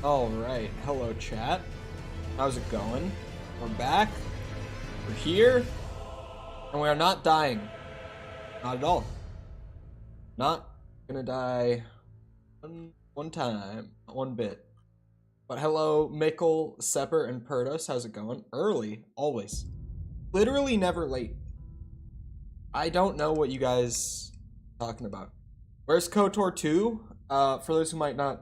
Alright, hello chat. How's it going? We're back. We're here. And we are not dying. Not at all. Not gonna die one time. Not one bit. But hello, Mikkel, Sepper, and Perdos. How's it going? Early. Always. Literally never late. I don't know what you guys are talking about. Where's KOTOR 2? For those who might not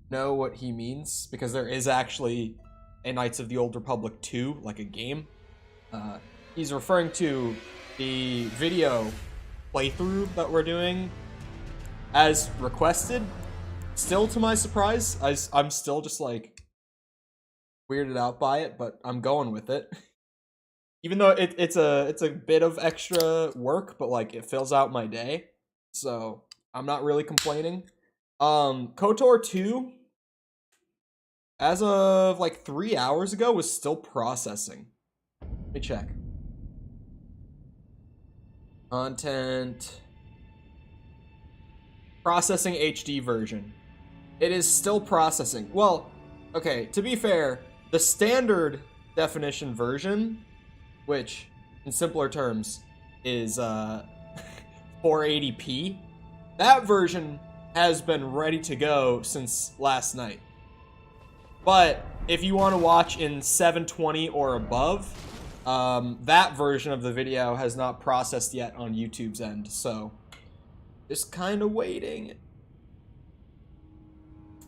know what he means, because there is actually a Knights of the Old Republic 2, like a game. He's referring to the video playthrough that we're doing as requested. Still, to my surprise, I'm still just like weirded out by it, but I'm going with it. Even though it's a bit of extra work, but like it fills out my day, so I'm not really complaining. KOTOR 2, as of like 3 hours ago, was still processing. Let me check. Content. Processing HD version. It is still processing. Well, okay, to be fair, the standard definition version, which in simpler terms is 480p, that version has been ready to go since last night. But if you want to watch in 720 or above, that version of the video has not processed yet on YouTube's end, so just kind of waiting.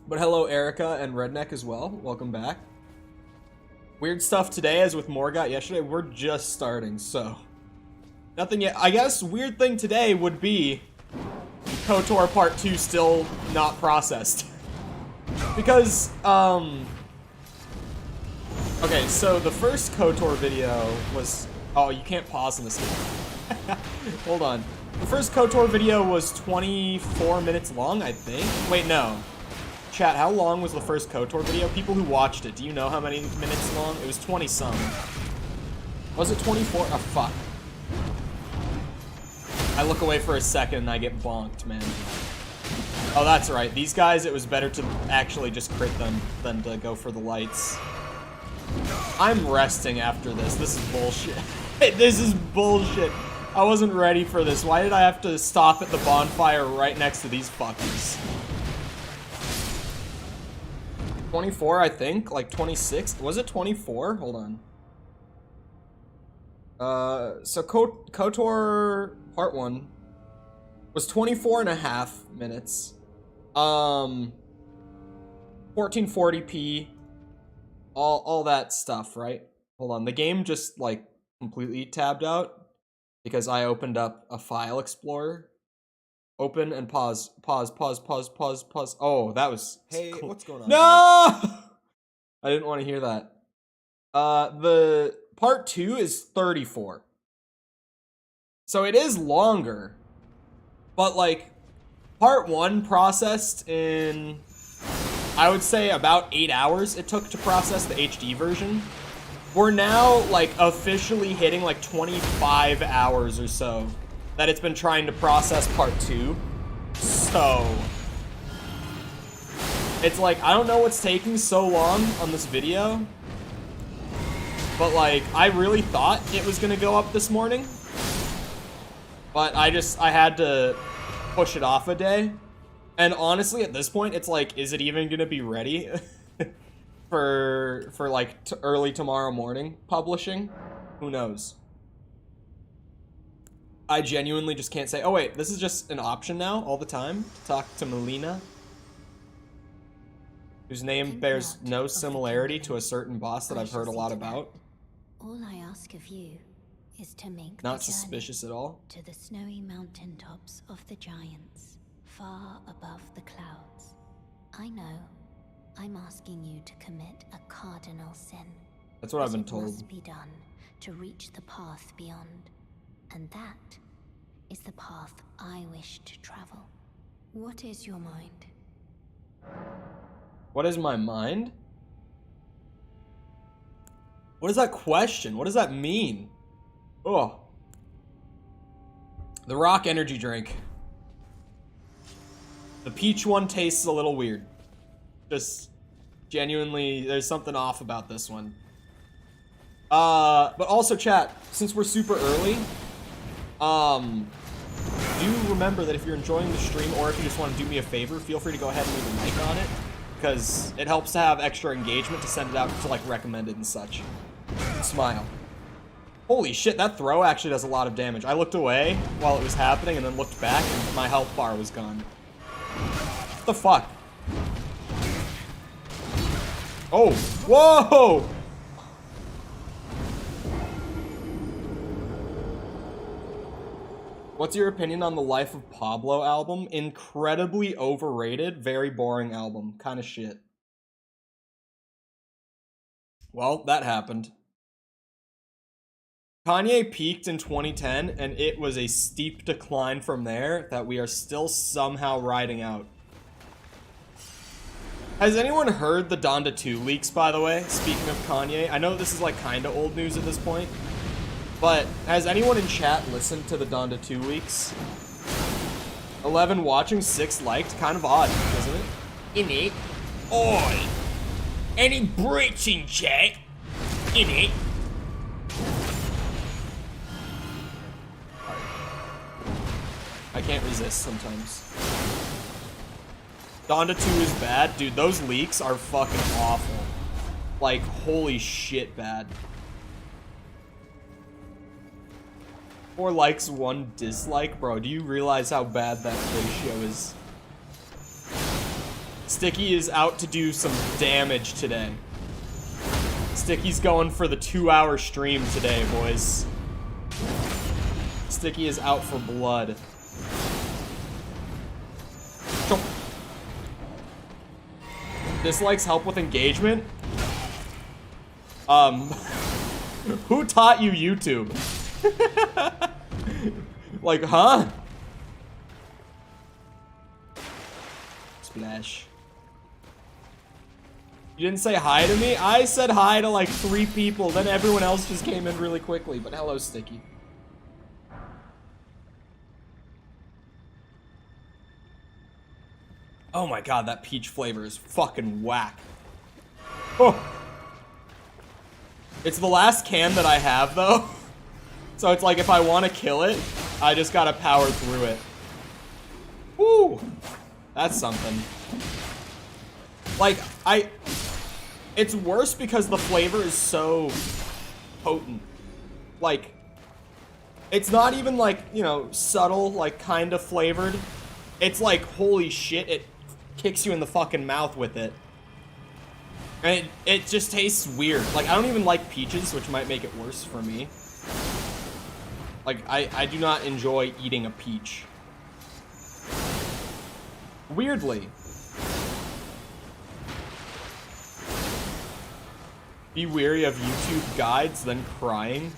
But hello, Erica and Redneck as well. Welcome back. Weird stuff today, as with Morgot yesterday. We're just starting, so nothing yet. I guess weird thing today would be KOTOR Part 2 still not processed. Because, okay, so the first KOTOR video was... Oh, you can't pause in this game. Hold on. The first KOTOR video was 24 minutes long, I think. Wait, no. Chat, how long was the first KOTOR video? People who watched it, do you know how many minutes long? It was 20-some. Was it 24? Oh, fuck. I look away for a second and I get bonked, man. Oh, that's right. These guys, it was better to actually just crit them than to go for the lights. I'm resting after this. This is bullshit. This is bullshit. I wasn't ready for this. Why did I have to stop at the bonfire right next to these fuckers? 24, I think? Like 26? Was it 24? Hold on. So KOTOR Part 1 was 24.5 minutes. 1440p. All that stuff, right? Hold on, the game just like completely tabbed out because I opened up a file explorer. Open and pause. Pause. Oh, that was... Hey, what's going on? No! I didn't want to hear that. The Part 2 is 34. So it is longer. But like, Part 1 processed in, I would say, about 8 hours it took to process the HD version. We're now like officially hitting like 25 hours or so that it's been trying to process Part 2. So it's like, I don't know what's taking so long on this video, but like, I really thought it was gonna go up this morning, but I had to push it off a day. And honestly, at this point, it's like, is it even gonna be ready for like early tomorrow morning publishing? Who knows? I genuinely just can't say. Oh wait, this is just an option now all the time to talk to Melina, whose name bears no similarity to a certain boss that I've heard a lot about. All I ask of you is to make Not suspicious at all. to the snowy mountaintops of the giants, far above the clouds. I know I'm asking you to commit a cardinal sin. That's what I've been It told. must be done to reach the path beyond, and that is the path I wish to travel. What is your mind? What is my mind? What is that question? What does that mean? Oh. The rock energy drink. The peach one tastes a little weird. Just Genuinely, there's something off about this one. But also, chat, since we're super early, do remember that if you're enjoying the stream or if you just want to do me a favor, feel free to go ahead and leave a like on it, because it helps to have extra engagement to send it out to, like, recommended and such. Smile. Holy shit, that throw actually does a lot of damage. I looked away while it was happening and then looked back and my health bar was gone. What the fuck? Oh, whoa! What's your opinion on the Life of Pablo album? Incredibly overrated, very boring album. Kind of shit. Well, that happened. Kanye peaked in 2010, and it was a steep decline from there that we are still somehow riding out. Has anyone heard the Donda 2 leaks, by the way? Speaking of Kanye, I know this is like kind of old news at this point, but has anyone in chat listened to the Donda 2 leaks? 11 watching, 6 liked. Kind of odd, isn't it? Innit? Oi! Any Brits in chat? Innit? I can't resist sometimes. Donda 2 is bad. Dude, those leaks are fucking awful. Like, holy shit bad. 4 likes, 1 dislike. Bro, do you realize how bad that ratio is? Sticky is out to do some damage today. Sticky's going for the 2-hour stream today, boys. Sticky is out for blood. Dislikes help with engagement? Who taught you YouTube? Like, huh? Splash. You didn't say hi to me? I said hi to like 3 people, then everyone else just came in really quickly, but hello, Sticky. Oh my god, that peach flavor is fucking whack. Oh. It's the last can that I have, though. So it's like if I want to kill it, I just gotta power through it. Woo! That's something. Like, it's worse because the flavor is so potent. Like, it's not even like, you know, subtle, like kind of flavored. It's like, holy shit, it kicks you in the fucking mouth with it. And it just tastes weird. Like, I don't even like peaches, which might make it worse for me. Like, I do not enjoy eating a peach. Weirdly. Be weary of YouTube guides, then crying.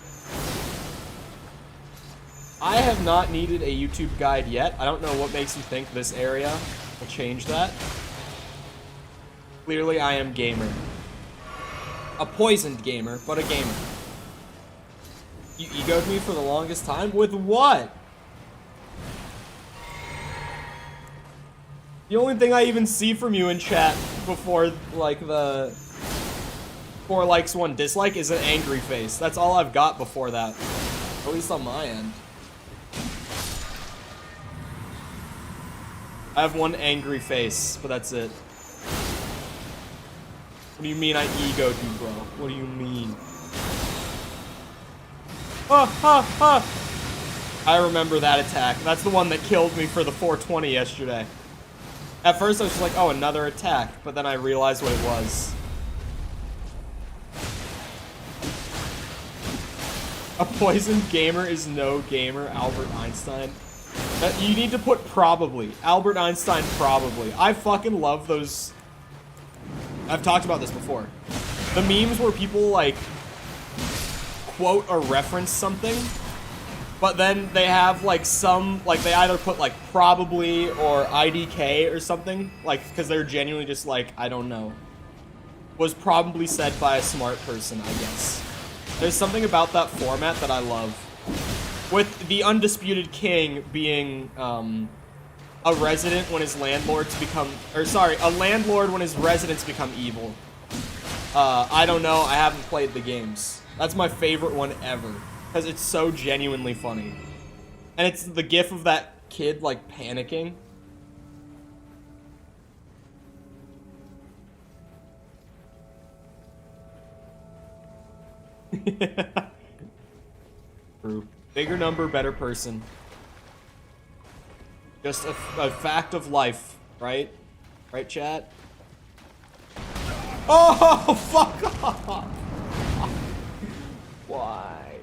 I have not needed a YouTube guide yet. I don't know what makes you think this area will change that. Clearly, I am gamer. A poisoned gamer, but a gamer. You egoed me for the longest time? With what? The only thing I even see from you in chat before, like, the 4 likes, 1 dislike is an angry face. That's all I've got before that. At least on my end. I have 1 angry face, but that's it. What do you mean I egoed you, bro? What do you mean? I remember that attack. That's the one that killed me for the 420 yesterday. At first I was just like, oh, another attack, but then I realized what it was. A poisoned gamer is no gamer, Albert Einstein. You need to put probably. Albert Einstein probably. I fucking love those. I've talked about this before. The memes where people like quote or reference something, but then they have like some, like they either put like probably or IDK or something, like because they're genuinely just like, I don't know. Was probably said by a smart person, I guess. There's something about that format that I love. With the undisputed king being a resident when his landlords become, or sorry, a landlord when his residents become evil. I don't know, I haven't played the games. That's my favorite one ever, because it's so genuinely funny. And it's the gif of that kid, like, panicking. True. Bigger number, better person. Just a fact of life, right? Right, chat? Oh, fuck off! Why?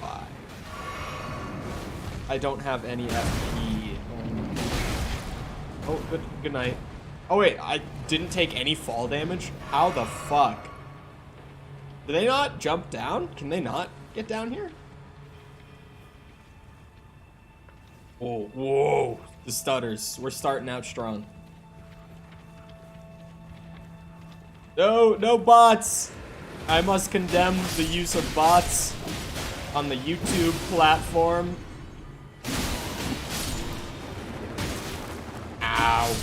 Why? I don't have any FP. Oh, good night. Oh wait, I didn't take any fall damage? How the fuck? Do they not jump down? Can they not get down here? Whoa, whoa, the stutters. We're starting out strong. No, no bots. I must condemn the use of bots on the YouTube platform. Ow.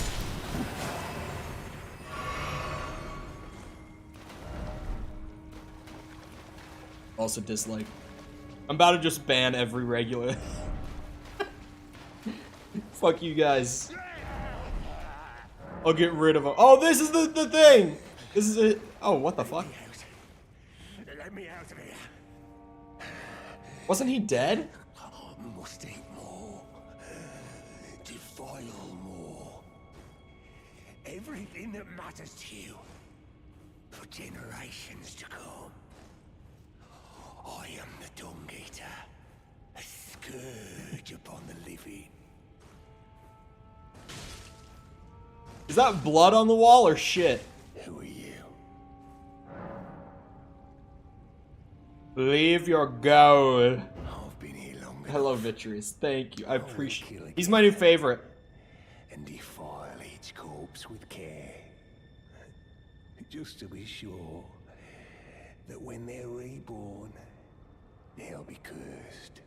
Also dislike. I'm about to just ban every regular. Fuck you guys. I'll get rid of them. Oh, this is the thing. This is it. Oh, what the fuck? Let me out of here. Wasn't he dead? Must eat more. Defile more. Everything that matters to you for generations to come. I am the Dung Eater, a scourge upon the living. Is that blood on the wall or shit? Who are you? Leave your goal. I've been here long enough. Hello, Vitreous. Thank you. I appreciate kill it. He's my new favorite. And defile each corpse with care. Just to be sure that when they're reborn, they'll be cursed.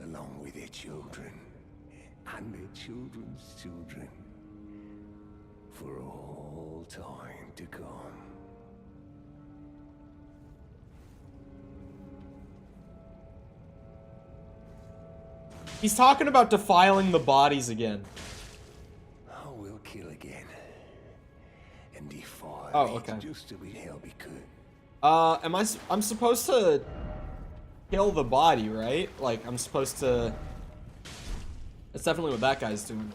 Along with their children. And their children's children. For all time to come. He's talking about defiling the bodies again. I will kill again. And defile okay. just to be held be good. I'm supposed to kill the body, right? Like, I'm supposed to... That's definitely what that guy's doing.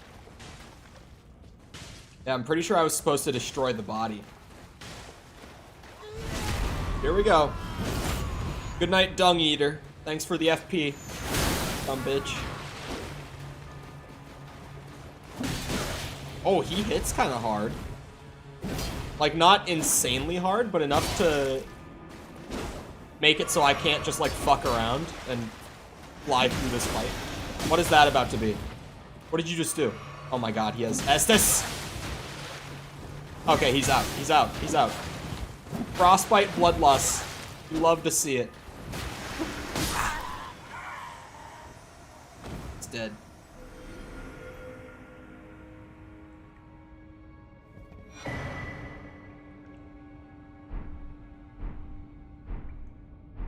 Yeah, I'm pretty sure I was supposed to destroy the body. Here we go. Good night, Dung Eater. Thanks for the FP. Dumb bitch. Oh, he hits kind of hard. Like, not insanely hard, but enough to make it so I can't just, like, fuck around and fly through this fight. What is that about to be? What did you just do? Oh my god, he has Estus! Okay, he's out. He's out. He's out. Frostbite Bloodlust. You love to see it. It's dead.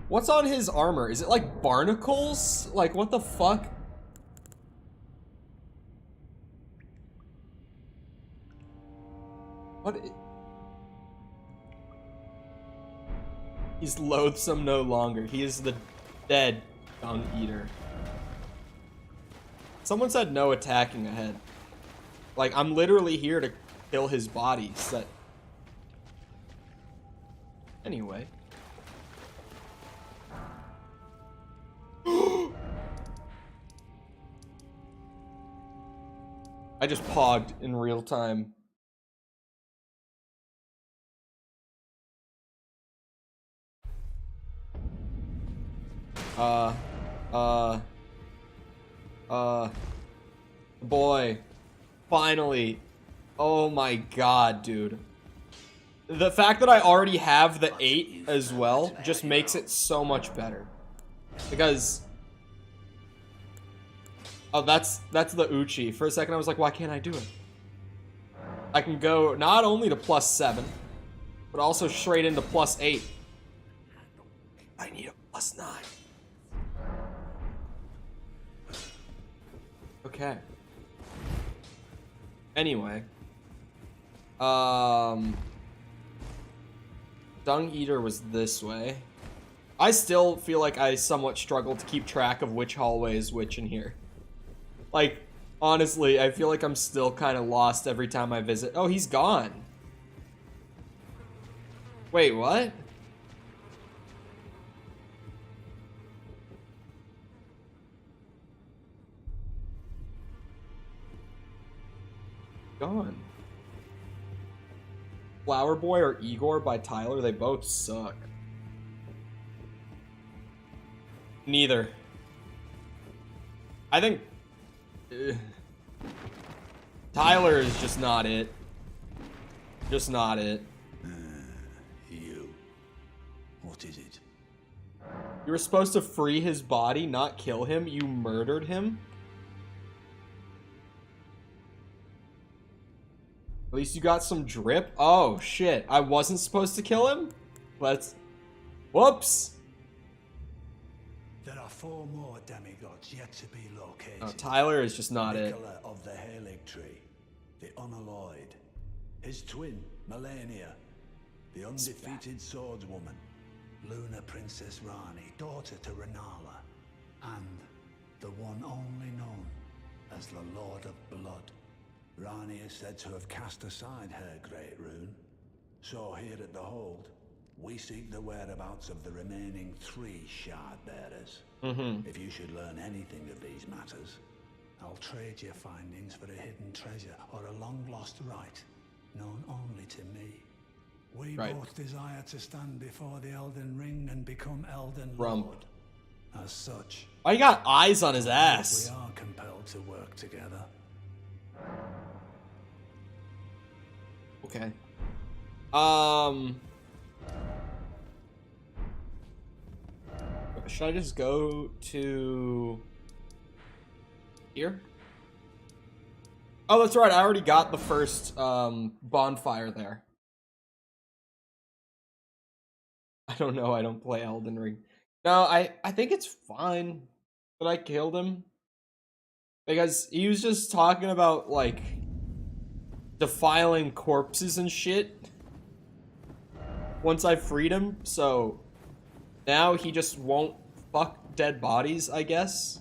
What's on his armor? Is it like barnacles? Like, what the fuck? What? He's loathsome no longer. He is the dead Dung Eater. Someone said no attacking ahead. Like, I'm literally here to kill his body. Set. Anyway. I just pogged in real time. Boy. Finally. Oh my god, dude. The fact that I already have the 8 as well just makes it so much better. Because Oh, that's the Uchi. For a second, I was like, why can't I do it? I can go not only to +7, but also straight into +8. I need a +9. Okay. Anyway. DUNGE Eater was this way. I still feel like I somewhat struggle to keep track of which hallway is which in here. Like, honestly, I feel like I'm still kind of lost every time I visit. Oh, he's gone. Wait, what? Gone. Flower Boy or Igor by Tyler, they both suck. Neither. I think Tyler is just not it. Just not it. You. What is it? You were supposed to free his body, not kill him. You murdered him. At least you got some drip. Oh, shit. I wasn't supposed to kill him? Let's... Whoops! There are 4 more demigods yet to be located. Oh, Tyler is just not it. Nicola of the Halig Tree, the Unalloyed. His twin, Melania, the undefeated swordswoman. Luna Princess Rani, daughter to Renala. And the one only known as the Lord of Blood. Rani is said to have cast aside her great rune. So here at the Hold, we seek the whereabouts of the remaining 3 shard bearers. If you should learn anything of these matters, I'll trade your findings for a hidden treasure or a long-lost right, known only to me. We both desire to stand before the Elden Ring and become Elden Lord. As such, oh, he got eyes on his ass. We are compelled to work together. Okay. Should I just go to here? Oh, that's right. I already got the first bonfire there. I don't know. I don't play Elden Ring. No, I think it's fine that I killed him. Because he was just talking about, like, defiling corpses and shit once I freed him, so now he just won't fuck dead bodies, I guess.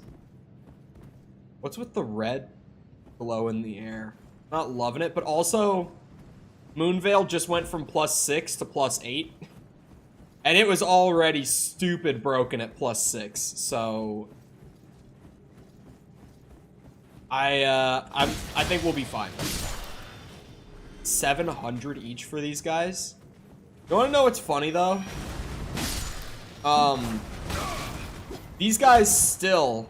What's with the red glow in the air? Not loving it, but also Moonvale just went from +6 to +8, and it was already stupid broken at +6, so I think we'll be fine. 700 each for these guys. You wanna know what's funny though? These guys still,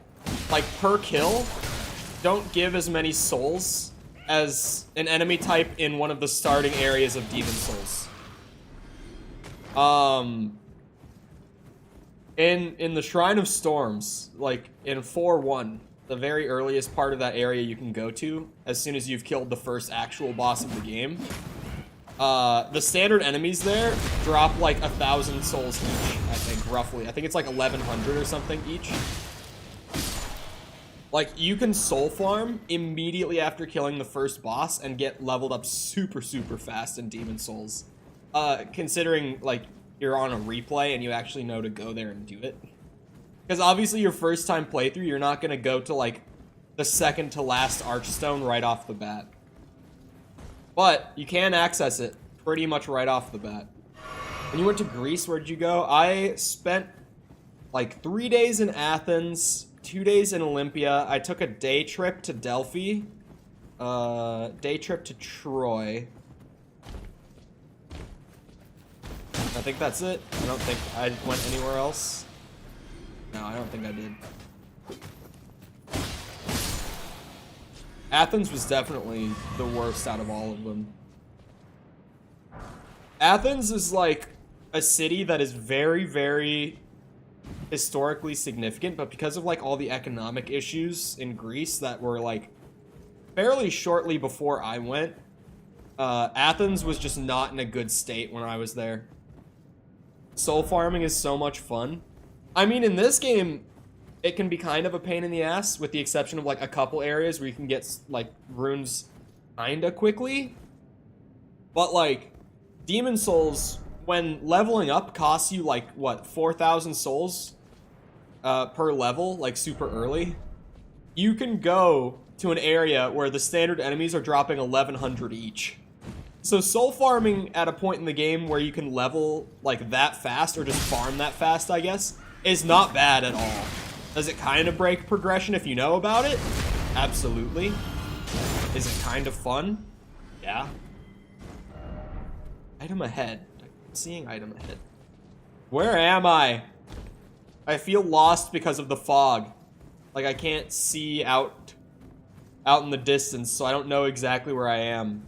like, per kill, don't give as many souls as an enemy type in one of the starting areas of Demon Souls. In the Shrine of Storms, like in 4-1, the very earliest part of that area you can go to, as soon as you've killed the first actual boss of the game, the standard enemies there drop like 1,000 souls each, I think, roughly. I think it's like 1,100 or something each. Like, you can soul farm immediately after killing the first boss and get leveled up super, super fast in Demon Souls. Considering, like, you're on a replay and you actually know to go there and do it. Because obviously your first time playthrough, you're not going to go to, like, the second to last Archstone right off the bat. But you can access it pretty much right off the bat. When you went to Greece, where'd you go? I spent, like, 3 days in Athens, 2 days in Olympia. I took a day trip to Delphi. Day trip to Troy. I think that's it. I don't think I went anywhere else. No, I don't think I did. Athens was definitely the worst out of all of them. Athens is like a city that is very, very historically significant, but because of like all the economic issues in Greece that were like fairly shortly before I went, Athens was just not in a good state when I was there. Soul farming is so much fun. I mean, in this game, it can be kind of a pain in the ass, with the exception of like a couple areas where you can get like runes kinda quickly. But like, demon souls, when leveling up, costs you like, what, 4,000 souls per level, like super early. You can go to an area where the standard enemies are dropping 1,100 each. So soul farming at a point in the game where you can level like that fast, or just farm that fast, I guess, is not bad at all. Does it kind of break progression if you know about it? Absolutely. Is it kind of fun? Yeah. Item ahead. I'm seeing item ahead. Where am I? I feel lost because of the fog. Like I can't see out in the distance, so I don't know exactly where I am.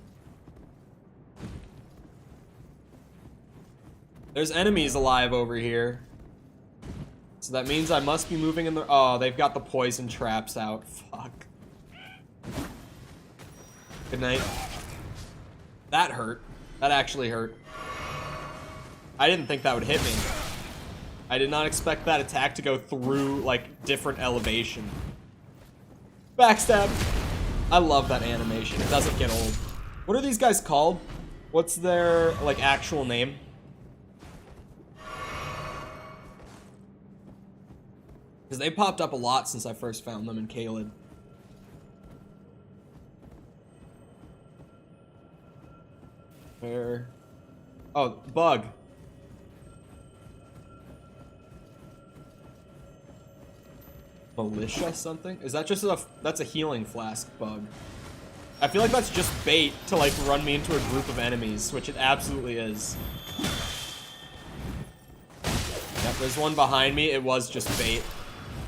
There's enemies alive over here. So that means I must be moving in the... Oh, they've got the poison traps out. Fuck. Good night. That hurt. That actually hurt. I didn't think that would hit me. I did not expect that attack to go through, like, different elevation. Backstab. I love that animation. It doesn't get old. What are these guys called? What's their, like, actual name? Because they popped up a lot since I first found them in Caelid. Where? Oh, bug. Militia something? Is that just that's a healing flask bug? I feel like that's just bait to like run me into a group of enemies, which it absolutely is. Yep, there's one behind me. It was just bait.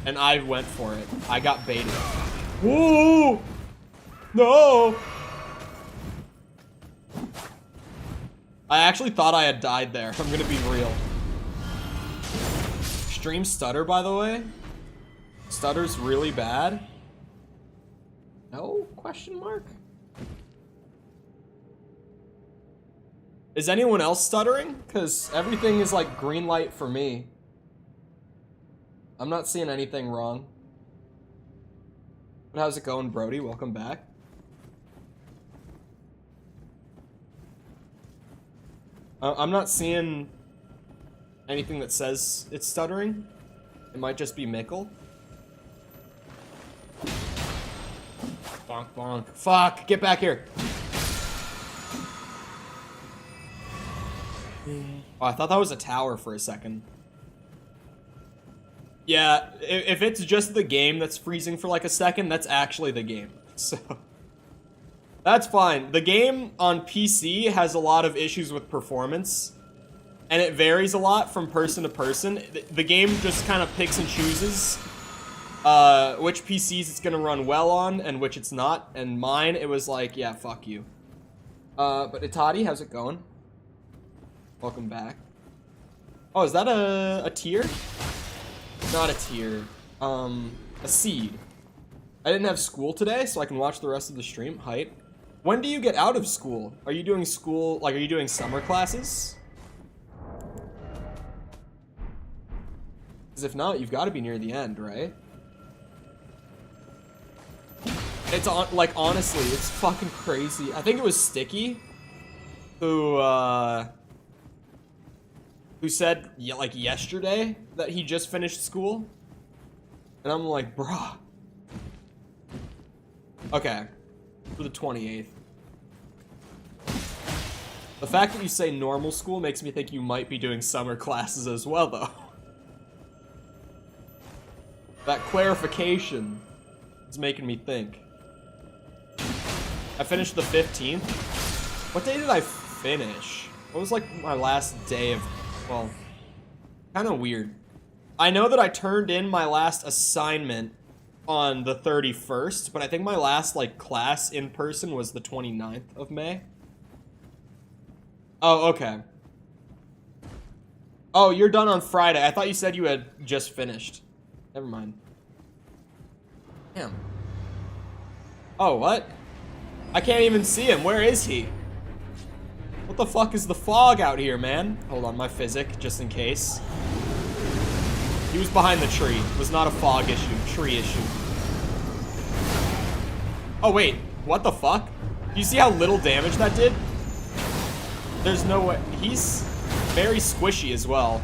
And I went for it. I got baited. Whoa! No! I actually thought I had died there. I'm gonna be real. Extreme stutter, by the way. Stutter's really bad. No? Question mark? Is anyone else stuttering? Because everything is like green light for me. I'm not seeing anything wrong. But how's it going, Brody? Welcome back. I'm not seeing anything that says it's stuttering. It might just be Mickle. Bonk, bonk. Fuck, get back here. Oh, I thought that was a tower for a second. Yeah, if it's just the game that's freezing for like a second, that's actually the game. So, that's fine. The game on PC has a lot of issues with performance, and it varies a lot from person to person. The game just kind of picks and chooses which PCs it's gonna run well on and which it's not. And mine, it was like, yeah, fuck you. But Itadi, how's it going? Welcome back. Oh, is that a tier? Not a tier. A seed. I didn't have school today, so I can watch the rest of the stream. Height. When do you get out of school? Are you doing school, like, are you doing summer classes? Because if not, you've got to be near the end, right? It's on, like, honestly, it's fucking crazy. I think it was Sticky who said, yeah, like, yesterday that he just finished school. And I'm like, bruh. Okay. For the 28th. The fact that you say normal school makes me think you might be doing summer classes as well, though. That clarification is making me think. I finished the 15th. What day did I finish? What was, like, my last day of... Well, kind of weird. I know that I turned in my last assignment on the 31st, but I think my last, like, class in person was the 29th of May. Oh, okay. Oh, you're done on Friday. I thought you said you had just finished. Never mind. Damn. Oh, what? I can't even see him. Where is he? What the fuck is the fog out here, man? Hold on, my physic, just in case. He was behind the tree. It was not a fog issue, tree issue. Oh, wait. What the fuck? Do you see how little damage that did? There's no way. He's very squishy as well.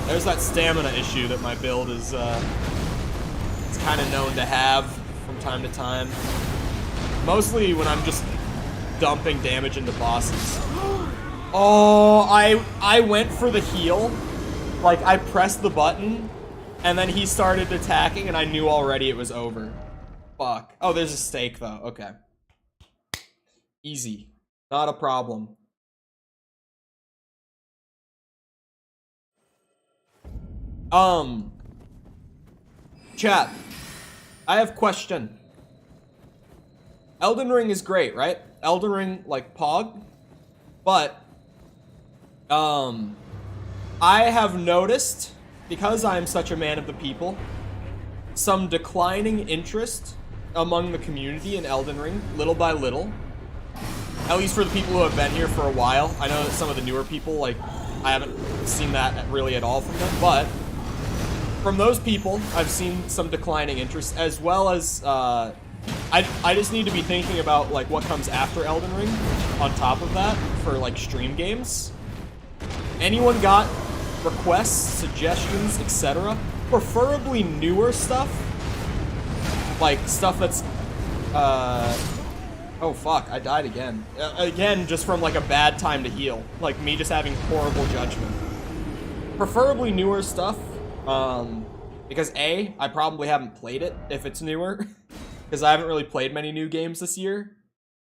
There's that stamina issue that my build is kind of known to have from time to time. Mostly when I'm just dumping damage into bosses. Oh, I went for the heal. Like, I pressed the button, and then he started attacking, and I knew already it was over. Fuck. Oh, there's a stake, though. Okay. Easy. Not a problem. Chat. I have question. Elden Ring is great, right? Elden Ring, like, Pog. But, I have noticed, because I am such a man of the people, some declining interest among the community in Elden Ring, little by little. At least for the people who have been here for a while. I know that some of the newer people, like, I haven't seen that really at all from them, but from those people, I've seen some declining interest, as well as, I just need to be thinking about, like, what comes after Elden Ring on top of that for, like, stream games. Anyone got requests, suggestions, etc.? Preferably newer stuff. Like, stuff that's, oh fuck, I died again. Again, just from, like, a bad time to heal. Like, me just having horrible judgment. Preferably newer stuff. Because A, I probably haven't played it if it's newer. Because I haven't really played many new games this year.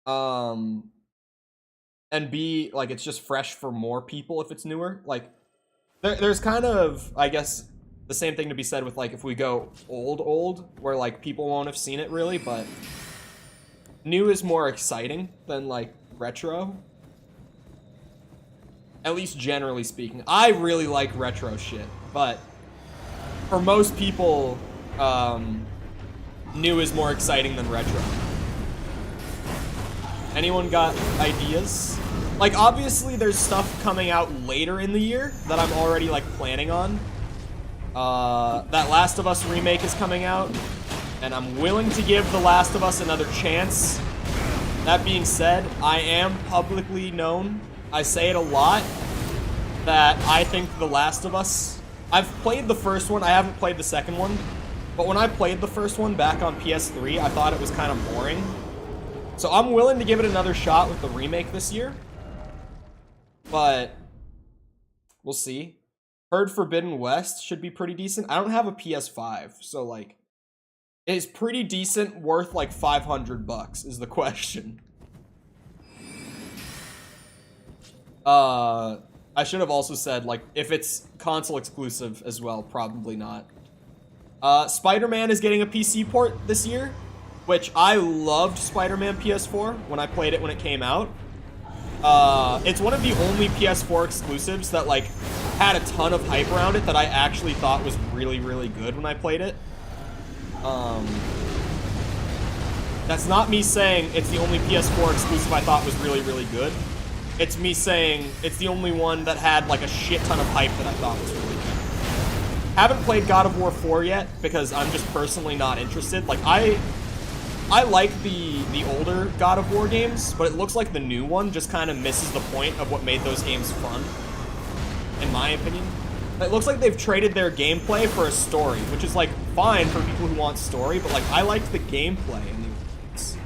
And B, like, it's just fresh for more people if it's newer. Like, there's kind of, I guess, the same thing to be said with, like, if we go old, where, like, people won't have seen it really, but new is more exciting than, like, retro. At least generally speaking. I really like retro shit, but for most people, new is more exciting than retro. Anyone got ideas? Like, obviously, there's stuff coming out later in the year that I'm already, like, planning on. That Last of Us remake is coming out, and I'm willing to give The Last of Us another chance. That being said, I am publicly known, I say it a lot, that I think The Last of Us... I've played the first one, I haven't played the second one, but when I played the first one back on PS3, I thought it was kind of boring. So I'm willing to give it another shot with the remake this year. But we'll see. Heard Forbidden West should be pretty decent. I don't have a PS5, so, like, is pretty decent worth, like, $500 is the question. I should have also said, like, if it's console exclusive as well, probably not. SpiderMan is getting a PC port this year, which I loved SpiderMan PS4 when I played it when it came out. It's one of the only PS4 exclusives that, like, had a ton of hype around it that I actually thought was really, really good when I played it. That's not me saying it's the only PS4 exclusive I thought was really, really good. It's me saying it's the only one that had, like, a shit ton of hype that I thought was really good. Haven't played God of War 4 yet, because I'm just personally not interested. Like, I like the older God of War games, but it looks like the new one just kind of misses the point of what made those games fun, in my opinion. It looks like they've traded their gameplay for a story, which is, like, fine for people who want story, but, like, I liked the gameplay in the old games.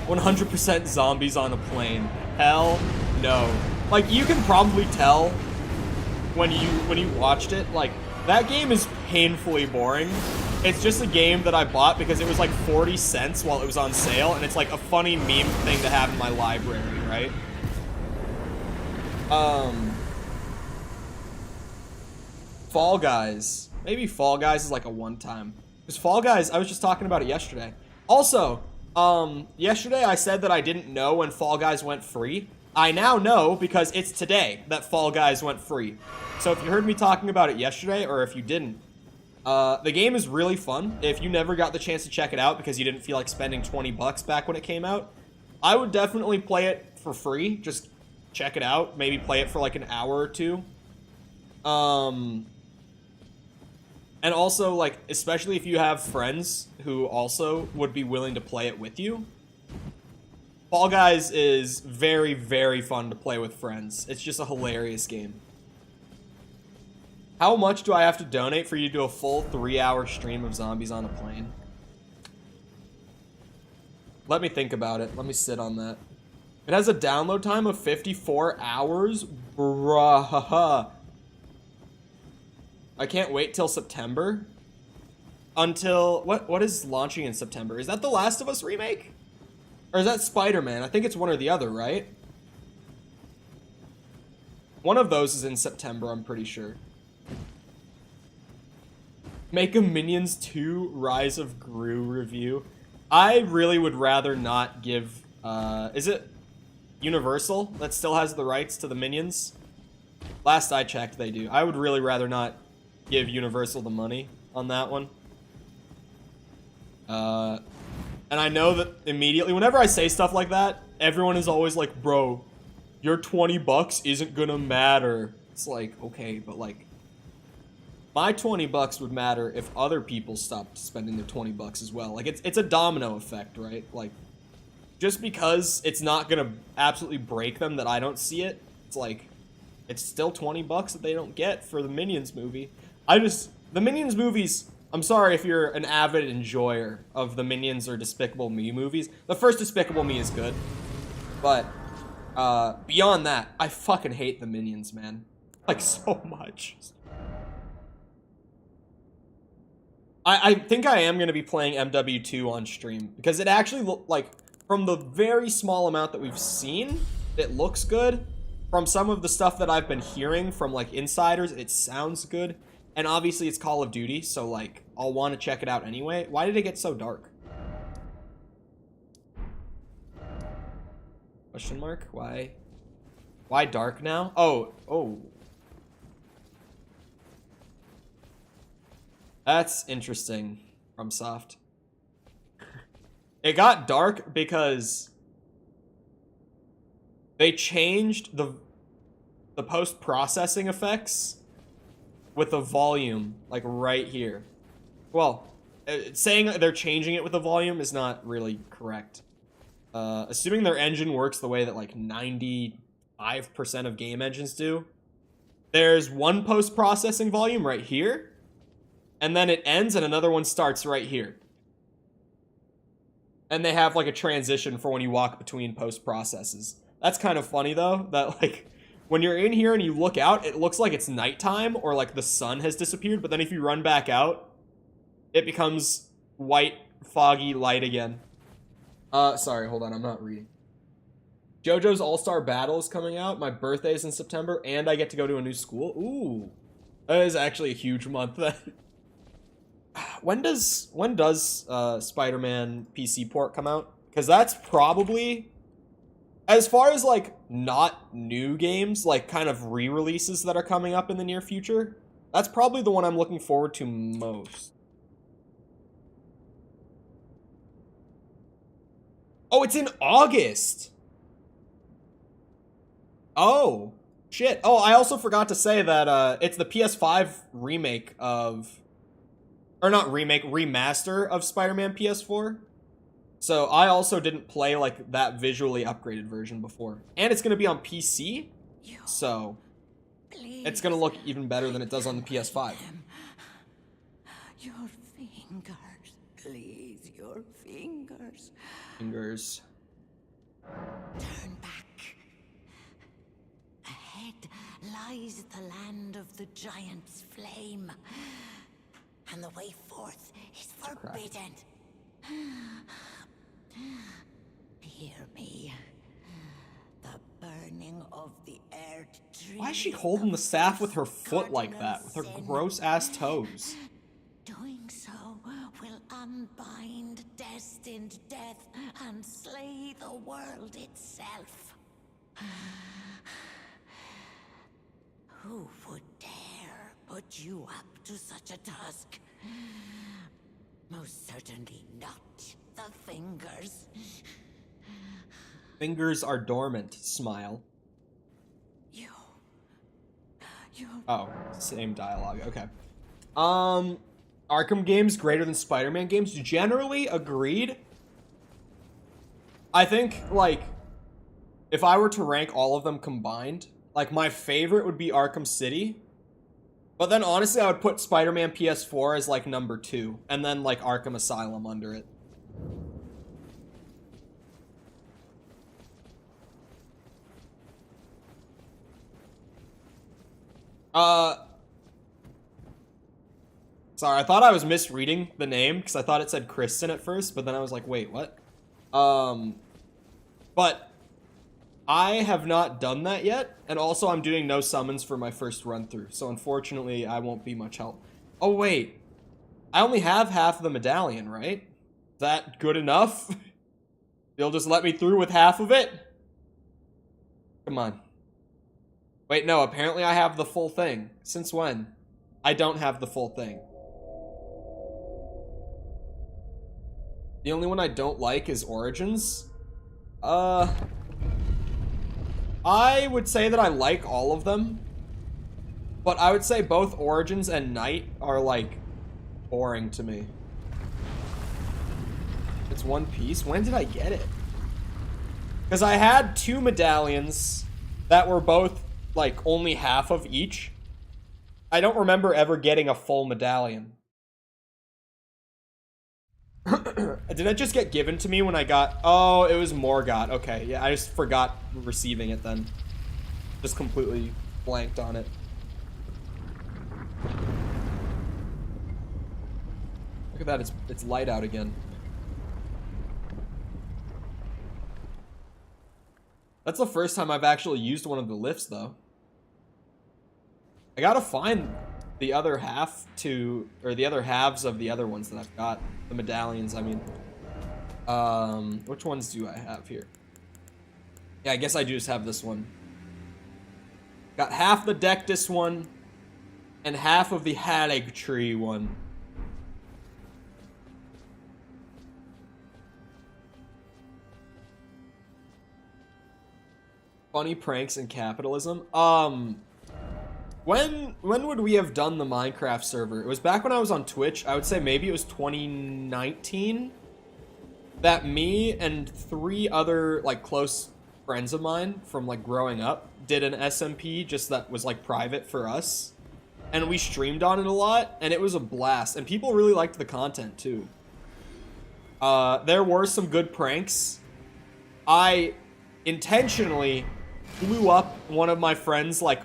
100% zombies on a plane. Hell no. Like, you can probably tell when you watched it, like, that game is painfully boring. It's just a game that I bought because it was like 40 cents while it was on sale, and it's like a funny meme thing to have in my library, right? Fall Guys. Maybe Fall Guys is like a one-time. Because Fall Guys, I was just talking about it yesterday. Also, Yesterday I said that I didn't know when Fall Guys went free. I now know because it's today that Fall Guys went free. So if you heard me talking about it yesterday, or if you didn't, the game is really fun. If you never got the chance to check it out because you didn't feel like spending 20 bucks back when it came out, I would definitely play it for free. Just check it out. Maybe play it for like an hour or two. And also, like, especially if you have friends who also would be willing to play it with you, Fall Guys is very, very fun to play with friends. It's just a hilarious game. How much do I have to donate for you to do a full 3-hour stream of zombies on a plane? Let me think about it. Let me sit on that. It has a download time of 54 hours? Bruh. I can't wait till September. Until... What is launching in September? Is that The Last of Us remake? Or is that SpiderMan? I think it's one or the other, right? One of those is in September, I'm pretty sure. Make a Minions 2 Rise of Gru review. I really would rather not give... is it Universal that still has the rights to the Minions? Last I checked, they do. I would really rather not give Universal the money on that one. And I know that immediately, whenever I say stuff like that, everyone is always like, bro, your 20 bucks isn't gonna matter. It's like, okay, but like, my 20 bucks would matter if other people stopped spending their 20 bucks as well. Like, it's a domino effect, right? Like, just because it's not gonna absolutely break them that I don't see it, it's like, it's still 20 bucks that they don't get for the Minions movie. The Minions movies, I'm sorry if you're an avid enjoyer of the Minions or Despicable Me movies. The first Despicable Me is good, but beyond that, I fucking hate the Minions, man. Like, so much. I think I am going to be playing MW2 on stream, because it actually, like, from the very small amount that we've seen, it looks good. From some of the stuff that I've been hearing from, like, insiders, it sounds good. And obviously it's Call of Duty, so, like, I'll want to check it out anyway. Why did it get so dark? Question mark? Why? Why dark now? Oh. That's interesting, FromSoft. It got dark because they changed the post-processing effects with the volume, like right here. Well, saying they're changing it with the volume is not really correct. Assuming their engine works the way that like 95% of game engines do, there's one post-processing volume right here, and then it ends and another one starts right here. And they have like a transition for when you walk between post-processes. That's kind of funny though, that like, when you're in here and you look out, it looks like it's nighttime or like the sun has disappeared, but then if you run back out, it becomes white, foggy light again. Sorry, hold on, I'm not reading. JoJo's All-Star Battle is coming out. My birthday's in September, and I get to go to a new school. Ooh, that is actually a huge month. When does Spider-Man PC port come out? Because that's probably... As far as, like, not new games, like, kind of re-releases that are coming up in the near future, that's probably the one I'm looking forward to most. Oh, it's in August! Oh, shit. Oh, I also forgot to say that, it's the PS5 remake of... Or not remake, remaster of Spider-Man PS4. So I also didn't play like that visually upgraded version before. And it's going to be on PC, so it's going to look even better than it does on the PS5. Your fingers, please, your fingers. Fingers. Turn back. Ahead lies the land of the giant's flame. And the way forth is forbidden. Hear me. The burning of the earth tree. Why is she holding the staff with her foot like that? With her gross ass toes? Doing so will unbind destined death and slay the world itself. Who would dare put you up to such a task? Most certainly not the fingers. Fingers are dormant. Smile. You. Oh, same dialogue. Okay. Arkham games greater than Spider-Man games? Generally agreed. I think, like, if I were to rank all of them combined, like, my favorite would be Arkham City. But then, honestly, I would put Spider-Man PS4 as, like, number 2. And then, like, Arkham Asylum under it. Sorry, I thought I was misreading the name, because I thought it said Kristen at first, but then I was like, wait, what? But I have not done that yet, and also I'm doing no summons for my first run-through, so unfortunately I won't be much help. Oh, wait. I only have half of the medallion, right? Is that good enough? You'll just let me through with half of it? Come on. Wait, no, apparently I have the full thing. Since when? I don't have the full thing. The only one I don't like is Origins. I would say that I like all of them. But I would say both Origins and Night are, like, boring to me. It's one piece? When did I get it? Because I had 2 medallions that were both, like, only half of each. I don't remember ever getting a full medallion. Did it just get given to me when I got... Oh, it was Morgott. Okay, yeah, I just forgot receiving it then. Just completely blanked on it. Look at that, it's light out again. That's the first time I've actually used one of the lifts, though. I gotta find the other half to, or the other halves of the other ones that I've got. The medallions, I mean. Which ones do I have here? Yeah, I guess I do just have this one. Got half the Dectus one, and half of the Halig Tree one. Funny pranks and capitalism. When would we have done the Minecraft server? It was back when I was on Twitch. I would say maybe it was 2019 that me and 3 other, like, close friends of mine from, like, growing up did an SMP just that was, like, private for us. And we streamed on it a lot, and it was a blast. And people really liked the content, too. There were some good pranks. I intentionally blew up one of my friends, like,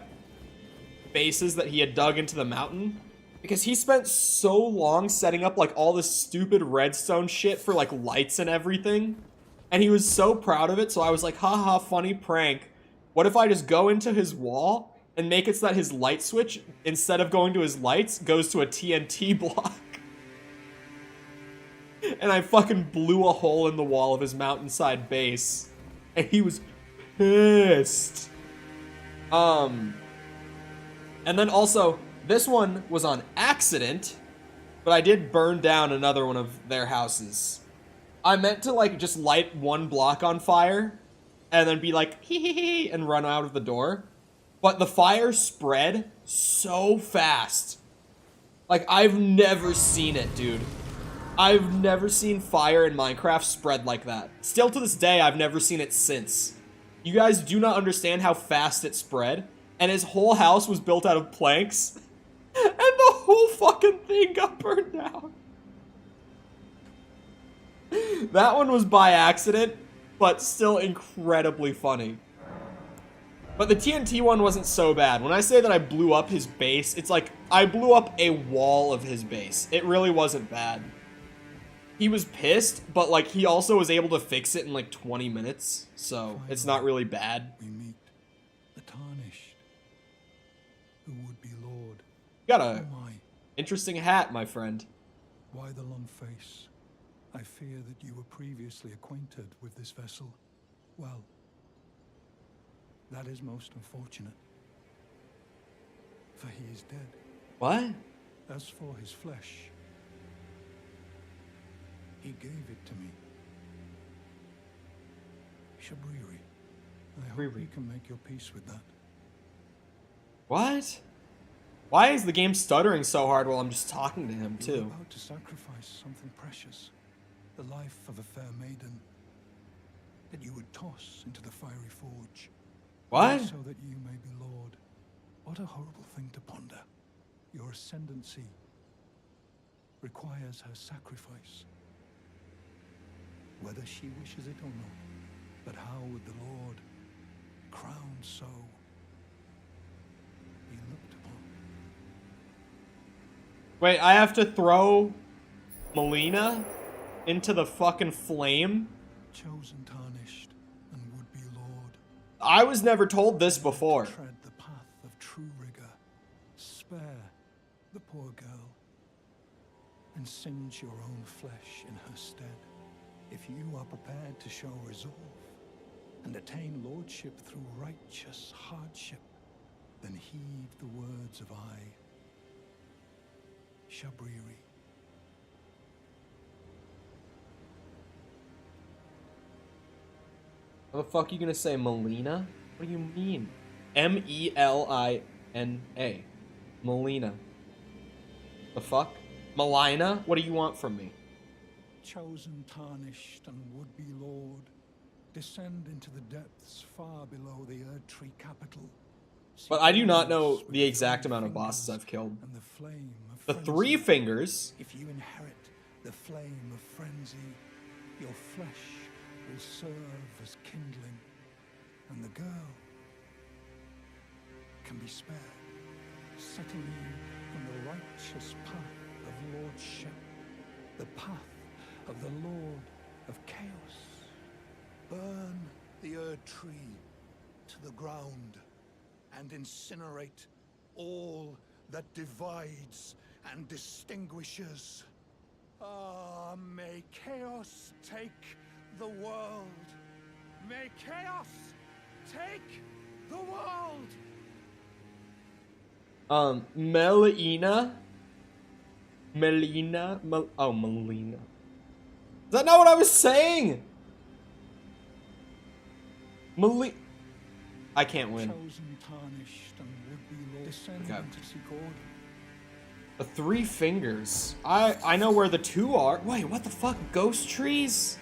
bases that he had dug into the mountain because he spent so long setting up, like, all this stupid redstone shit for, like, lights and everything, and he was so proud of it. So I was like, haha, funny prank. What if I just go into his wall and make it so that his light switch, instead of going to his lights, goes to a TNT block? And I fucking blew a hole in the wall of his mountainside base, and he was pissed. And then also, this one was on accident, but I did burn down another one of their houses. I meant to, like, just light one block on fire, and then be like, hee hee hee, and run out of the door. But the fire spread so fast. Like, I've never seen it, dude. I've never seen fire in Minecraft spread like that. Still to this day, I've never seen it since. You guys do not understand how fast it spread. And his whole house was built out of planks. And the whole fucking thing got burned down. That one was by accident, but still incredibly funny. But the TNT one wasn't so bad. When I say that I blew up his base, it's like I blew up a wall of his base. It really wasn't bad. He was pissed, but, like, he also was able to fix it in, like, 20 minutes. So it's not really bad. We meet the tarnished, who would be Lord. You got a Oh my, interesting hat, my friend. why the long face? I fear that you were previously acquainted with this vessel. Well, that is most unfortunate. For he is dead. What? As for his flesh, he gave it to me. Shabriri, I hope you can make your peace with that. What? Why is the game stuttering so hard while I'm just talking to him, You were too? about to sacrifice something precious, the life of a fair maiden, that you would toss into the fiery forge. What? So that you may be lord. What a horrible thing to ponder. Your ascendancy requires her sacrifice, whether she wishes it or not. But how would the Lord, crowned so, be looked upon? Wait, I have to throw Melina into the fucking flame? Chosen, tarnished, and would be Lord. I was never told this before. Tread the path of true rigor. Spare the poor girl, and singe your own flesh in her stead. If you are prepared to show resolve and attain lordship through righteous hardship, then heed the words of I, Shabriri. What the fuck are you gonna say, Melina? What do you mean? M-E-L-I-N-A. Melina. The fuck? Melina? What do you want from me? Chosen, tarnished, and would-be lord, descend into the depths far below the Erdtree capital. But I do not know the exact amount of bosses I've killed. And the flame of The frenzy. 3 fingers. If you inherit the flame of frenzy, your flesh will serve as kindling, and the girl can be spared, setting you on the righteous path of lordship, the path of the Lord of Chaos. Burn the Erdtree to the ground and incinerate all that divides and distinguishes. Ah, may chaos take the world. May chaos take the world. Melina. Melina. Oh, Melina. Is that not what I was saying? I can't win. Chosen, tarnished, and would-be Lord. Descend Okay. into seek order. The 3 fingers. I know where the 2 are. Wait, what the fuck? Ghost trees?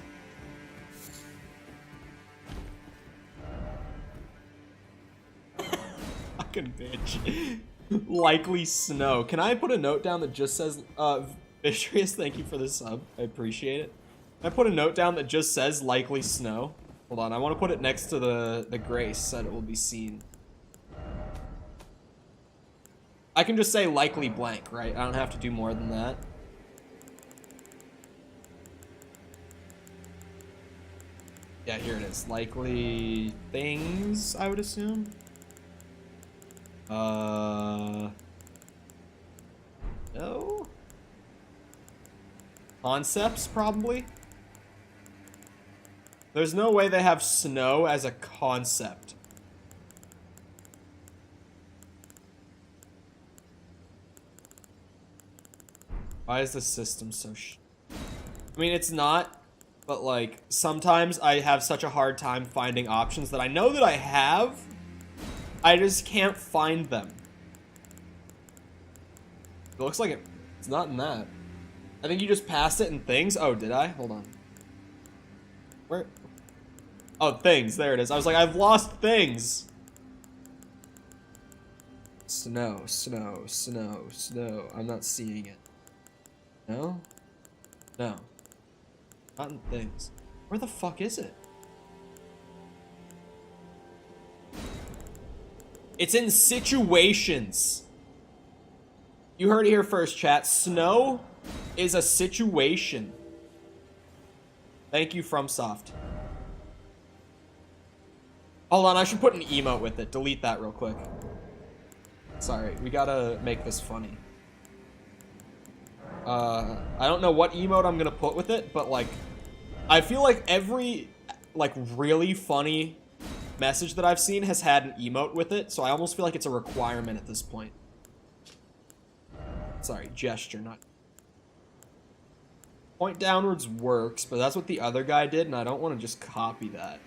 Fucking bitch. Likely snow. Can I put a note down that just says, Vicious, thank you for the sub. I appreciate it. Can I put a note down that just says likely snow? Hold on, I want to put it next to the grace so that it will be seen. I can just say likely blank, right? I don't have to do more than that. Yeah, here it is. Likely things, I would assume. No? Concepts, probably? There's no way they have snow as a concept. Why is the system so I mean, it's not, but like, sometimes I have such a hard time finding options that I know that I have, I just can't find them. It looks like it's not in that. I think you just passed it in things. Oh, did I? Hold on. Where? Oh, things. There it is. I was like, I've lost things. Snow, snow, snow, snow. I'm not seeing it. No? No. Not in things. Where the fuck is it? It's in situations. You heard it here first, chat. Snow is a situation. Thank you, FromSoft. Hold on, I should put an emote with it. Delete that real quick. Sorry, we gotta make this funny. I don't know what emote I'm gonna put with it, but like, I feel like every like really funny message that I've seen has had an emote with it, so I almost feel like it's a requirement at this point. Sorry, gesture, not... Point downwards works, but that's what the other guy did, and I don't want to just copy that.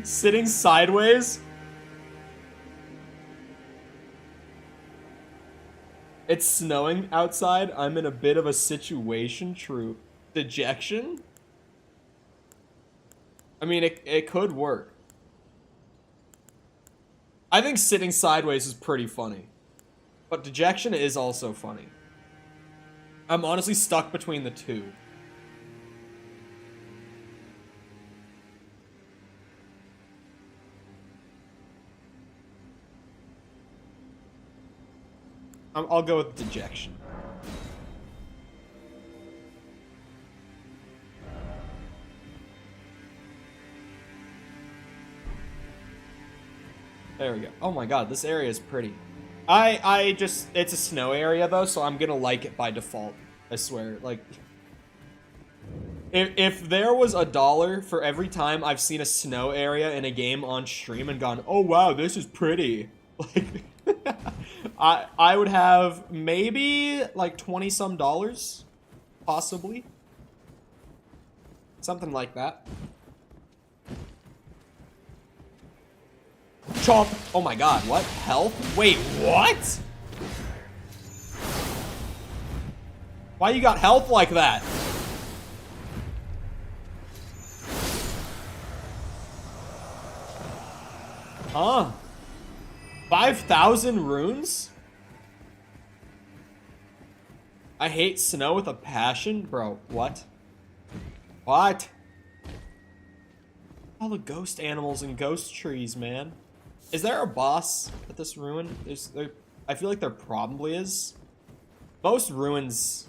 Sitting sideways? It's snowing outside. I'm in a bit of a situation. True. Dejection? I mean, it could work. I think sitting sideways is pretty funny. But dejection is also funny. I'm honestly stuck between the two. I'll go with dejection. There we go. Oh my god, this area is pretty. It's a snow area though, so I'm gonna like it by default. I swear, like... If there was $1 for every time I've seen a snow area in a game on stream and gone, oh wow, this is pretty. Like... I would have maybe like $20-some, possibly. Something like that. Chomp! Oh my god, what? Health? Wait, what? Why you got health like that? Huh? 5,000 runes? I hate snow with a passion? Bro, what? What? All the ghost animals and ghost trees, man. Is there a boss at this ruin? I feel like there probably is. Most ruins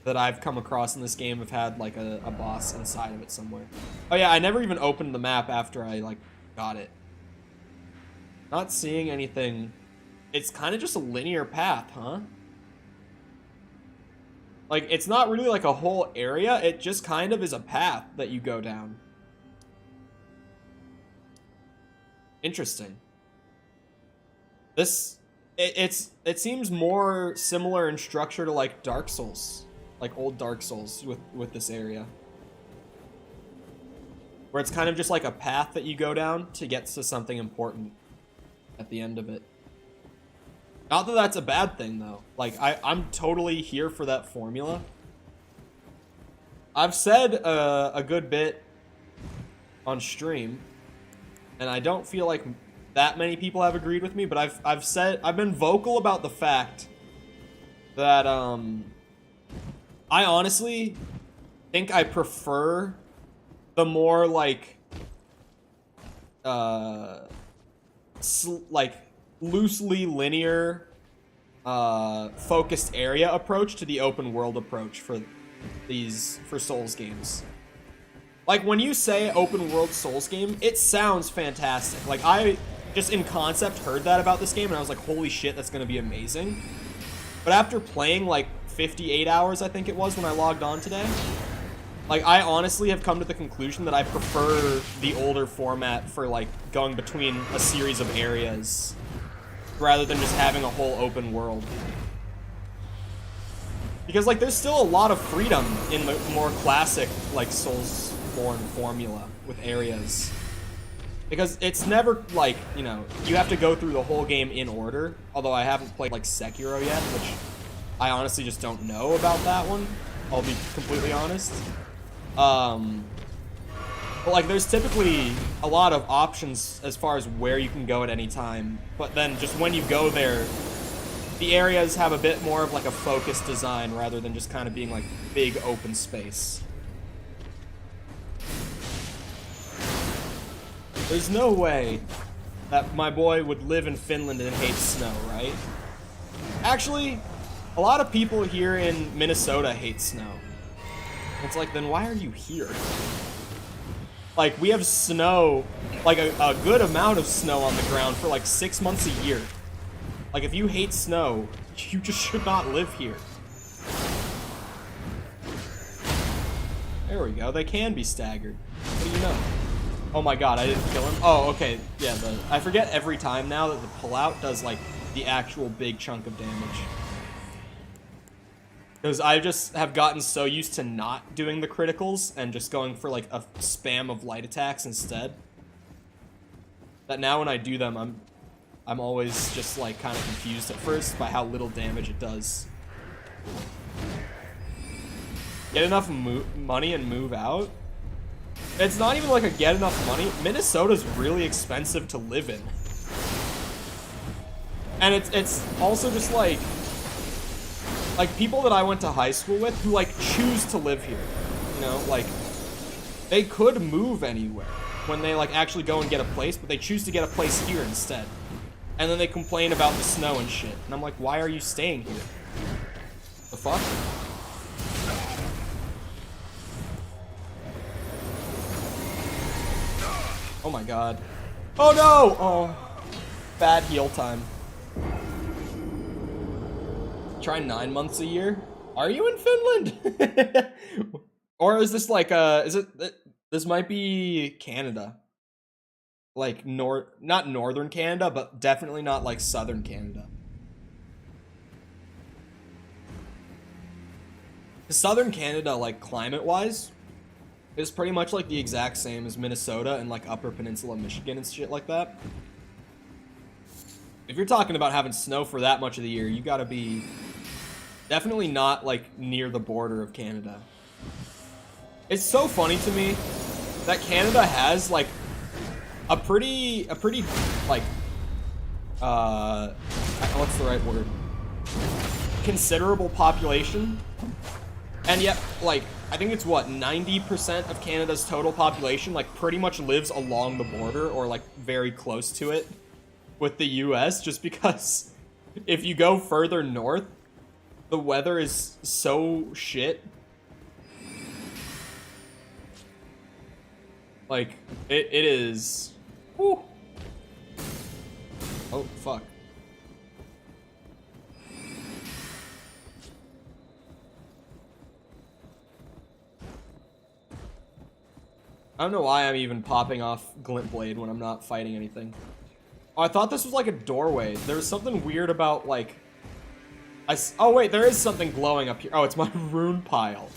that I've come across in this game have had like a boss inside of it somewhere. Oh yeah, I never even opened the map after I like got it. Not seeing anything. It's kind of just a linear path, huh? Like, it's not really like a whole area. It just kind of is a path that you go down. Interesting. It seems more similar in structure to like Dark Souls, like old Dark Souls with this area. Where it's kind of just like a path that you go down to get to something important at the end of it. Not that that's a bad thing, though. Like, I'm totally here for that formula. I've said a good bit on stream, and I don't feel like that many people have agreed with me, but I've been vocal about the fact that, I honestly think I prefer the more, like, loosely linear focused area approach to the open world approach for Souls games. Like, when you say open world Souls game, it sounds fantastic. Like, I just in concept heard that about this game and I was like, holy shit, that's gonna be amazing. But after playing like 58 hours, I think it was, when I logged on today, like, I honestly have come to the conclusion that I prefer the older format for, like, going between a series of areas rather than just having a whole open world. Because, like, there's still a lot of freedom in the more classic, like, Soulsborne formula with areas. Because it's never, like, you know, you have to go through the whole game in order, although I haven't played, like, Sekiro yet, which I honestly just don't know about that one, I'll be completely honest. But like, there's typically a lot of options as far as where you can go at any time, but then just when you go there, the areas have a bit more of like a focused design rather than just kind of being like big open space. There's no way that my boy would live in Finland and hate snow, right? Actually, a lot of people here in Minnesota hate snow. It's like, then why are you here? Like, we have snow, like a good amount of snow on the ground for like 6 months a year. Like, if you hate snow, you just should not live here. There we go. They can be staggered. What do you know? Oh my god, I didn't kill him. Oh, okay. Yeah, I forget every time now that the pullout does, like, the actual big chunk of damage. Because I just have gotten so used to not doing the criticals and just going for, like, a spam of light attacks instead, that now when I do them, I'm always just, like, kind of confused at first by how little damage it does. Get enough money and move out? It's not even like a get enough money. Minnesota's really expensive to live in. And it's also just like people that I went to high school with who like choose to live here. You know, like they could move anywhere when they like actually go and get a place, but they choose to get a place here instead. And then they complain about the snow and shit. And I'm like, why are you staying here? The fuck? Oh my god. Oh no! Oh. Bad heal time. Try 9 months a year? Are you in Finland? Or is this like this might be Canada. Like not northern Canada, but definitely not like southern Canada. Southern Canada, like climate-wise, is pretty much like the exact same as Minnesota and like Upper Peninsula Michigan and shit like that. If you're talking about having snow for that much of the year, you gotta be definitely not like near the border of Canada. It's so funny to me that Canada has like a pretty like what's the right word? Considerable population. And yet, like, I think it's what, 90% of Canada's total population, like, pretty much lives along the border or, like, very close to it with the US, just because if you go further north, the weather is so shit. Like, it is... Whew. Oh, fuck. I don't know why I'm even popping off Glint Blade when I'm not fighting anything. Oh, I thought this was like a doorway. There was something weird about like... Oh wait, there is something glowing up here. Oh, it's my rune pile.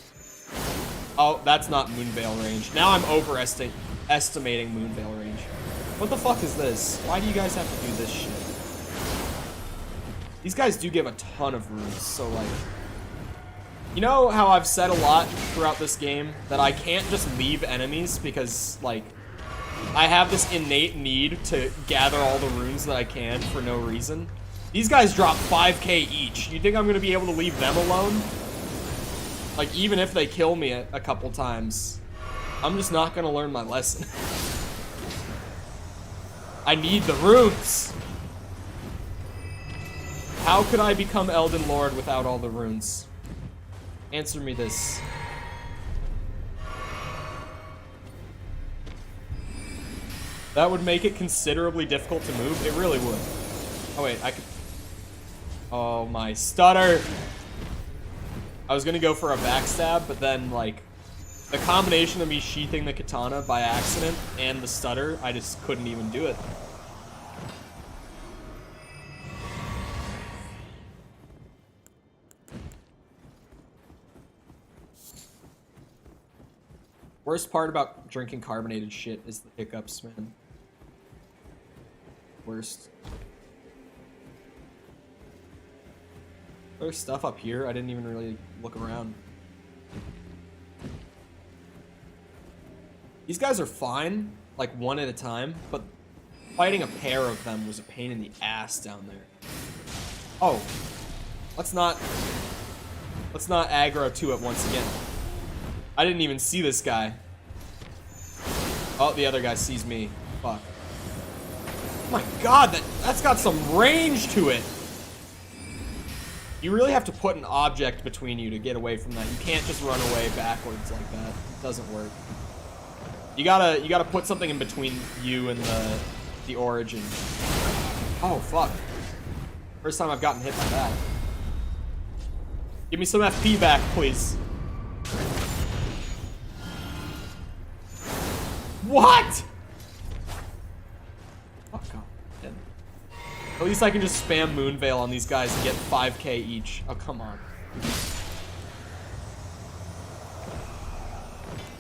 Oh, that's not Moonvale range. Now I'm overestimating Moonvale range. What the fuck is this? Why do you guys have to do this shit? These guys do give a ton of runes, so like... You know how I've said a lot throughout this game that I can't just leave enemies because, like, I have this innate need to gather all the runes that I can for no reason? These guys drop 5k each. You think I'm gonna be able to leave them alone? Like, even if they kill me a couple times, I'm just not gonna learn my lesson. I need the runes! How could I become Elden Lord without all the runes? Answer me this. That would make it considerably difficult to move. It really would. Oh wait, I could... Oh my stutter! I was gonna go for a backstab, but then like... The combination of me sheathing the katana by accident and the stutter, I just couldn't even do it. Worst part about drinking carbonated shit is the hiccups, man. Worst. There's stuff up here. I didn't even really look around. These guys are fine, like one at a time, but fighting a pair of them was a pain in the ass down there. Oh, let's not aggro to it once again. I didn't even see this guy. Oh, the other guy sees me. Fuck. Oh my god, that's got some range to it. You really have to put an object between you to get away from that. You can't just run away backwards like that. It doesn't work. You gotta put something in between you and the origin. Oh fuck. First time I've gotten hit by that. Give me some FP back, please. What? Fuck off. At least I can just spam Moonvale on these guys and get 5k each. Oh, come on.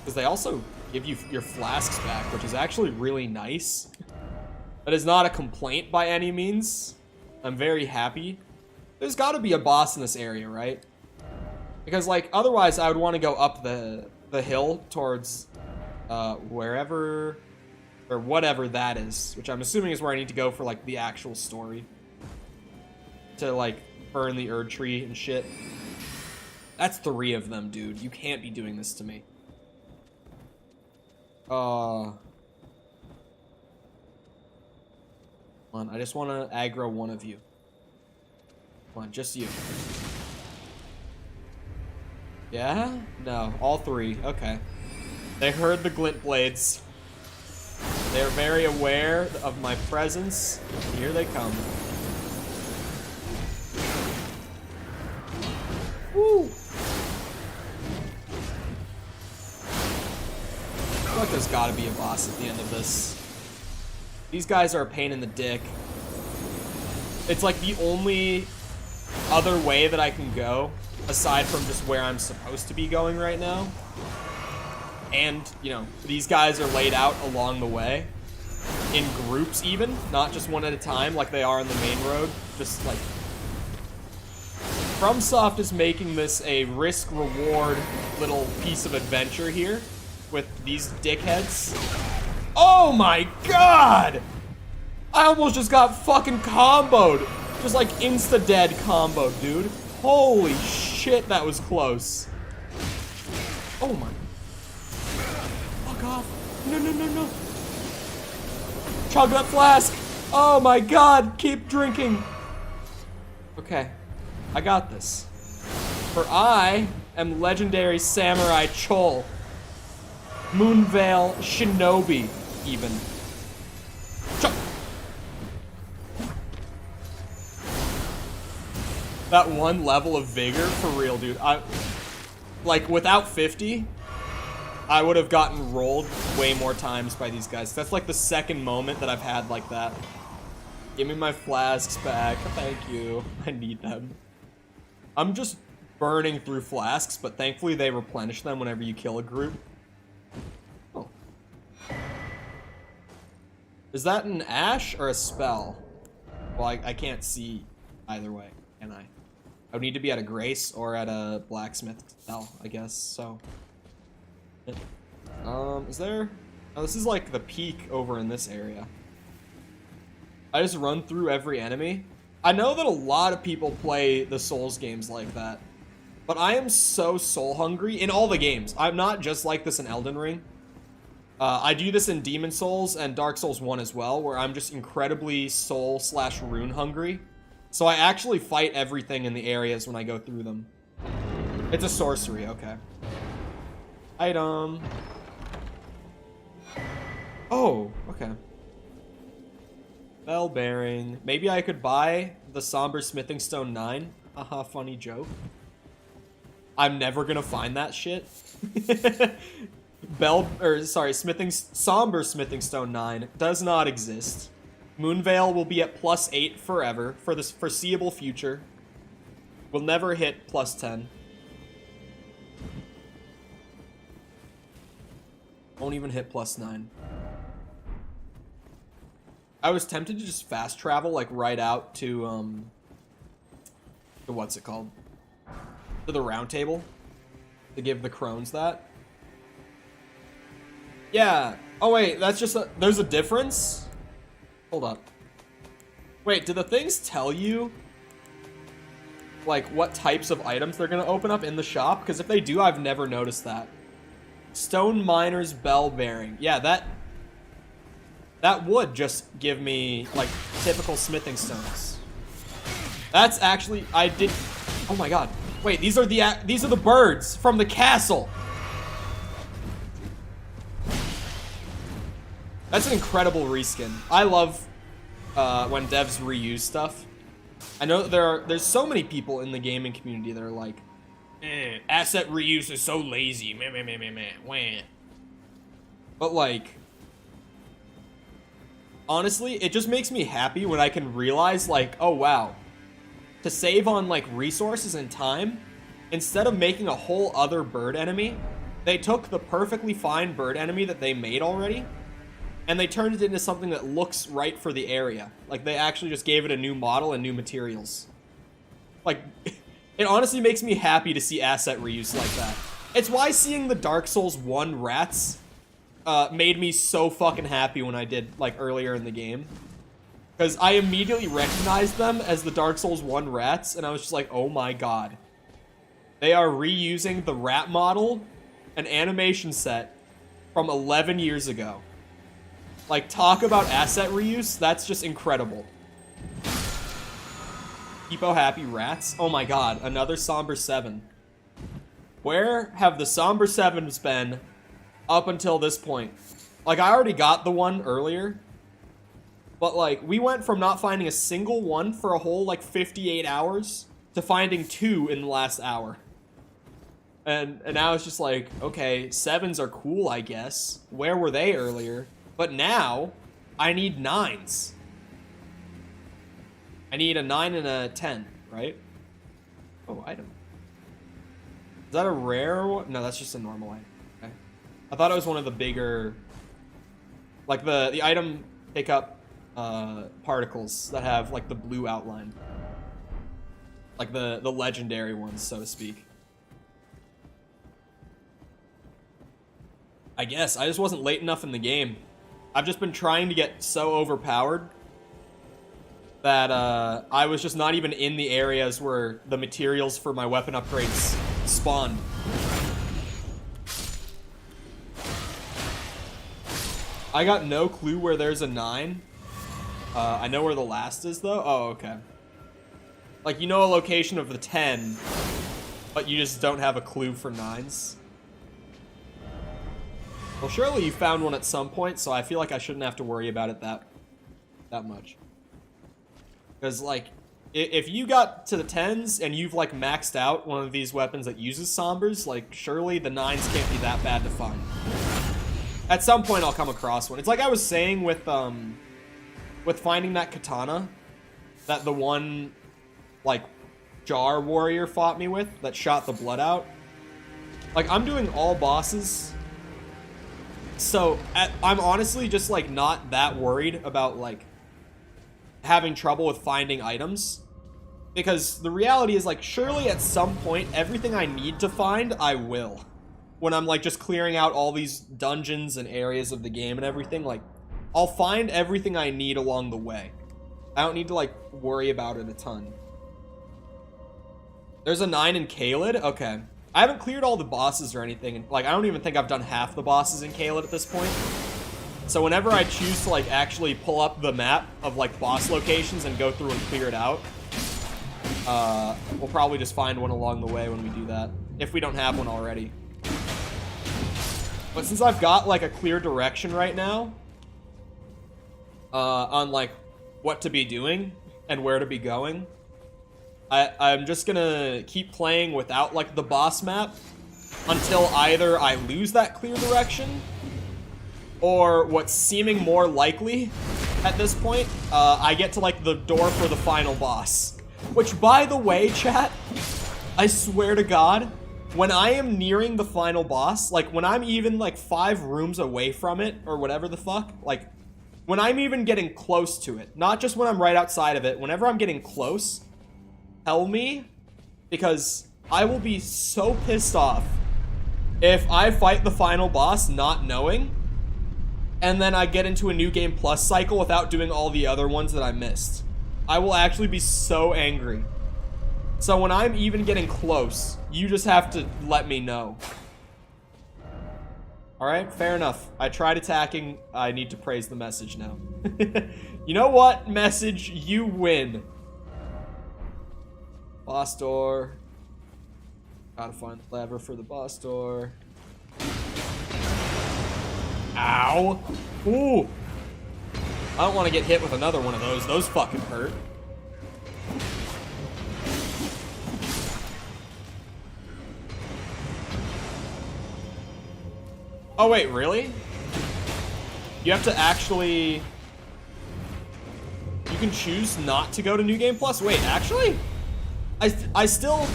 Because they also give you your flasks back, which is actually really nice. That is not a complaint by any means. I'm very happy. There's got to be a boss in this area, right? Because, like, otherwise I would want to go up the hill towards wherever or whatever that is, which I'm assuming is where I need to go for, like, the actual story. To, like, burn the Erd Tree and shit. That's 3 of them, dude. You can't be doing this to me. Come on, I just want to aggro one of you. Come on, just you. Yeah? No, all 3. Okay. They heard the glint blades. They're very aware of my presence. Here they come. Woo! I feel like there's gotta be a boss at the end of this. These guys are a pain in the dick. It's like the only other way that I can go, aside from just where I'm supposed to be going right now. And, you know, these guys are laid out along the way. In groups even, not just one at a time like they are on the main road. Just like... FromSoft is making this a risk-reward little piece of adventure here with these dickheads. Oh my god! I almost just got fucking comboed. Just like insta-dead combo, dude. Holy shit, that was close. Oh my... Fuck off. No, no, no, no. Chug that flask. Oh my god, keep drinking. Okay, I got this. For I am legendary samurai Chol. Moonvale shinobi, even. Chug. That one level of vigor, for real, dude. Like, without 50... I would have gotten rolled way more times by these guys. That's like the second moment that I've had like that. Give me my flasks back. Thank you. I need them. I'm just burning through flasks, but thankfully they replenish them whenever you kill a group. Oh. Is that an ash or a spell? Well, I can't see either way, can I? I would need to be at a grace or at a blacksmith spell, I guess, so... Is there... Oh, this is like the peak over in this area. I just run through every enemy. I know that a lot of people play the Souls games like that, but I am so soul hungry in all the games. I'm not just like this in Elden Ring. I do this in Demon Souls and Dark Souls 1 as well, where I'm just incredibly soul/rune hungry. So I actually fight everything in the areas when I go through them. It's a sorcery, okay. Item. Oh, okay. Bell bearing. Maybe I could buy the Somber Smithing Stone 9. Haha, funny joke. I'm never gonna find that shit. Somber Smithing Stone 9 does not exist. Moonvale will be at +8 forever for this foreseeable future. We'll never hit +10. Won't even hit +9. I was tempted to just fast travel, like, right out to what's it called? To the round table. To give the crones that. Yeah. Oh, wait, that's just a... There's a difference? Hold up. Wait, do the things tell you, like, what types of items they're gonna open up in the shop? Because if they do, I've never noticed that. Stone Miner's Bell Bearing. Yeah, that would just give me, like, typical smithing stones. That's actually... I did... Oh my god. Wait, these are the birds from the castle. That's an incredible reskin. I love when devs reuse stuff. I know that there's so many people in the gaming community that are like, asset reuse is so lazy. Meh, meh, meh, meh, meh. Wah. but like, honestly, it just makes me happy when I can realize like, oh wow, to save on like resources and time, instead of making a whole other bird enemy, they took the perfectly fine bird enemy that they made already, and they turned it into something that looks right for the area. Like, they actually just gave it a new model and new materials. Like, it honestly makes me happy to see asset reuse like that. It's why seeing the Dark Souls 1 rats made me so fucking happy when I did, like, earlier in the game. Because I immediately recognized them as the Dark Souls 1 rats, and I was just like, oh my god. They are reusing the rat model and animation set from 11 years ago. Like, talk about asset reuse, that's just incredible. Hippo happy rats. Oh my god, another Somber 7. Where have the Somber 7s been up until this point? Like, I already got the one earlier. But, like, we went from not finding a single one for a whole, like, 58 hours to finding 2 in the last hour. And now it's just like, okay, 7s are cool, I guess. Where were they earlier? But now, I need 9s. I need a 9 and a 10, right? Oh, item. Is that a rare one? No, that's just a normal item. Okay. I thought it was one of the bigger... Like, the item pick up particles that have, like, the blue outline. Like, the legendary ones, so to speak. I guess. I just wasn't late enough in the game. I've just been trying to get so overpowered that I was just not even in the areas where the materials for my weapon upgrades spawned. I got no clue where there's a 9. I know where the last is, though. Oh, okay. Like, you know a location of the 10, but you just don't have a clue for 9s. Well, surely you found one at some point, so I feel like I shouldn't have to worry about it that much. Because, like, if you got to the 10s and you've, like, maxed out one of these weapons that uses Sombers, like, surely the 9s can't be that bad to find. At some point, I'll come across one. It's like I was saying with finding that katana that the one, like, Jar warrior fought me with that shot the blood out. Like, I'm doing all bosses... So, I'm honestly just, like, not that worried about, like, having trouble with finding items. Because the reality is, like, surely at some point, everything I need to find, I will. When I'm, like, just clearing out all these dungeons and areas of the game and everything, like, I'll find everything I need along the way. I don't need to, like, worry about it a ton. There's a 9 in Caelid? Okay. I haven't cleared all the bosses or anything, and like I don't even think I've done half the bosses in Caelid at this point. So whenever I choose to like actually pull up the map of like boss locations and go through and clear it out, we'll probably just find one along the way when we do that, if we don't have one already. But since I've got like a clear direction right now on like what to be doing and where to be going, I'm just gonna keep playing without, like, the boss map until either I lose that clear direction, or what's seeming more likely at this point, I get to, like, the door for the final boss. Which, by the way, chat, I swear to God, when I am nearing the final boss, like, when I'm even, like, 5 rooms away from it, or whatever the fuck, like, when I'm even getting close to it, not just when I'm right outside of it, whenever I'm getting close... Tell me, because I will be so pissed off if I fight the final boss not knowing, and then I get into a New Game Plus cycle without doing all the other ones that I missed. I will actually be so angry. So when I'm even getting close, you just have to let me know. Alright, fair enough. I tried attacking, I need to praise the message now. You know what, message? You win. Boss door. Gotta find the lever for the boss door. Ow! Ooh! I don't want to get hit with another one of those. Those fucking hurt. Oh, wait, really? You have to actually... You can choose not to go to New Game Plus? Wait, actually? I'm still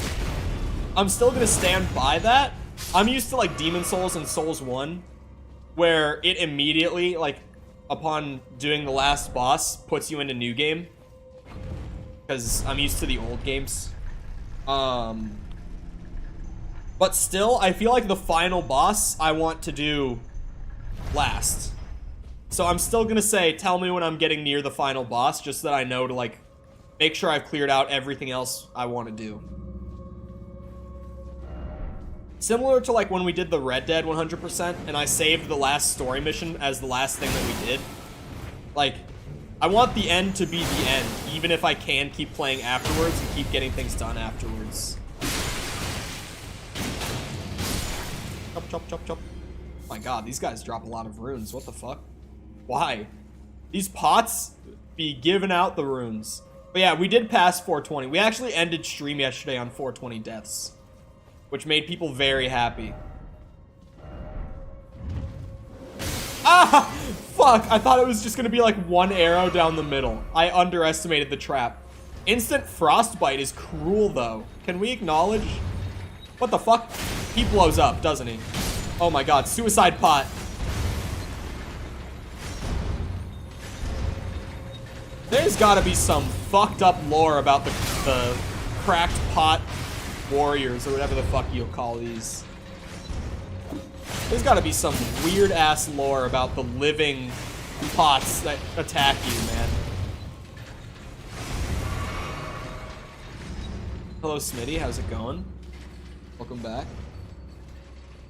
gonna stand by that. I'm used to, like, Demon Souls and Souls 1, where it immediately, like, upon doing the last boss, puts you into New Game. Because I'm used to the old games. But still, I feel like the final boss I want to do last. So I'm still gonna say, tell me when I'm getting near the final boss, just so that I know to, like, make sure I've cleared out everything else I want to do. Similar to, like, when we did the Red Dead 100%, and I saved the last story mission as the last thing that we did. Like, I want the end to be the end, even if I can keep playing afterwards and keep getting things done afterwards. Chop, chop, chop, chop. Oh my god, these guys drop a lot of runes. What the fuck? Why? These pots be giving out the runes. But yeah, we did pass 420. We actually ended stream yesterday on 420 deaths, which made people very happy. Ah! Fuck! I thought it was just gonna be like one arrow down the middle. I underestimated the trap. Instant frostbite is cruel, though. Can we acknowledge? What the fuck? He blows up, doesn't he? Oh my god, suicide pot. There's gotta be some fucked up lore about the cracked pot warriors, or whatever the fuck you'll call these. There's gotta be some weird ass lore about the living pots that attack you, man. Hello, Smitty, how's it going? Welcome back.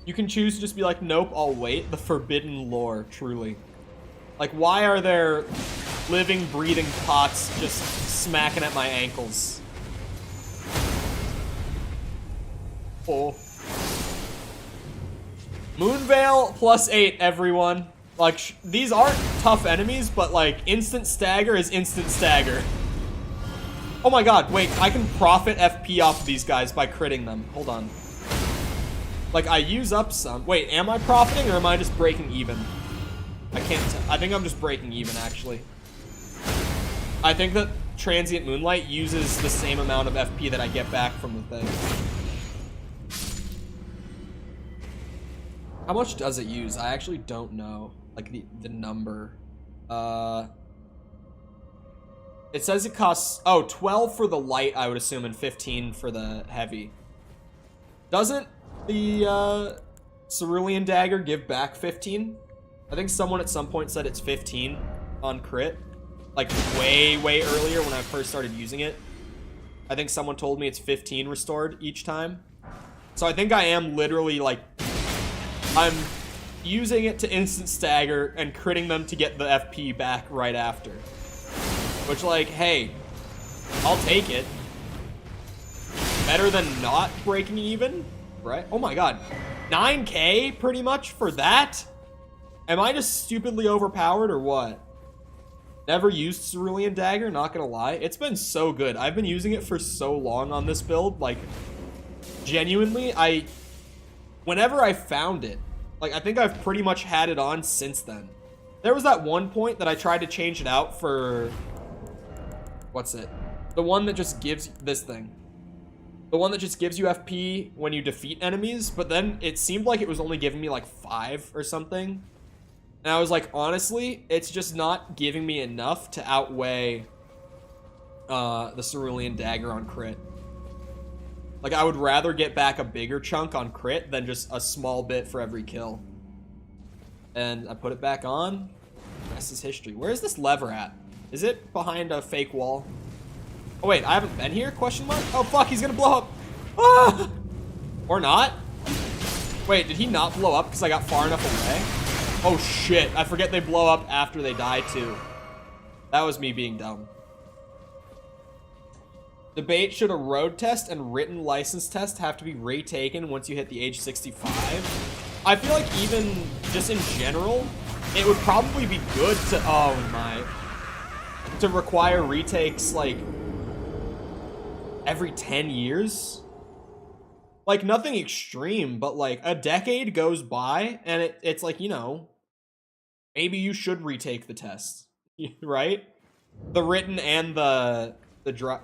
You can choose to just be like, nope, I'll wait. The forbidden lore, truly. Like, why are there living, breathing pots just smacking at my ankles? Oh. Moonvale +8, everyone. Like, these aren't tough enemies, but, like, instant stagger is instant stagger. Oh my god, wait, I can profit FP off of these guys by critting them. Hold on. Like, I use up some. Wait, am I profiting or am I just breaking even? I can't tell. I think I'm just breaking even, actually. I think that Transient Moonlight uses the same amount of FP that I get back from the thing. How much does it use? I actually don't know. Like, the number. It says it costs... Oh, 12 for the light, I would assume, and 15 for the heavy. Doesn't the Cerulean Dagger give back 15? I think someone at some point said it's 15 on crit. Like, way, way earlier when I first started using it. I think someone told me it's 15 restored each time. So I think I am literally, like... I'm using it to instant stagger and critting them to get the FP back right after. Which, like, hey, I'll take it. Better than not breaking even, right? Oh my god. 9K, pretty much, for that? Am I just stupidly overpowered or what? Never used Cerulean Dagger, not gonna lie. It's been so good. I've been using it for so long on this build. Like, genuinely, whenever I found it, like, I think I've pretty much had it on since then. There was that one point that I tried to change it out for... What's it? The one that just gives this thing. The one that just gives you FP when you defeat enemies, but then it seemed like it was only giving me like 5 or something. And I was like, honestly, it's just not giving me enough to outweigh the Cerulean Dagger on crit. Like, I would rather get back a bigger chunk on crit than just a small bit for every kill. And I put it back on. The rest is history. Where is this lever at? Is it behind a fake wall? Oh, wait, I haven't been here? Question mark? Oh, fuck, he's gonna blow up. Ah! Or not? Wait, did he not blow up because I got far enough away? Oh, shit. I forget they blow up after they die, too. That was me being dumb. Debate, should a road test and written license test have to be retaken once you hit the age 65? I feel like even just in general, it would probably be good to... Oh, my... to require retakes, like, every 10 years? Like, nothing extreme, but, like, a decade goes by, and it's like, you know, maybe you should retake the test, right? The written and the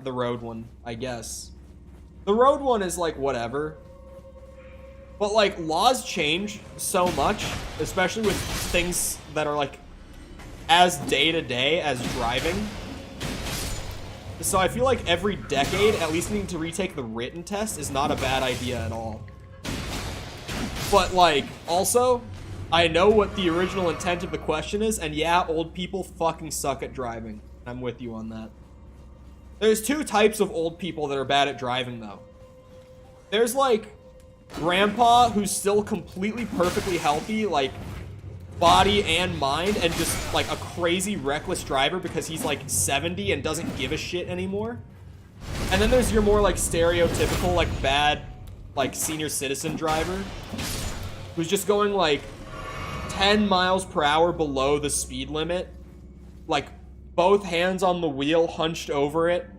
road one, I guess. The road one is, like, whatever. But, like, laws change so much, especially with things that are, like, as day-to-day as driving. So I feel like every decade, at least needing to retake the written test is not a bad idea at all. But, like, also, I know what the original intent of the question is, and yeah, old people fucking suck at driving. I'm with you on that. There's two types of old people that are bad at driving, though. There's, like, grandpa who's still completely perfectly healthy, like, body and mind, and just, like, a crazy reckless driver because he's, like, 70 and doesn't give a shit anymore. And then there's your more, like, stereotypical, like, bad, like, senior citizen driver who's just going, like, 10 miles per hour below the speed limit, like, both hands on the wheel, hunched over it,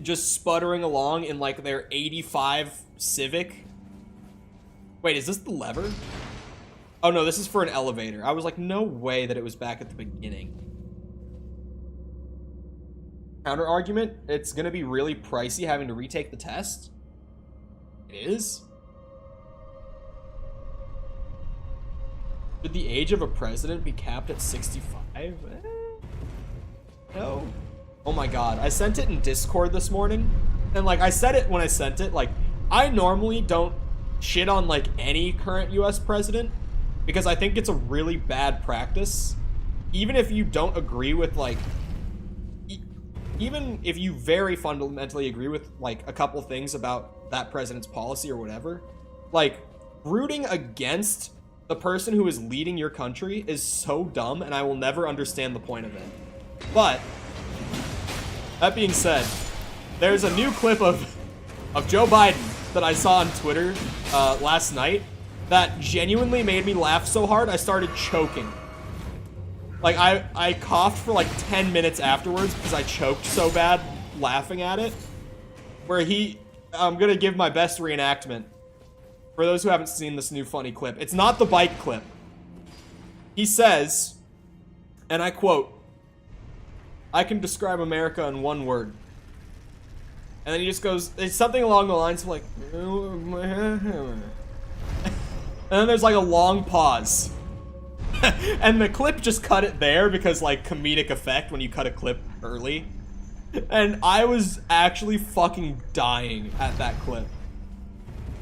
just sputtering along in, like, their 85 Civic. Wait, is this the lever? Oh, no, this is for an elevator. I was like, no way that it was back at the beginning. Counter argument, it's gonna be really pricey having to retake the test. It is? Should the age of a president be capped at 65? No. Oh my god, I sent it in Discord this morning, and, like, I said it when I sent it, like, I normally don't shit on, like, any current US president, because I think it's a really bad practice. Even if you don't agree with, like, even if you very fundamentally agree with, like, a couple things about that president's policy or whatever, like, rooting against the person who is leading your country is so dumb, and I will never understand the point of it. But that being said, there's a new clip of Joe Biden that I saw on Twitter last night that genuinely made me laugh so hard I started choking. Like, I coughed for like 10 minutes afterwards because I choked so bad laughing at it. Where I'm gonna give my best reenactment for those who haven't seen this new funny clip. It's not the bike clip. He says, and I quote, "I can describe America in one word." And then he just goes, it's something along the lines of like, and then there's like a long pause. And the clip just cut it there because, like, comedic effect when you cut a clip early. And I was actually fucking dying at that clip.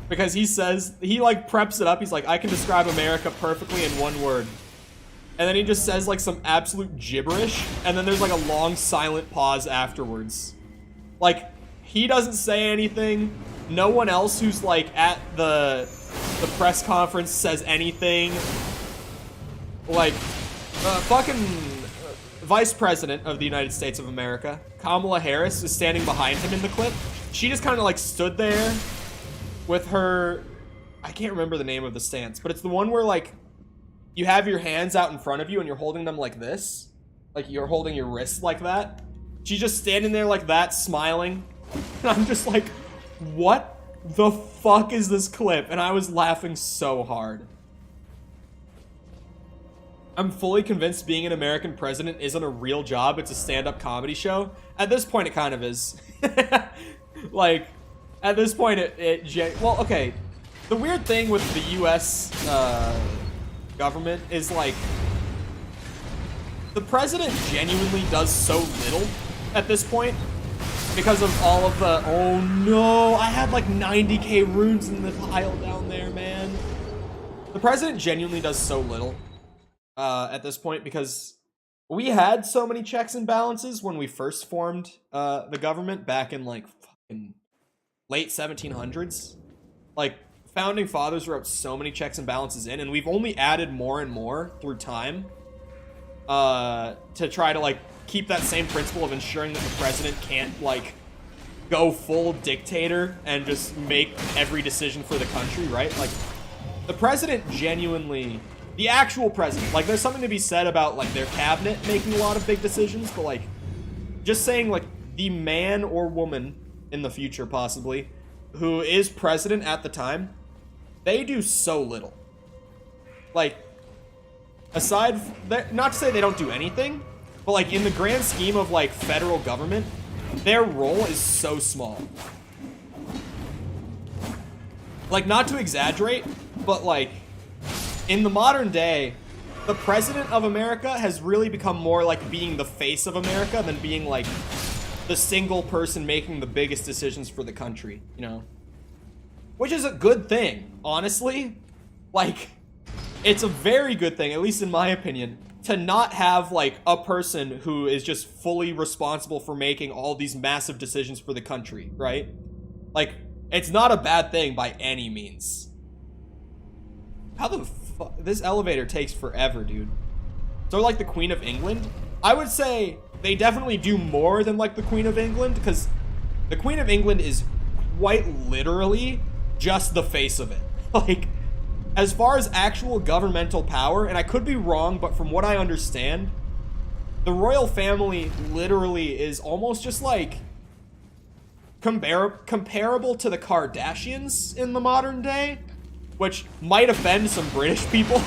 Because he says, he like preps it up, he's like, "I can describe America perfectly in one word." And then he just says like some absolute gibberish, and then there's like a long silent pause afterwards. Like, he doesn't say anything, no one else who's like at the press conference says anything. Like, fucking Vice President of the United States of America, Kamala Harris, is standing behind him in the clip. She just kind of like stood there with her, I can't remember the name of the stance, but it's the one where like you have your hands out in front of you and you're holding them like this. Like you're holding your wrists like that. She's just standing there like that, smiling. And I'm just like, what the fuck is this clip? And I was laughing so hard. I'm fully convinced being an American president isn't a real job, it's a stand-up comedy show. At this point, it kind of is. Like, at this point, well, okay. The weird thing with the US government is, like, the president genuinely does so little at this point because of all of the, oh no, I had like 90k runes in the pile down there, man. The president genuinely does so little at this point because we had so many checks and balances when we first formed the government back in like fucking late 1700s. Like, founding fathers wrote so many checks and balances in, and we've only added more and more through time to try to like keep that same principle of ensuring that the president can't like go full dictator and just make every decision for the country, right? Like, the president genuinely The actual president. Like, there's something to be said about, like, their cabinet making a lot of big decisions, but, like, just saying, like, the man or woman in the future, possibly, who is president at the time, they do so little. Like, aside, not to say they don't do anything, but, like, in the grand scheme of, like, federal government, their role is so small. Like, not to exaggerate, but, like, in the modern day, the president of America has really become more like being the face of America than being, like, the single person making the biggest decisions for the country, you know? Which is a good thing, honestly. Like, it's a very good thing, at least in my opinion, to not have, like, a person who is just fully responsible for making all these massive decisions for the country, right? Like, it's not a bad thing by any means. How the fuck? This elevator takes forever, dude. So, like, the Queen of England? I would say they definitely do more than, like, the Queen of England, because the Queen of England is quite literally just the face of it. Like, as far as actual governmental power, and I could be wrong, but from what I understand, the royal family literally is almost just, like, comparable to the Kardashians in the modern day, which might offend some British people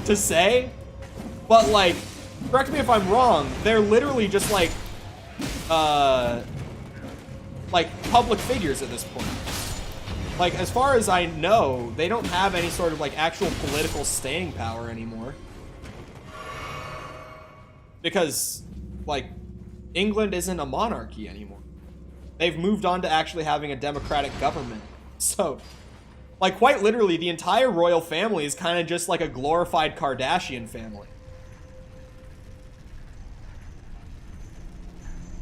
to say, but, like, correct me if I'm wrong, they're literally just, like public figures at this point. Like, as far as I know, they don't have any sort of, like, actual political staying power anymore. Because, like, England isn't a monarchy anymore. They've moved on to actually having a democratic government. So, like, quite literally, the entire royal family is kind of just like a glorified Kardashian family.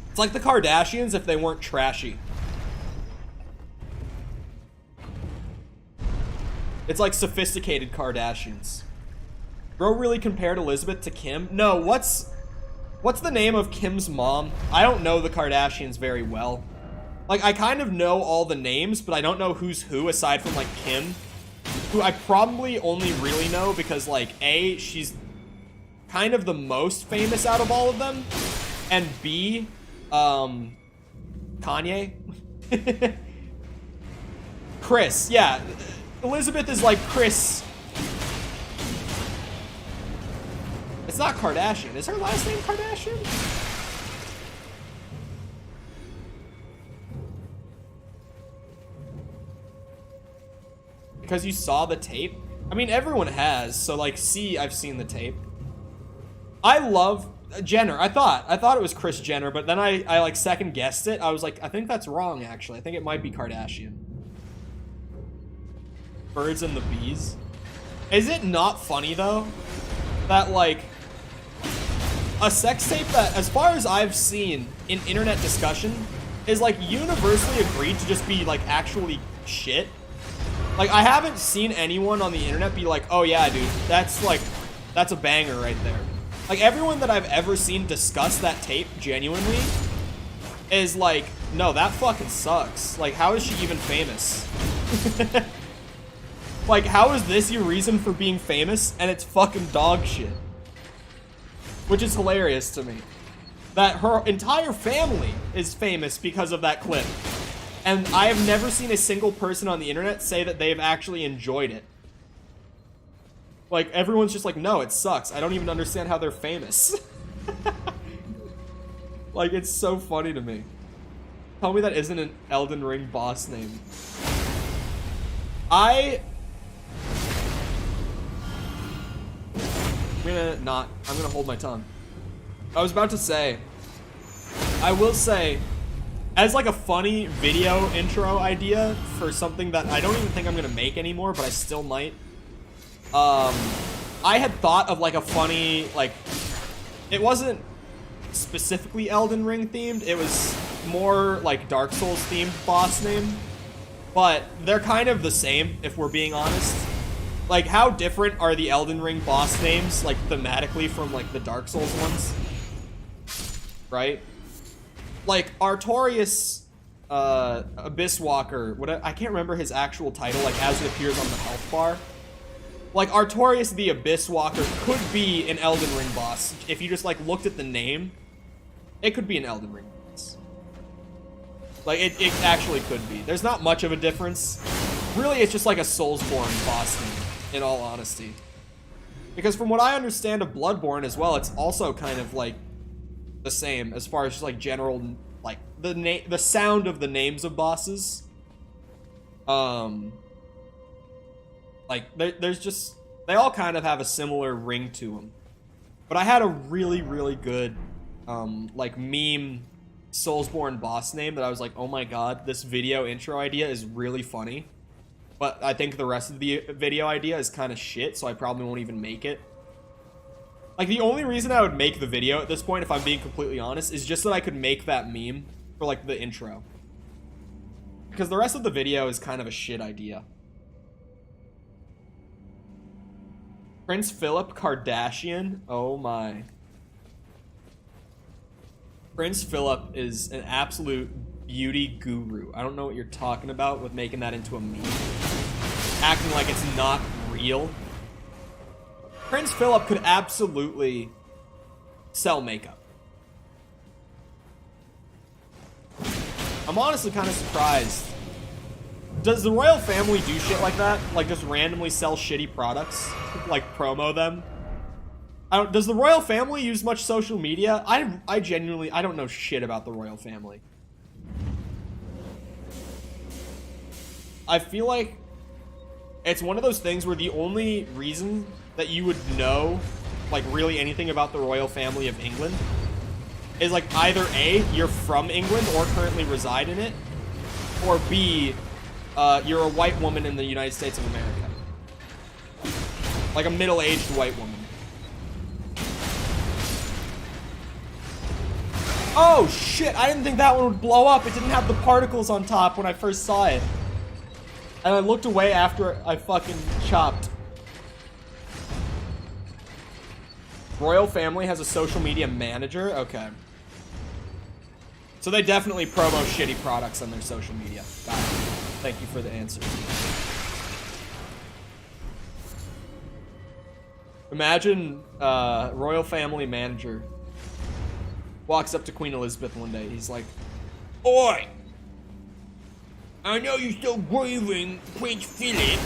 It's like the Kardashians if they weren't trashy. It's like sophisticated Kardashians. Bro really compared Elizabeth to Kim? No, what's the name of Kim's mom? I don't know the Kardashians very well. Like, I kind of know all the names, but I don't know who's who aside from, like, Kim, who I probably only really know because, like, A, she's kind of the most famous out of all of them, and B, Kanye? Chris, yeah. Elizabeth is like Chris. It's not Kardashian. Is her last name Kardashian? Because you saw the tape? I mean, everyone has, so, like, C, I've seen the tape. I love Jenner. I thought it was Kris Jenner, but then I like, second guessed it. I was like, I think that's wrong, actually. I think it might be Kardashian. Birds and the bees. Is it not funny, though, that, like, a sex tape that, as far as I've seen in internet discussion, is, like, universally agreed to just be, like, actually shit? Like, I haven't seen anyone on the internet be like, oh yeah, dude, that's a banger right there. Like, everyone that I've ever seen discuss that tape genuinely is like, no, that fucking sucks. Like, how is she even famous? Like, how is this your reason for being famous and it's fucking dog shit? Which is hilarious to me. That her entire family is famous because of that clip. And I have never seen a single person on the internet say that they've actually enjoyed it. Like, everyone's just like, no, it sucks. I don't even understand how they're famous. Like, it's so funny to me. Tell me that isn't an Elden Ring boss name. I'm gonna hold my tongue. I was about to say, I will say, as like a funny video intro idea for something that I don't even think I'm gonna make anymore, but I still might. I had thought of like a funny, like, it wasn't specifically Elden Ring themed, it was more like Dark Souls themed boss name, but they're kind of the same if we're being honest. Like, how different are the Elden Ring boss names, like, thematically from, like, the Dark Souls ones? Right? Like, Artorias, Abyss Walker, I can't remember his actual title, like, as it appears on the health bar. Like, Artorias the Abyss Walker could be an Elden Ring boss. If you just, like, looked at the name, it could be an Elden Ring boss. Like, it actually could be. There's not much of a difference. Really, it's just like a Soulsborne boss name, in all honesty. Because from what I understand of Bloodborne as well, it's also kind of, like, the same as far as just, like, general, like, the sound of the names of bosses. Like, there's just, they all kind of have a similar ring to them. But I had a really, really good, like, meme Soulsborne boss name that I was like, oh my god, this video intro idea is really funny. But I think the rest of the video idea is kind of shit, so I probably won't even make it. Like, the only reason I would make the video at this point, if I'm being completely honest, is just that I could make that meme for, like, the intro. Because the rest of the video is kind of a shit idea. Prince Philip Kardashian? Oh my. Prince Philip is an absolute beauty guru. I don't know what you're talking about with making that into a meme. Acting like it's not real. Prince Philip could absolutely sell makeup. I'm honestly kind of surprised. Does the royal family do shit like that? Like, just randomly sell shitty products? Like, promo them? Does the royal family use much social media? I genuinely, I don't know shit about the royal family. I feel like it's one of those things where the only reason that you would know, like, really anything about the royal family of England is, like, either A, you're from England or currently reside in it, or B, you're a white woman in the United States of America. Like a middle-aged white woman. Oh, shit! I didn't think that one would blow up. It didn't have the particles on top when I first saw it. And I looked away after I fucking chopped. Royal family has a social media manager? Okay. So they definitely promo shitty products on their social media. Got it. Thank you for the answer. Imagine royal family manager walks up to Queen Elizabeth one day. He's like, "Oi! I know you're still grieving Prince Philip,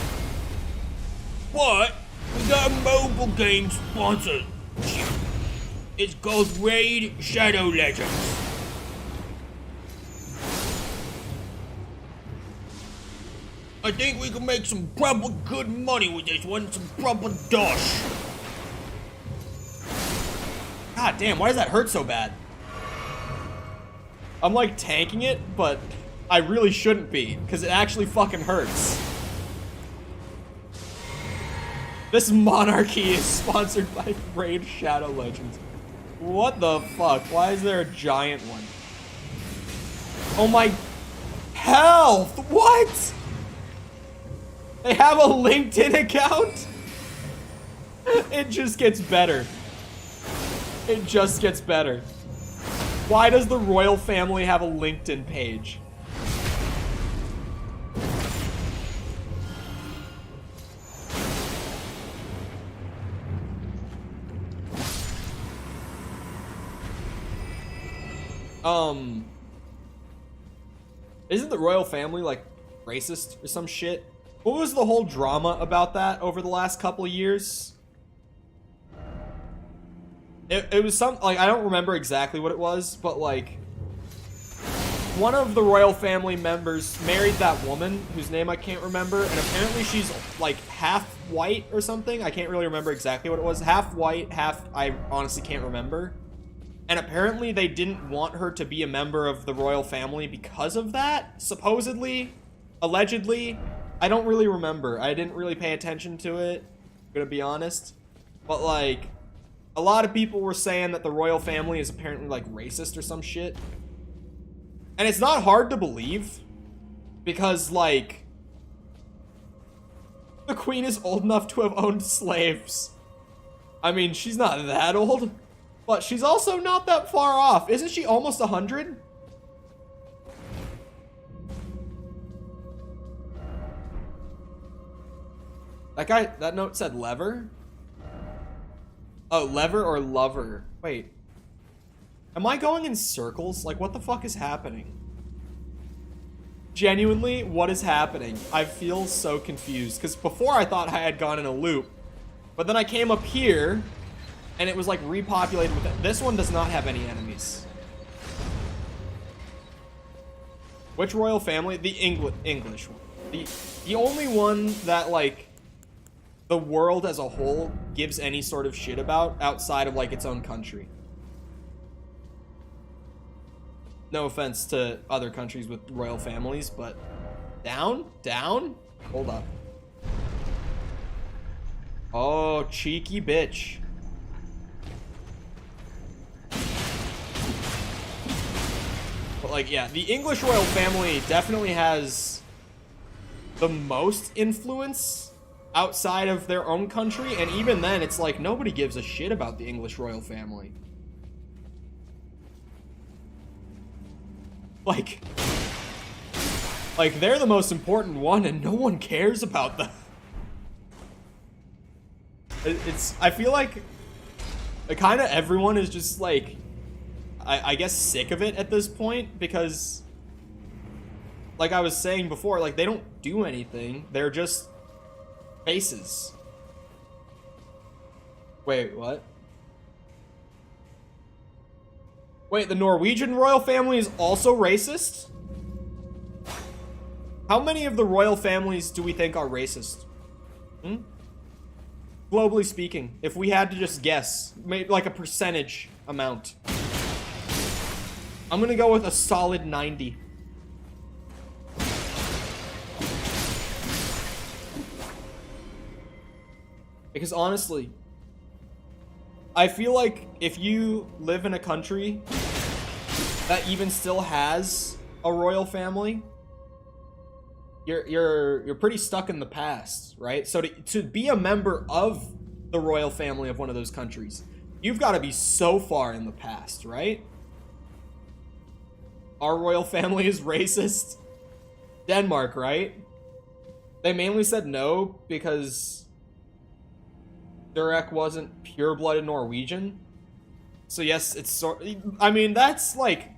but we got a mobile game sponsor. It's called Raid Shadow Legends. I think we can make some proper good money with this one, some proper dosh." God damn, why does that hurt so bad? I'm like tanking it, but I really shouldn't be, because it actually fucking hurts. This monarchy is sponsored by Raid Shadow Legends. What the fuck? Why is there a giant one? Oh my health! What? They have a LinkedIn account? It just gets better. It just gets better. Why does the royal family have a LinkedIn page? Isn't the royal family, like, racist or some shit? What was the whole drama about that over the last couple of years? It was some, like, I don't remember exactly what it was, but, like, one of the royal family members married that woman whose name I can't remember, and apparently she's, like, half white or something. I can't really remember exactly what it was. Half white, half, I honestly can't remember. And apparently they didn't want her to be a member of the royal family because of that, supposedly, allegedly. I don't really remember. I didn't really pay attention to it, I'm gonna be honest. But, like, a lot of people were saying that the royal family is apparently, like, racist or some shit. And it's not hard to believe, because, like, the queen is old enough to have owned slaves. I mean, she's not that old, but she's also not that far off. Isn't she almost 100? That guy, that note said lever? Oh, lever or lover. Wait. Am I going in circles? Like, what the fuck is happening? Genuinely, what is happening? I feel so confused. Because before I thought I had gone in a loop. But then I came up here, and it was like repopulated with it. This one does not have any enemies. Which royal family? The English one. The only one that, like, the world as a whole gives any sort of shit about outside of, like, its own country. No offense to other countries with royal families, but down? Hold up. Oh, cheeky bitch. But, like, yeah, the English royal family definitely has the most influence outside of their own country, and even then, it's like nobody gives a shit about the English royal family. Like they're the most important one, and no one cares about them. I feel like kind of everyone is just like, I guess sick of it at this point, because like I was saying before, like they don't do anything. They're just faces. Wait, what? Wait, the Norwegian royal family is also racist? How many of the royal families do we think are racist? Globally speaking, if we had to just guess, like a percentage amount. I'm gonna go with a solid 90. Because honestly, I feel like if you live in a country that even still has a royal family, you're pretty stuck in the past, right? So to be a member of the royal family of one of those countries, you've got to be so far in the past, right? Our royal family is racist. Denmark, right? They mainly said no because Durek wasn't pure-blooded Norwegian. So yes, it's sort. I mean, that's like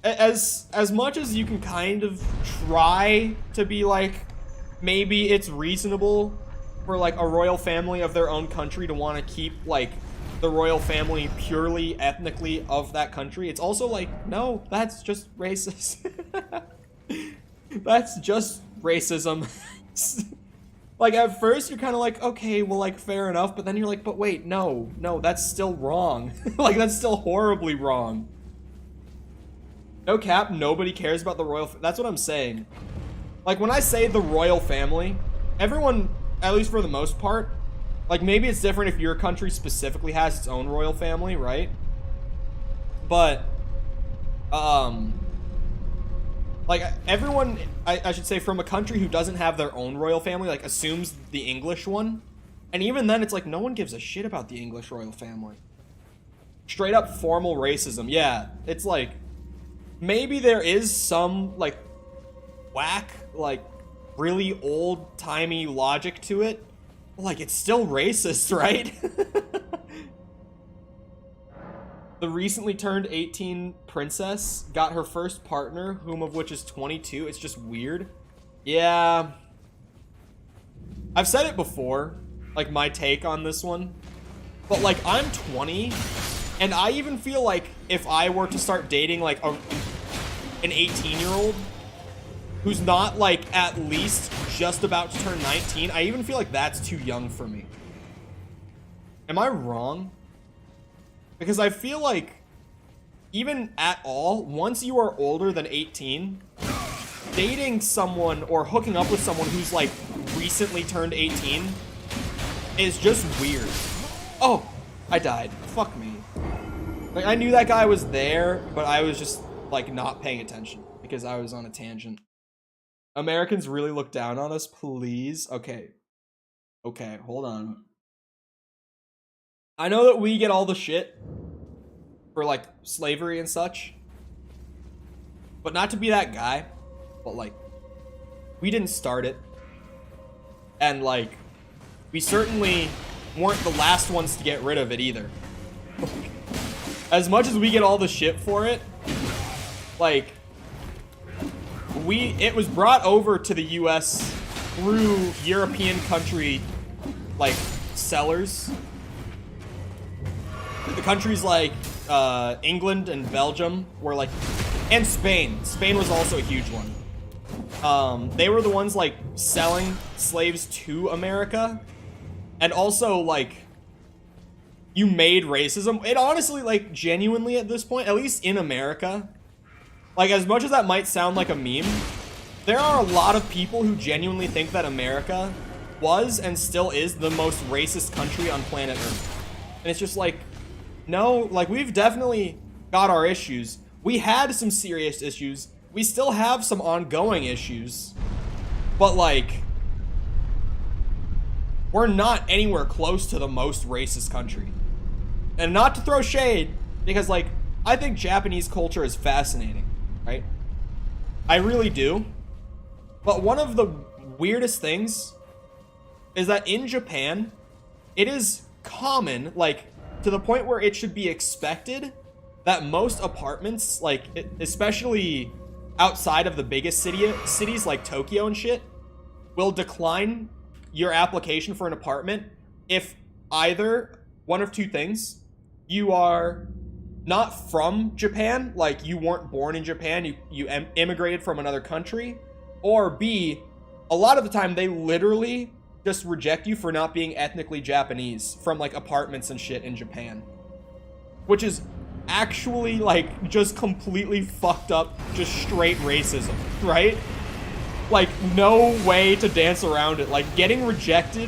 as much as you can kind of try to be like, maybe it's reasonable for like a royal family of their own country to want to keep like the royal family purely ethnically of that country. It's also like, no, that's just racist. That's just racism. Like, at first, you're kind of like, okay, well, like, fair enough. But then you're like, but wait, no, that's still wrong. Like, that's still horribly wrong. No cap, nobody cares about the royal... That's what I'm saying. Like, when I say the royal family, everyone, at least for the most part, like, maybe it's different if your country specifically has its own royal family, right? But, like, everyone, I should say, from a country who doesn't have their own royal family, like, assumes the English one. And even then, it's like, no one gives a shit about the English royal family. Straight up formal racism. Yeah, it's like, maybe there is some, like, whack, like, really old-timey logic to it. But, like, it's still racist, right? The recently turned 18 princess got her first partner, whom of which is 22. It's just weird. Yeah. I've said it before, like my take on this one. But like, I'm 20, and I even feel like if I were to start dating like an 18-year-old who's not like at least just about to turn 19, I even feel like that's too young for me. Am I wrong? Because I feel like, even at all, once you are older than 18, dating someone or hooking up with someone who's, like, recently turned 18 is just weird. Oh, I died. Fuck me. Like, I knew that guy was there, but I was just, like, not paying attention because I was on a tangent. Americans really look down on us, please? Okay. Okay, hold on. I know that we get all the shit for, like, slavery and such. But not to be that guy. But, like, we didn't start it. And, like, we certainly weren't the last ones to get rid of it either. As much as we get all the shit for it, like, it was brought over to the US through European country, like, sellers. The countries like England and Belgium were like, and Spain. Spain was also a huge one. They were the ones like selling slaves to America. And also like, you made racism. It honestly, like, genuinely at this point, at least in America, like, as much as that might sound like a meme, there are a lot of people who genuinely think that America was and still is the most racist country on planet Earth. And it's just like, no, like, we've definitely got our issues. We had some serious issues. We still have some ongoing issues. But, like, we're not anywhere close to the most racist country. And not to throw shade, because, like, I think Japanese culture is fascinating, right? I really do. But one of the weirdest things is that in Japan, it is common, like, to the point where it should be expected that most apartments, like, especially outside of the biggest cities like Tokyo and shit, will decline your application for an apartment if either one of two things: you are not from Japan, like you weren't born in Japan, you immigrated from another country, or B, a lot of the time they literally just reject you for not being ethnically Japanese from like apartments and shit in Japan, which is actually like just completely fucked up, just straight racism, right? Like, no way to dance around it. Like, getting rejected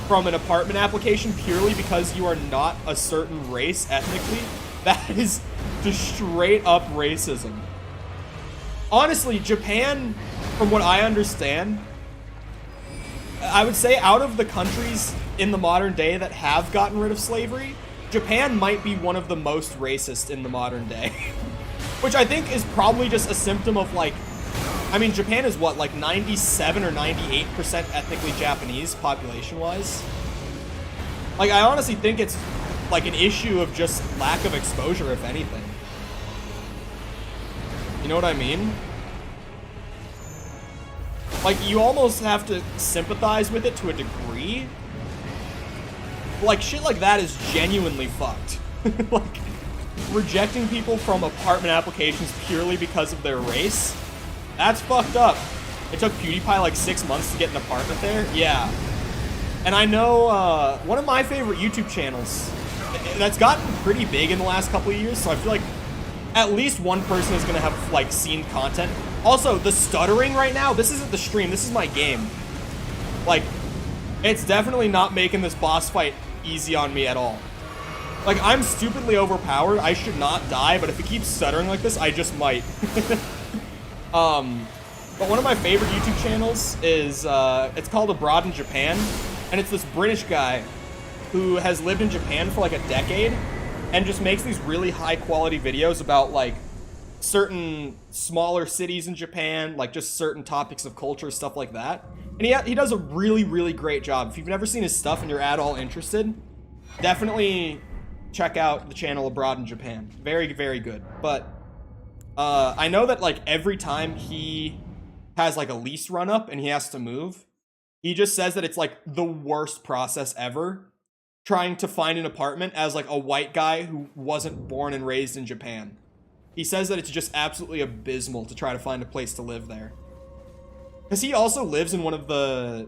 from an apartment application purely because you are not a certain race ethnically, that is just straight up racism. Honestly, Japan, from what I understand, I would say out of the countries in the modern day that have gotten rid of slavery, Japan might be one of the most racist in the modern day. Which I think is probably just a symptom of, like, I mean, Japan is what, like 97 or 98% ethnically Japanese population-wise? Like, I honestly think it's like an issue of just lack of exposure, if anything. You know what I mean? Like, you almost have to sympathize with it to a degree. Like, shit like that is genuinely fucked. Like, rejecting people from apartment applications purely because of their race, that's fucked up. It took PewDiePie like 6 months to get an apartment there. Yeah. And I know one of my favorite YouTube channels that's gotten pretty big in the last couple of years, so I feel like at least one person is gonna have like seen content. Also, the stuttering right now, this isn't the stream, this is my game. Like, it's definitely not making this boss fight easy on me at all. Like, I'm stupidly overpowered, I should not die, but if it keeps stuttering like this, I just might. But one of my favorite YouTube channels is, it's called Abroad in Japan, and it's this British guy who has lived in Japan for like a decade, and just makes these really high quality videos about like certain smaller cities in Japan, like just certain topics of culture, stuff like that. And he does a really, really great job. If you've never seen his stuff and you're at all interested, definitely check out the channel Abroad in Japan. Very, very good. But I know that like every time he has like a lease run up and he has to move, he just says that it's like the worst process ever trying to find an apartment as like a white guy who wasn't born and raised in Japan. He says that it's just absolutely abysmal to try to find a place to live there. Because he also lives in one of the,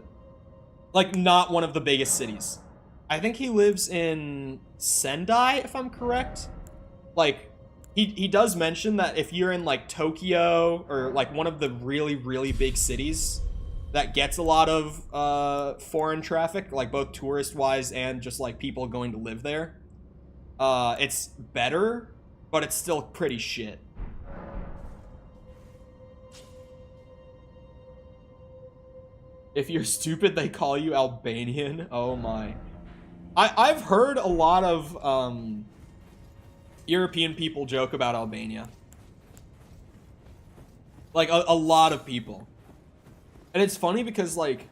like, not one of the biggest cities. I think he lives in Sendai, if I'm correct. Like, he does mention that if you're in, like, Tokyo or, like, one of the really, really big cities that gets a lot of foreign traffic, like, both tourist-wise and just, like, people going to live there, it's better, but it's still pretty shit. If you're stupid, they call you Albanian. Oh my. I've heard a lot of European people joke about Albania. Like, a lot of people. And it's funny because, like,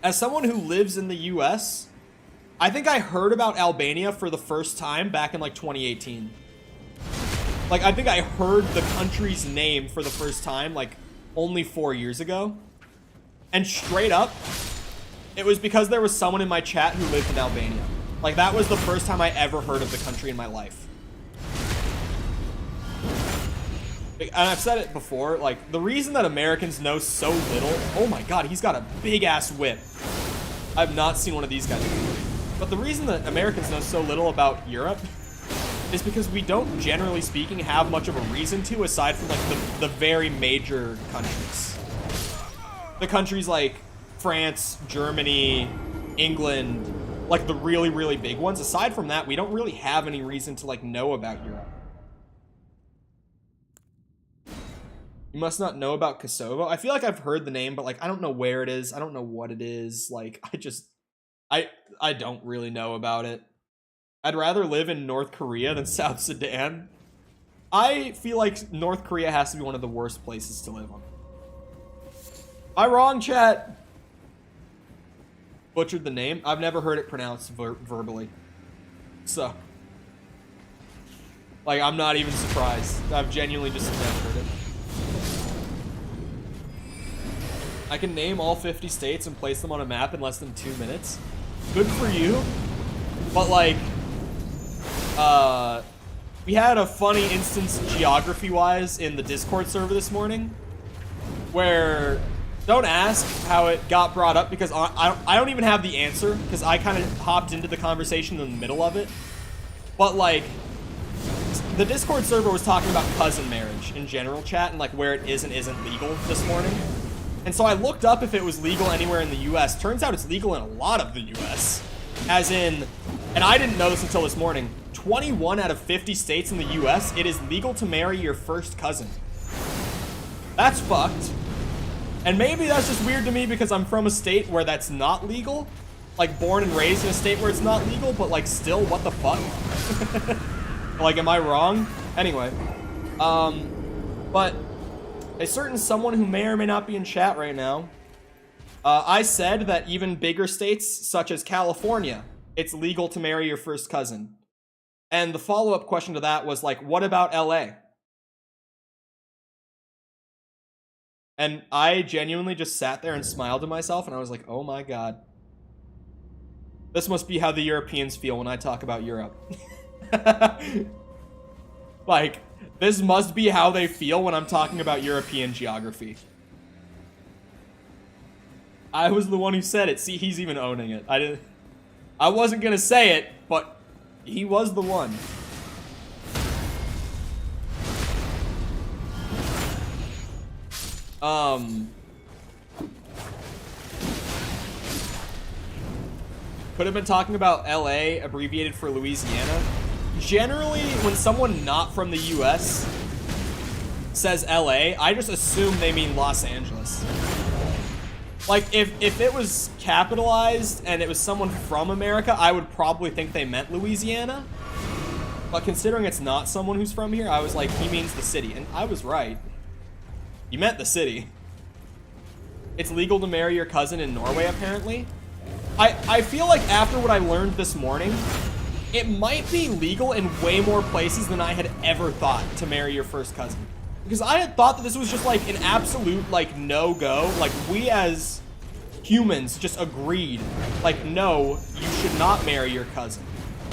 as someone who lives in the US, I think I heard about Albania for the first time back in like 2018. Like, I think I heard the country's name for the first time like only 4 years ago. And straight up, it was because there was someone in my chat who lived in Albania. Like, that was the first time I ever heard of the country in my life. And I've said it before, like, the reason that Americans know so little... Oh my god, he's got a big-ass whip. I've not seen one of these guys before. But the reason that Americans know so little about Europe is because we don't, generally speaking, have much of a reason to, aside from, like, the very major countries. The countries like France, Germany, England, like the really, really big ones. Aside from that, we don't really have any reason to, like, know about Europe. You must not know about Kosovo. I feel like I've heard the name, but, like, I don't know where it is. I don't know what it is. Like, I don't really know about it. I'd rather live in North Korea than South Sudan. I feel like North Korea has to be one of the worst places to live on. Am I wrong, chat? Butchered the name. I've never heard it pronounced verbally. So, like, I'm not even surprised. I've genuinely just never heard it. I can name all 50 states and place them on a map in less than 2 minutes. Good for you. But, like, we had a funny instance geography-wise in the Discord server this morning where... Don't ask how it got brought up, because I don't even have the answer, because I kind of hopped into the conversation in the middle of it. But, like, the Discord server was talking about cousin marriage in general, chat, and, like, where it is and isn't legal this morning. And so I looked up if it was legal anywhere in the US. Turns out it's legal in a lot of the US. As in, and I didn't know this until this morning, 21 out of 50 states in the US, it is legal to marry your first cousin. That's fucked. And maybe that's just weird to me because I'm from a state where that's not legal. Like, born and raised in a state where it's not legal, but, like, still, what the fuck? Like, am I wrong? Anyway. But a certain someone who may or may not be in chat right now, I said that even bigger states, such as California, it's legal to marry your first cousin. And the follow-up question to that was, like, what about LA? And I genuinely just sat there and smiled to myself, and I was like, oh my god. This must be how the Europeans feel when I talk about Europe. Like, this must be how they feel when I'm talking about European geography. I was the one who said it. See, he's even owning it. I wasn't gonna say it, but he was the one. Could have been talking about LA, abbreviated for Louisiana. Generally, when someone not from the US says LA, I just assume they mean Los Angeles. Like, if it was capitalized and it was someone from America, I would probably think they meant Louisiana. But considering it's not someone who's from here, I was like, he means the city. And I was right. You meant the city. It's legal to marry your cousin in Norway, apparently. I feel like after what I learned this morning, it might be legal in way more places than I had ever thought to marry your first cousin. Because I had thought that this was just like an absolute like no-go. Like we as humans just agreed, like no, you should not marry your cousin.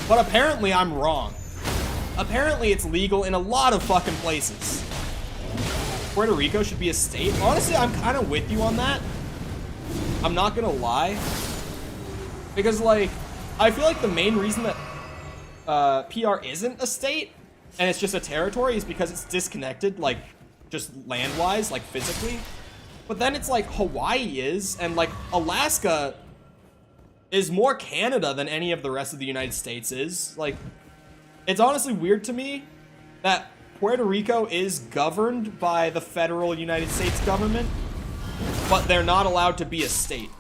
But apparently I'm wrong. Apparently it's legal in a lot of fucking places. Puerto Rico should be a state. Honestly, I'm kind of with you on that. I'm not gonna lie. Because, like, I feel like the main reason that PR isn't a state, and it's just a territory, is because it's disconnected, like, just land-wise, like, physically. But then it's like Hawaii is, and, like, Alaska is more Canada than any of the rest of the United States is. Like, it's honestly weird to me that Puerto Rico is governed by the federal United States government, but they're not allowed to be a state.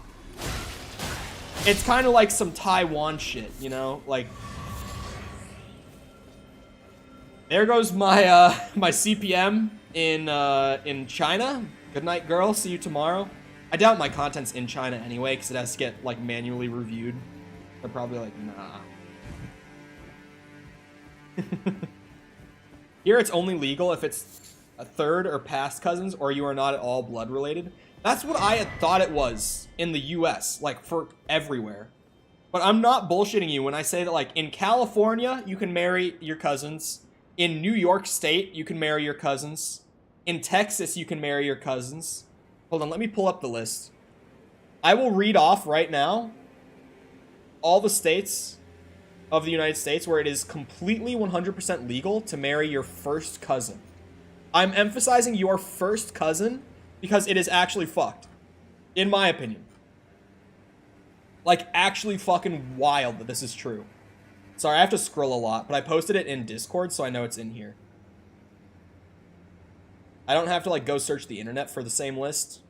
It's kind of like some Taiwan shit, you know? Like, there goes my my CPM in China. Good night, girl. See you tomorrow. I doubt my content's in China anyway, because it has to get, like, manually reviewed. They're probably like, nah. Here it's only legal if it's a third or past cousins, or you are not at all blood related. That's what I had thought it was in the US, like, for everywhere. But I'm not bullshitting you when I say that, like, in California, you can marry your cousins. In New York State, you can marry your cousins. In Texas, you can marry your cousins. Hold on, let me pull up the list. I will read off right now all the states of the United States where it is completely 100% legal to marry your first cousin. I'm emphasizing your first cousin because it is actually fucked, in my opinion. Like, actually fucking wild that this is true. Sorry, I have to scroll a lot, but I posted it in Discord, so I know it's in here. I don't have to, like, go search the internet for the same list.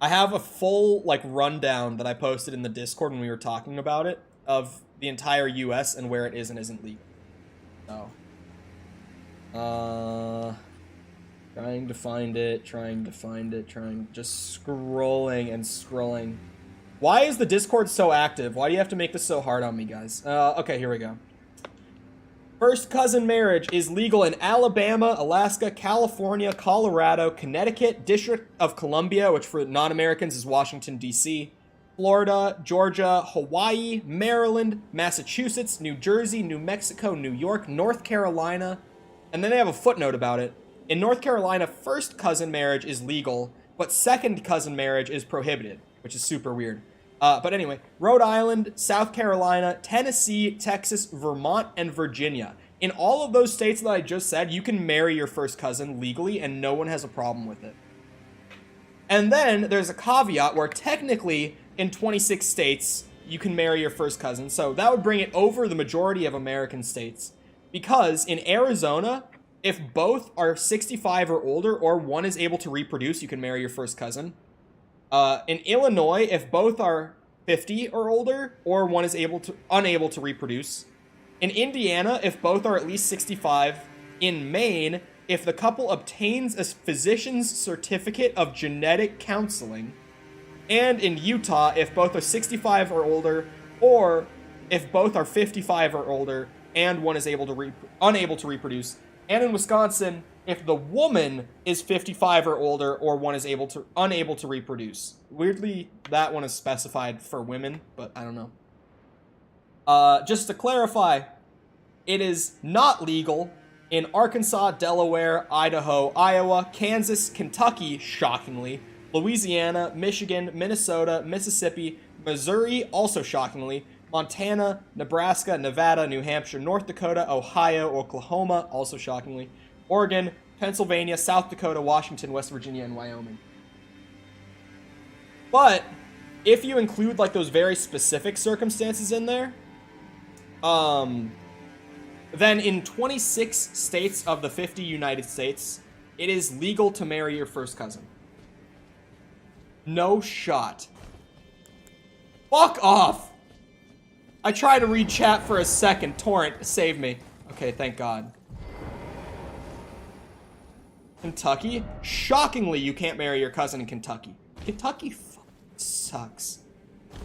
I have a full, like, rundown that I posted in the Discord when we were talking about it of the entire US and where it is and isn't legal. So. Trying to find it, just scrolling and scrolling. Why is the Discord so active? Why do you have to make this so hard on me, guys? Okay, here we go. First cousin marriage is legal in Alabama, Alaska, California, Colorado, Connecticut, District of Columbia, which for non-Americans is Washington, D.C., Florida, Georgia, Hawaii, Maryland, Massachusetts, New Jersey, New Mexico, New York, North Carolina. And then they have a footnote about it. In North Carolina, first cousin marriage is legal, but second cousin marriage is prohibited, which is super weird. But anyway, Rhode Island, South Carolina, Tennessee, Texas, Vermont, and Virginia. In all of those states that I just said, you can marry your first cousin legally and no one has a problem with it. And then there's a caveat where technically in 26 states, you can marry your first cousin. So that would bring it over the majority of American states. Because in Arizona, if both are 65 or older or one is able to reproduce, you can marry your first cousin. In Illinois, if both are 50 or older, or one is unable to reproduce. In Indiana, if both are at least 65. In Maine, if the couple obtains a physician's certificate of genetic counseling. And in Utah, if both are 65 or older, or if both are 55 or older, and one is unable to reproduce. And in Wisconsin, if the woman is 55 or older, or one is unable to reproduce. Weirdly, that one is specified for women, but I don't know. Just to clarify, it is not legal in Arkansas, Delaware, Idaho, Iowa, Kansas, Kentucky, shockingly, Louisiana, Michigan, Minnesota, Mississippi, Missouri, also shockingly, Montana, Nebraska, Nevada, New Hampshire, North Dakota, Ohio, Oklahoma, also shockingly, Oregon, Pennsylvania, South Dakota, Washington, West Virginia, and Wyoming. But if you include like those very specific circumstances in there, then in 26 states of the 50 United States, it is legal to marry your first cousin. No shot. Fuck off! I tried to read chat for a second. Torrent, save me. Okay, thank God. Kentucky? Shockingly, you can't marry your cousin in Kentucky. Kentucky sucks.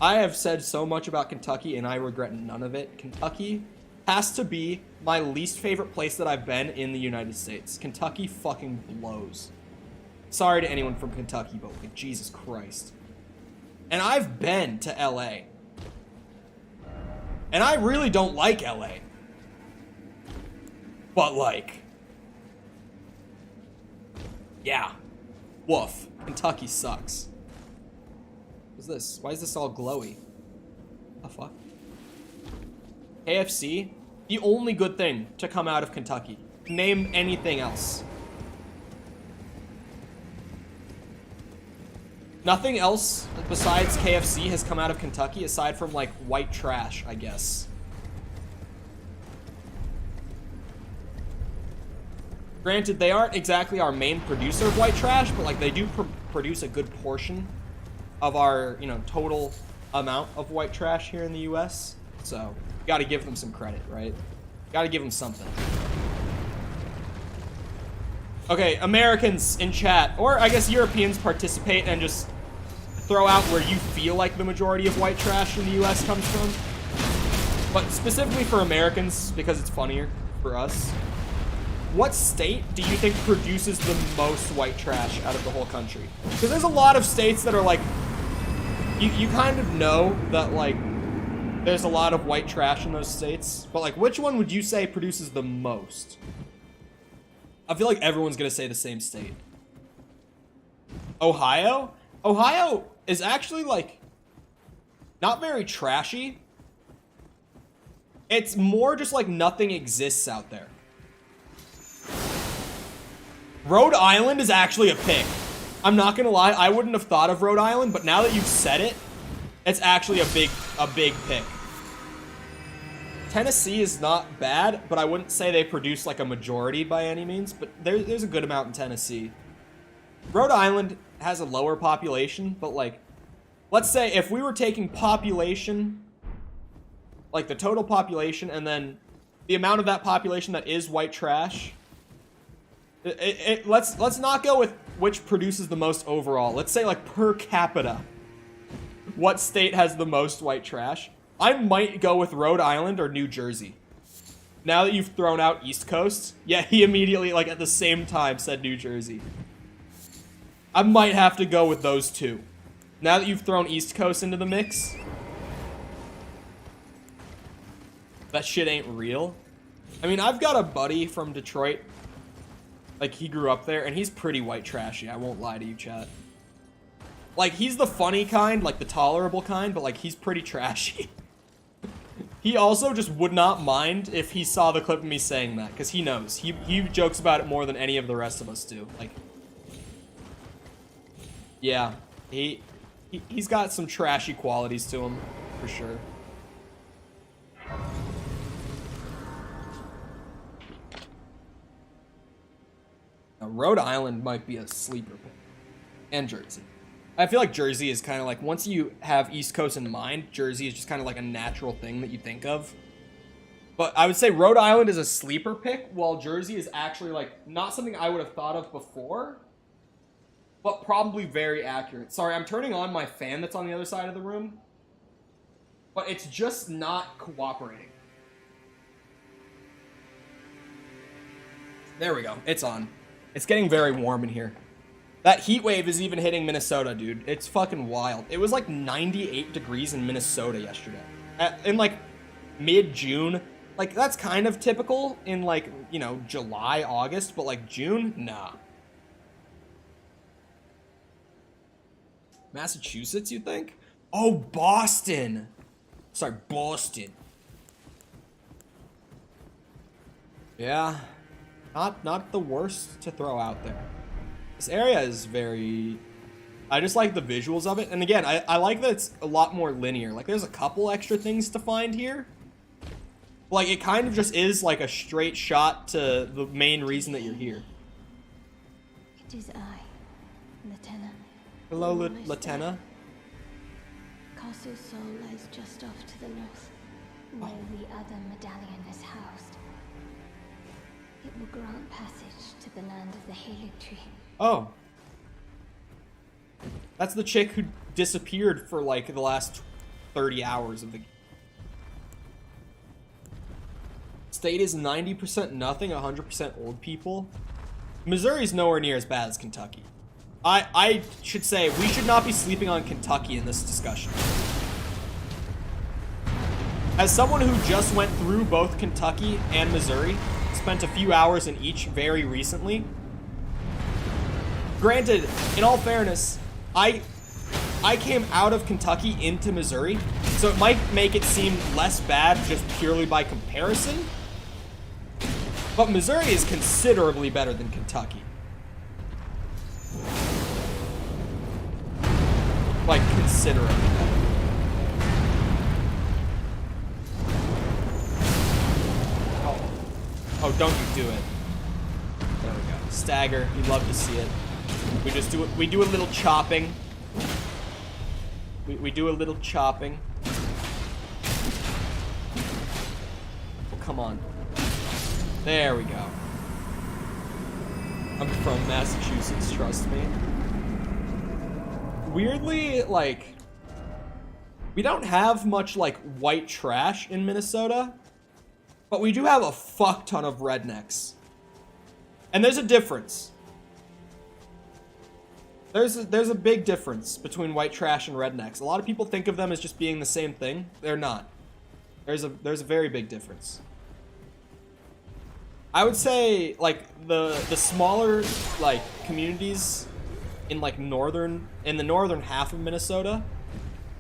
I have said so much about Kentucky, and I regret none of it. Kentucky has to be my least favorite place that I've been in the United States. Kentucky fucking blows. Sorry to anyone from Kentucky, but like, Jesus Christ. And I've been to LA. And I really don't like LA. But like, yeah. Woof. Kentucky sucks. What's this? Why is this all glowy? The fuck? KFC? The only good thing to come out of Kentucky. Name anything else. Nothing else besides KFC has come out of Kentucky aside from like white trash, I guess. Granted, they aren't exactly our main producer of white trash, but like they do produce a good portion of our, you know, total amount of white trash here in the US. So, you gotta give them some credit, right? Gotta give them something. Okay, Americans in chat, or I guess Europeans, participate and just throw out where you feel like the majority of white trash in the US comes from. But specifically for Americans, because it's funnier for us, what state do you think produces the most white trash out of the whole country? Because there's a lot of states that are like, you kind of know that like, there's a lot of white trash in those states, but like, which one would you say produces the most? I feel like everyone's gonna say the same state. Ohio? Ohio is actually like, not very trashy. It's more just like nothing exists out there. Rhode Island is actually a pick. I'm not gonna lie, I wouldn't have thought of Rhode Island, but now that you've said it, it's actually a big pick. Tennessee is not bad, but I wouldn't say they produce like a majority by any means, but there's a good amount in Tennessee. Rhode Island has a lower population, but like, let's say if we were taking population, like the total population, and then the amount of that population that is white trash, let's not go with which produces the most overall. Let's say like per capita, what state has the most white trash? I might go with Rhode Island or New Jersey. Now that you've thrown out East Coast, yeah, he immediately, like at the same time, said New Jersey. I might have to go with those two. Now that you've thrown East Coast into the mix, that shit ain't real. I mean, I've got a buddy from Detroit. Like, he grew up there, and he's pretty white trashy. I won't lie to you, chat. Like, he's the funny kind, like the tolerable kind, but like, he's pretty trashy. He also just would not mind if he saw the clip of me saying that, because he knows. He jokes about it more than any of the rest of us do. Like, yeah, he's got some trashy qualities to him, for sure. Now, Rhode Island might be a sleeper pick, and Jersey. I feel like Jersey is kind of like, once you have East Coast in mind, Jersey is just kind of like a natural thing that you think of. But I would say Rhode Island is a sleeper pick, while Jersey is actually like not something I would have thought of before, but probably very accurate. Sorry, I'm turning on my fan that's on the other side of the room, but it's just not cooperating. There we go. It's on. It's getting very warm in here. That heat wave is even hitting Minnesota, dude. It's fucking wild. It was like 98 degrees in Minnesota yesterday. In like mid-June. Like, that's kind of typical in like, you know, July, August, but like June, nah. Massachusetts, you think? Oh, Boston. Sorry, Boston. Yeah. Not the worst to throw out there. This area is very... I just like the visuals of it. And again, I like that it's a lot more linear. Like, there's a couple extra things to find here. Like, it kind of just is like a straight shot to the main reason that you're here. It is I, Lieutenant. Hello, Lieutenant. Castle Sol lies just off to the north, where the other medallion is housed. It will grant passage to the land of the Halig Tree. Oh. That's the chick who disappeared for like the last 30 hours of the game. State is 90% nothing, 100% old people. Missouri's nowhere near as bad as Kentucky. I should say, we should not be sleeping on Kentucky in this discussion. As someone who just went through both Kentucky and Missouri, spent a few hours in each very recently. Granted, in all fairness, I came out of Kentucky into Missouri, so it might make it seem less bad just purely by comparison. But Missouri is considerably better than Kentucky. Like, considerably better. Oh, don't you do it. There we go. Stagger, you love to see it. We just do it. We do a little chopping. We do a little chopping. Oh, come on. There we go. I'm from Massachusetts, trust me. Weirdly, like, we don't have much, like, white trash in Minnesota, but we do have a fuck ton of rednecks. And there's a difference. There's a big difference between white trash and rednecks. A lot of people think of them as just being the same thing. They're not. There's a very big difference. I would say, like, the smaller, like, communities in, like, in the northern half of Minnesota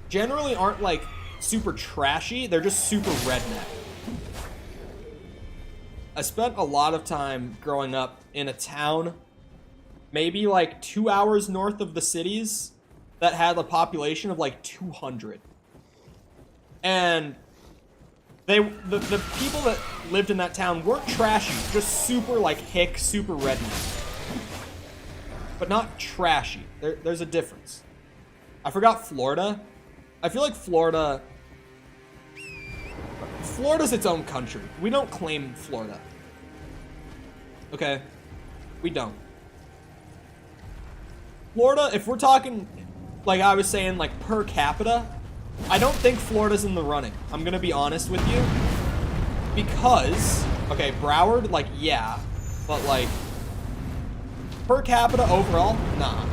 generally aren't, like, super trashy. They're just super redneck. I spent a lot of time growing up in a town maybe, like, 2 hours north of the cities that had a population of, like, 200. And the people that lived in that town weren't trashy, just super, like, hick, super redneck. But not trashy. There's a difference. I forgot Florida. I feel like Florida's its own country. We don't claim Florida. Okay? We don't. Florida, if we're talking, like I was saying, like, per capita, I don't think Florida's in the running. I'm gonna be honest with you. Because, okay, Broward, like, yeah. But, like, per capita overall, nah.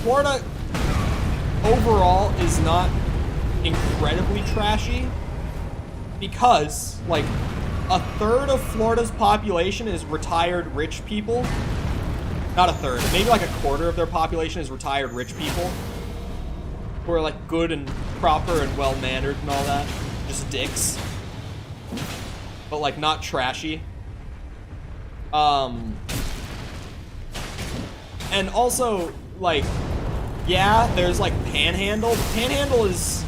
Florida overall is not incredibly trashy because, like, a third of Florida's population is retired rich people. Not a third, maybe like a quarter of their population is retired rich people who are, like, good and proper and well-mannered and all that. Just dicks. But, like, not trashy. And also, like, yeah, there's, like, Panhandle. The Panhandle is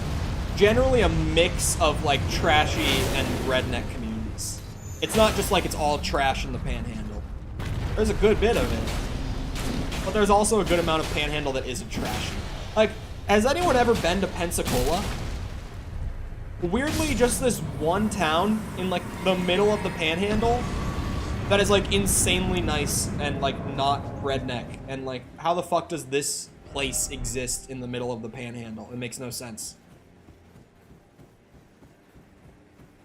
generally a mix of, like, trashy and redneck communities. It's not just like it's all trash in the Panhandle. There's a good bit of it. But there's also a good amount of Panhandle that isn't trashy. Like, has anyone ever been to Pensacola? Weirdly, just this one town in, like, the middle of the Panhandle that is, like, insanely nice and, like, not redneck. And, like, how the fuck does this place exist in the middle of the Panhandle? It makes no sense.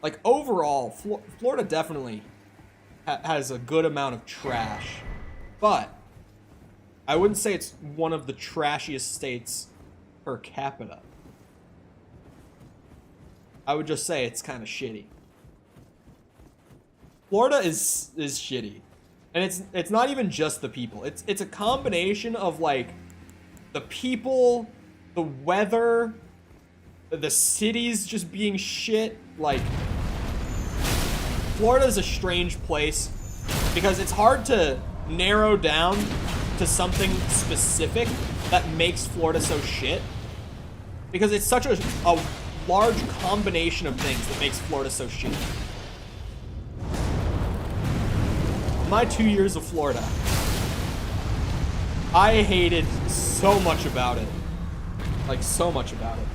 Like, overall, Florida definitely has a good amount of trash. But I wouldn't say it's one of the trashiest states per capita. I would just say it's kind of shitty. Florida is shitty. And it's not even just the people. It's a combination of, like, the people, the weather, the cities just being shit. Like, Florida's a strange place because it's hard to narrow down to something specific that makes Florida so shit. Because it's such a large combination of things that makes Florida so shit. My 2 years of Florida, I hated so much about it. Like, so much about it.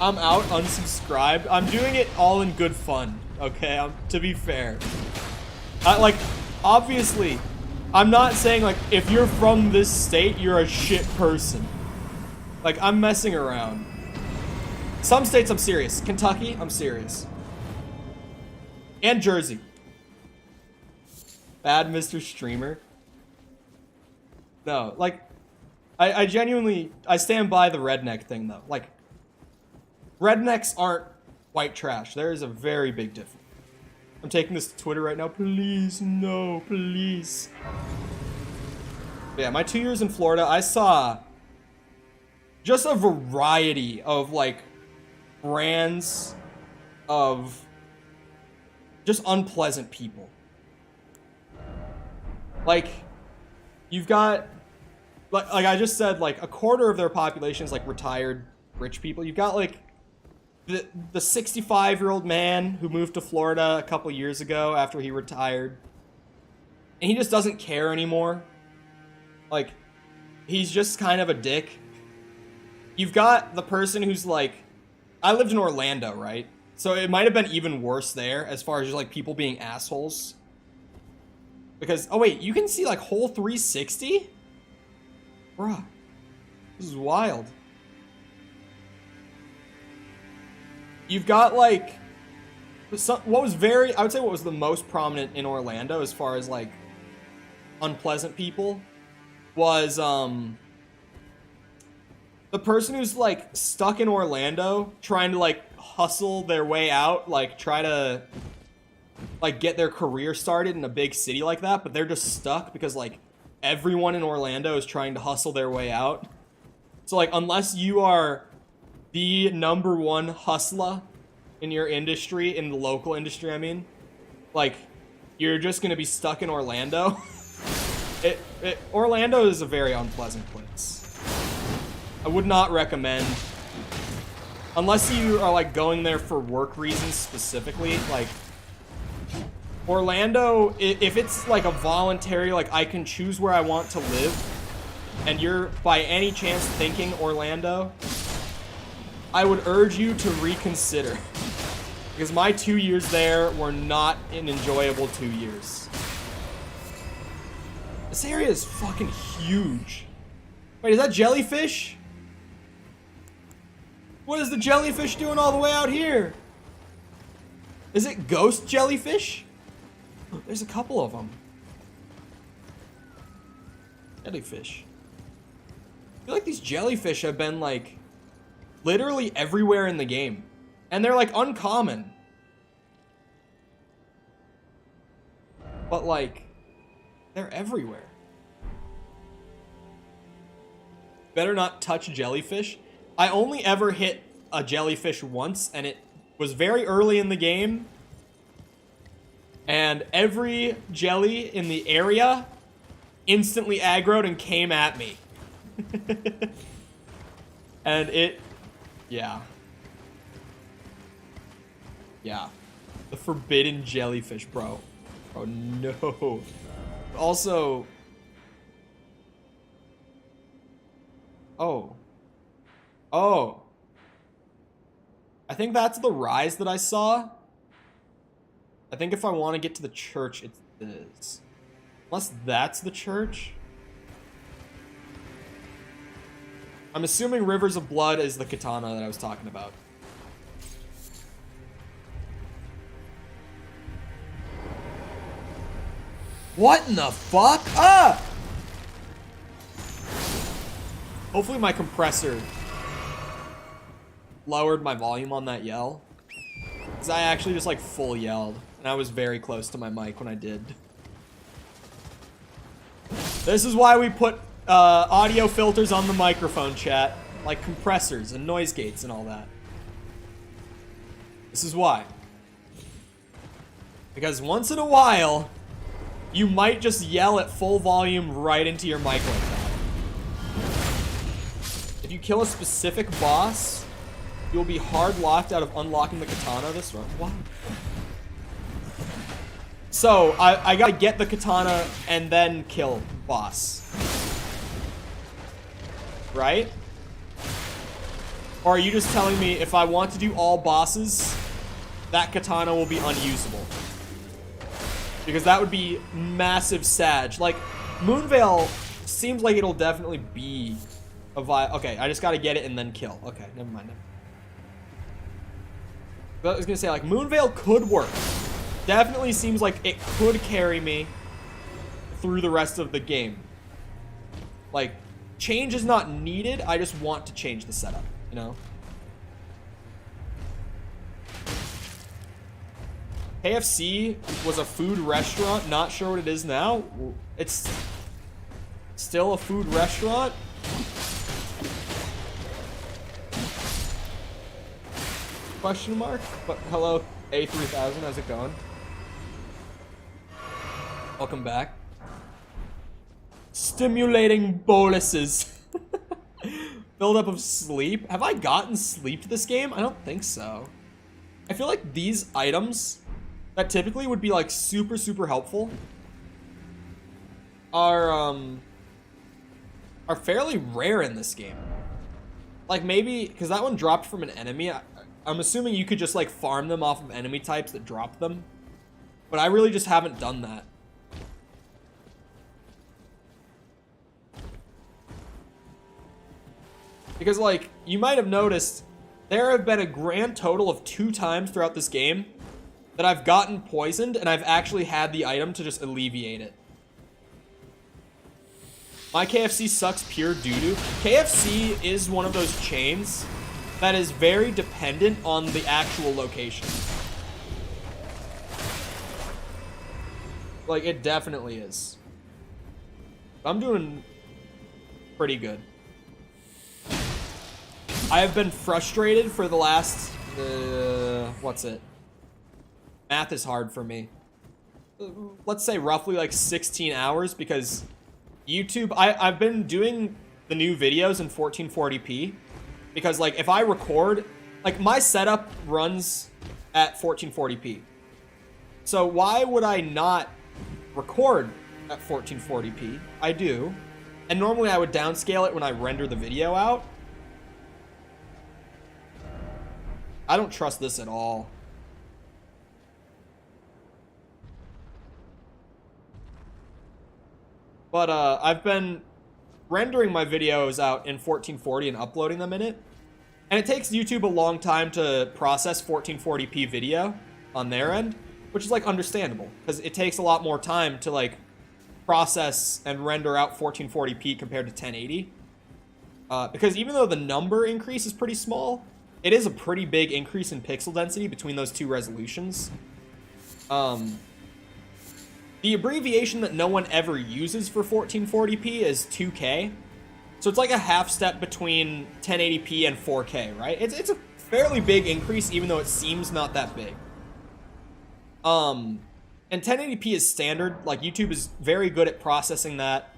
I'm out, unsubscribed. I'm doing it all in good fun, okay? To be fair. Like, obviously, I'm not saying, like, if you're from this state, you're a shit person. Like, I'm messing around. Some states, I'm serious. Kentucky, I'm serious. And Jersey. Bad Mr. Streamer. No, like, I genuinely, I stand by the redneck thing, though. Like, rednecks aren't white trash. There is a very big difference. I'm taking this to Twitter right now. Please, no, please. But yeah, my 2 years in Florida, I saw just a variety of, like, brands of just unpleasant people. Like, you've got, like I just said, like, a quarter of their population is, like, retired rich people. You've got, like, the 65-year-old man who moved to Florida a couple years ago after he retired. And he just doesn't care anymore. Like, he's just kind of a dick. You've got the person who's, like, I lived in Orlando, right? So it might have been even worse there as far as just like people being assholes. Because, oh wait, you can see like whole 360? Bruh. This is wild. You've got like, what was very, I would say what was the most prominent in Orlando as far as like unpleasant people was the person who's like stuck in Orlando trying to like hustle their way out, like try to like get their career started in a big city like that, but they're just stuck because like everyone in Orlando is trying to hustle their way out. So like unless you are the #1 hustler in your industry, in the local industry, I mean, like you're just gonna be stuck in Orlando. Orlando is a very unpleasant place. I would not recommend, unless you are like going there for work reasons specifically, like Orlando, if it's like a voluntary, like I can choose where I want to live, and you're by any chance thinking Orlando, I would urge you to reconsider. Because my 2 years there were not an enjoyable 2 years. This area is fucking huge. Wait, is that jellyfish? What is the jellyfish doing all the way out here? Is it ghost jellyfish? There's a couple of them. Jellyfish. I feel like these jellyfish have been like literally everywhere in the game. And they're like uncommon. But like, they're everywhere. Better not touch jellyfish. I only ever hit a jellyfish once, and it was very early in the game. And every jelly in the area instantly aggroed and came at me. And it, yeah. Yeah. The forbidden jellyfish, bro. Oh no. Also, oh. Oh. I think that's the rise that I saw. I think if I want to get to the church, it's this. Unless that's the church. I'm assuming Rivers of Blood is the katana that I was talking about. What in the fuck? Ah! Hopefully my compressor lowered my volume on that yell. Because I actually just like full yelled. And I was very close to my mic when I did. This is why we put audio filters on the microphone, chat. Like compressors and noise gates and all that. This is why. Because once in a while, you might just yell at full volume right into your mic like that. If you kill a specific boss, you'll be hard locked out of unlocking the katana this run. What? So, I gotta get the katana and then kill boss. Right? Or are you just telling me if I want to do all bosses, that katana will be unusable? Because that would be massive sag. Like, Moonvale seems like it'll definitely be a okay, I just gotta get it and then kill. Okay, never mind. But I was gonna say, like, Moonvale could work. Definitely seems like it could carry me through the rest of the game. Like, change is not needed. I just want to change the setup, you know? KFC was a food restaurant. Not sure what it is now. It's still a food restaurant. Question mark? But hello, A3000. How's it going? Welcome back. Stimulating boluses. Build-up of sleep. Have I gotten sleep this game? I don't think so. I feel like these items that typically would be like super, super helpful are fairly rare in this game. Like maybe, because that one dropped from an enemy. I'm assuming you could just like farm them off of enemy types that drop them. But I really just haven't done that. Because like, you might have noticed, there have been a grand total of 2 times throughout this game that I've gotten poisoned and I've actually had the item to just alleviate it. My KFC sucks pure doo-doo. KFC is one of those chains that is very dependent on the actual location. Like, it definitely is. I'm doing pretty good. I have been frustrated for the last, what's it? Math is hard for me. Let's say roughly like 16 hours because YouTube, I've been doing the new videos in 1440p because like if I record, like my setup runs at 1440p. So why would I not record at 1440p? I do. And normally I would downscale it when I render the video out. I don't trust this at all. But I've been rendering my videos out in 1440 and uploading them in it. And it takes YouTube a long time to process 1440p video on their end, which is like understandable because it takes a lot more time to like process and render out 1440p compared to 1080. Because even though the number increase is pretty small, it is a pretty big increase in pixel density between those 2 resolutions. The abbreviation that no one ever uses for 1440p is 2K. So it's like a half step between 1080p and 4K, right? It's a fairly big increase, even though it seems not that big. And 1080p is standard. Like, YouTube is very good at processing that.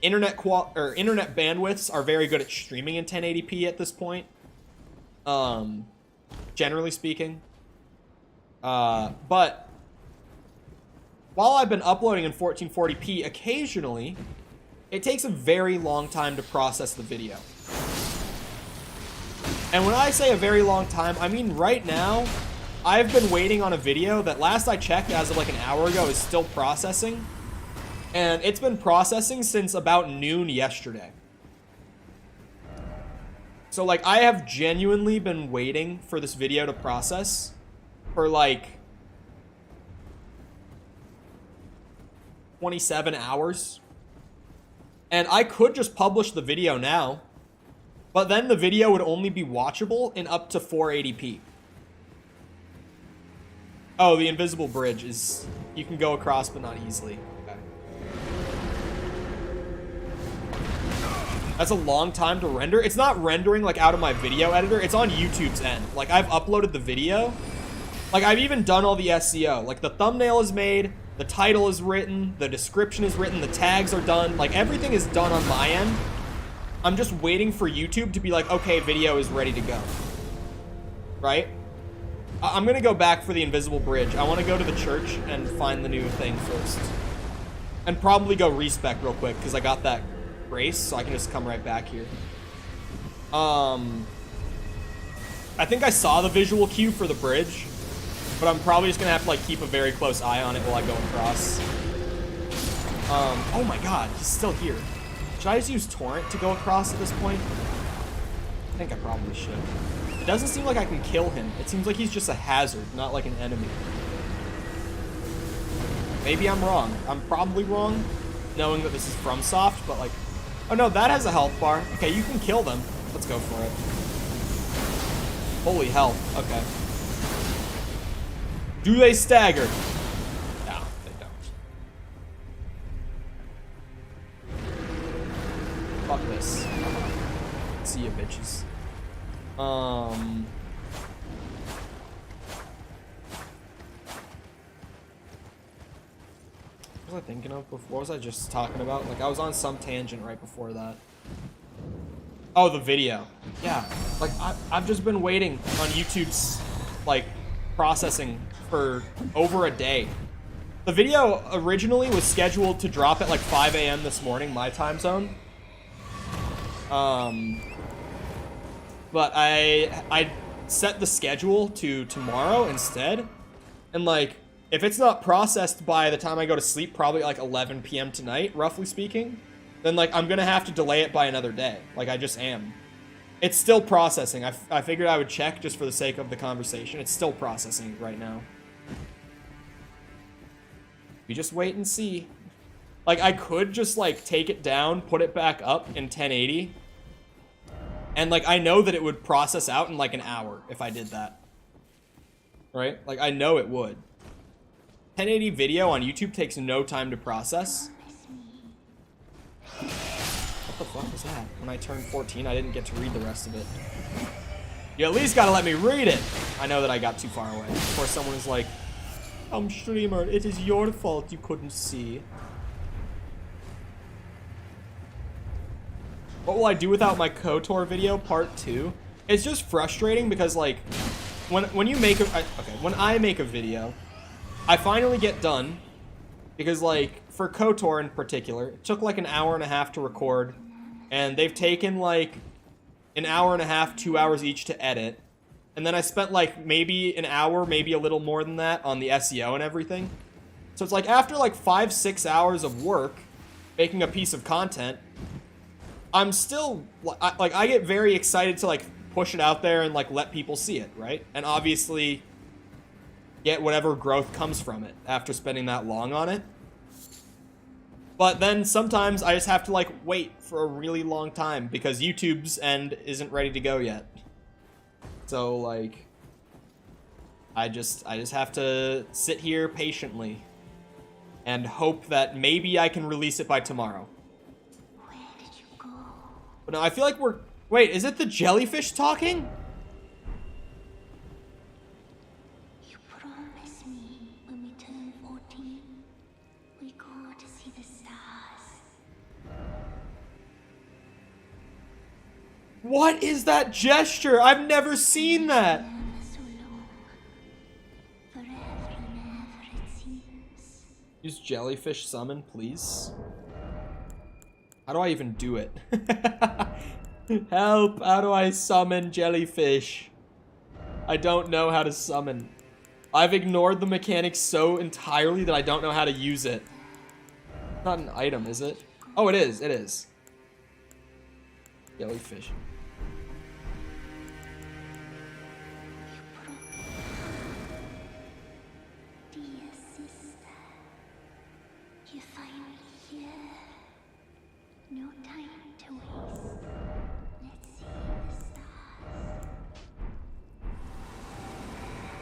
Internet bandwidths are very good at streaming in 1080p at this point. Generally speaking. But while I've been uploading in 1440p, occasionally, it takes a very long time to process the video. And when I say a very long time, I mean right now, I've been waiting on a video that last I checked as of like an hour ago is still processing. And it's been processing since about noon yesterday. So like, I have genuinely been waiting for this video to process for like 27 hours. And I could just publish the video now, but then the video would only be watchable in up to 480p. Oh, the invisible bridge is, you can go across, but not easily. Okay. That's a long time to render. It's not rendering like out of my video editor. It's on YouTube's end. Like, I've uploaded the video. Like, I've even done all the SEO. Like, the thumbnail is made, the title is written, the description is written, the tags are done. Like, everything is done on my end. I'm just waiting for YouTube to be like, okay, video is ready to go. Right? I'm gonna go back for the invisible bridge. I want to go to the church and find the new thing first. And probably go respec real quick, because I got that grace, so I can just come right back here. I think I saw the visual cue for the bridge, but I'm probably just gonna have to like keep a very close eye on it while I go across. Oh my god, he's still here. Should I just use Torrent to go across at this point? I think I probably should. It doesn't seem like I can kill him. It seems like he's just a hazard, not like an enemy. Maybe I'm wrong. I'm probably wrong, knowing that this is FromSoft, but like... Oh no, that has a health bar. Okay, you can kill them. Let's go for it. Holy hell. Okay. Do they stagger? No, they don't. Fuck this. See ya, bitches. What was I thinking of before? What was I just talking about? Like, I was on some tangent right before that. Oh, the video. Yeah. Like, I've just been waiting on YouTube's, like, processing for over a day. The video originally was scheduled to drop at, like, 5 a.m. this morning, my time zone. But I set the schedule to tomorrow instead. And like, if it's not processed by the time I go to sleep, probably like 11 p.m. tonight, roughly speaking, then like I'm gonna have to delay it by another day. Like I just am. It's still processing. I figured I would check just for the sake of the conversation. It's still processing right now. We just wait and see. Like I could just like take it down, put it back up in 1080. And like I know that it would process out in like an hour if I did that. Right? Like I know it would. 1080 video on YouTube takes no time to process. What the fuck was that? When I turned 14, I didn't get to read the rest of it. You at least gotta let me read it! I know that I got too far away. Before someone is like, streamer, it is your fault you couldn't see. What will I do without my KOTOR video part 2? It's just frustrating because like, when you make a, when I make a video, I finally get done, because like, for KOTOR in particular, it took like an hour and a half to record, and they've taken like an hour and a half, 2 hours each to edit, and then I spent like maybe an hour, maybe a little more than that on the SEO and everything. So it's like after like 5-6 hours of work making a piece of content, I'm still, like I get very excited to like push it out there and like let people see it, right? And obviously get whatever growth comes from it after spending that long on it. But then sometimes I just have to like wait for a really long time because YouTube's end isn't ready to go yet. So like, I just have to sit here patiently and hope that maybe I can release it by tomorrow. Where did you go? But no, I feel like wait, is it the jellyfish talking? You promised me when we turn 14, we go to see the stars. What is that gesture? I've never seen that. Never so long. Forever and ever it seems. Use jellyfish summon, please. How do I even do it? Help! How do I summon jellyfish? I don't know how to summon. I've ignored the mechanics so entirely that I don't know how to use it. Not an item, is it? Oh, it is. It is. Jellyfish. Dear sister, you're finally here. No time to waste. Let's see the stars.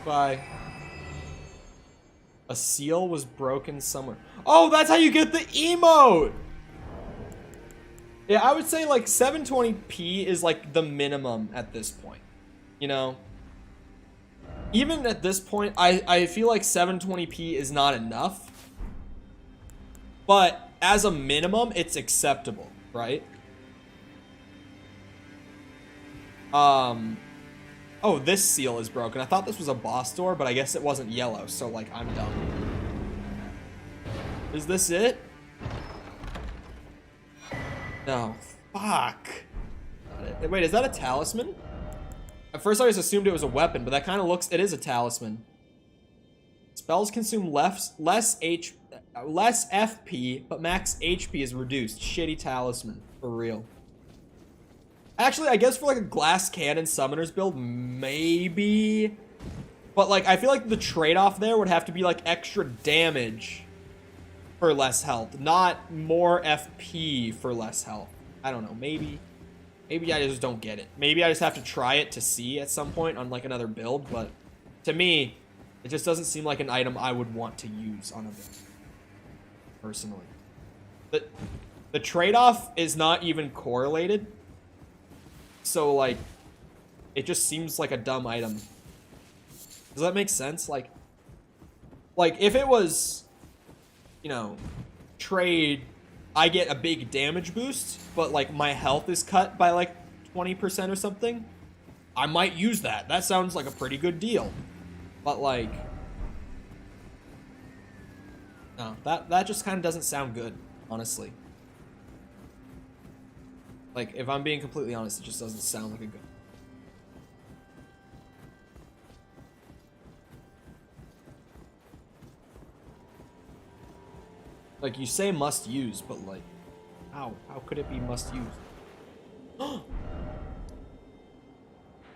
Bye. A seal was broken somewhere. Oh, that's how you get the emote! Yeah, I would say like 720p is like the minimum at this point. You know? Even at this point, I feel like 720p is not enough. But as a minimum, it's acceptable, right? Oh, this seal is broken. I thought this was a boss door, but I guess it wasn't yellow, so like I'm dumb. Is this it? No. Fuck. Wait, is that a talisman? At first I just assumed it was a weapon, but that kind of looks, it is a talisman. Spells consume less FP, but max HP is reduced. Shitty talisman, for real. Actually, I guess for like a glass cannon summoner's build, maybe. But like, I feel like the trade-off there would have to be like extra damage for less health, not more FP for less health. I don't know, maybe I just don't get it. Maybe I just have to try it to see at some point on like another build, but to me, it just doesn't seem like an item I would want to use on a build, personally. The trade-off is not even correlated, so like, it just seems like a dumb item. Does that make sense? Like if it was, you know, trade, I get a big damage boost, but like my health is cut by like 20% or something, I might use that. That sounds like a pretty good deal. But like, no, that just kind of doesn't sound good, honestly. Like, if I'm being completely honest, it just doesn't sound like a good. Like, you say must use, but like, how? How could it be must use?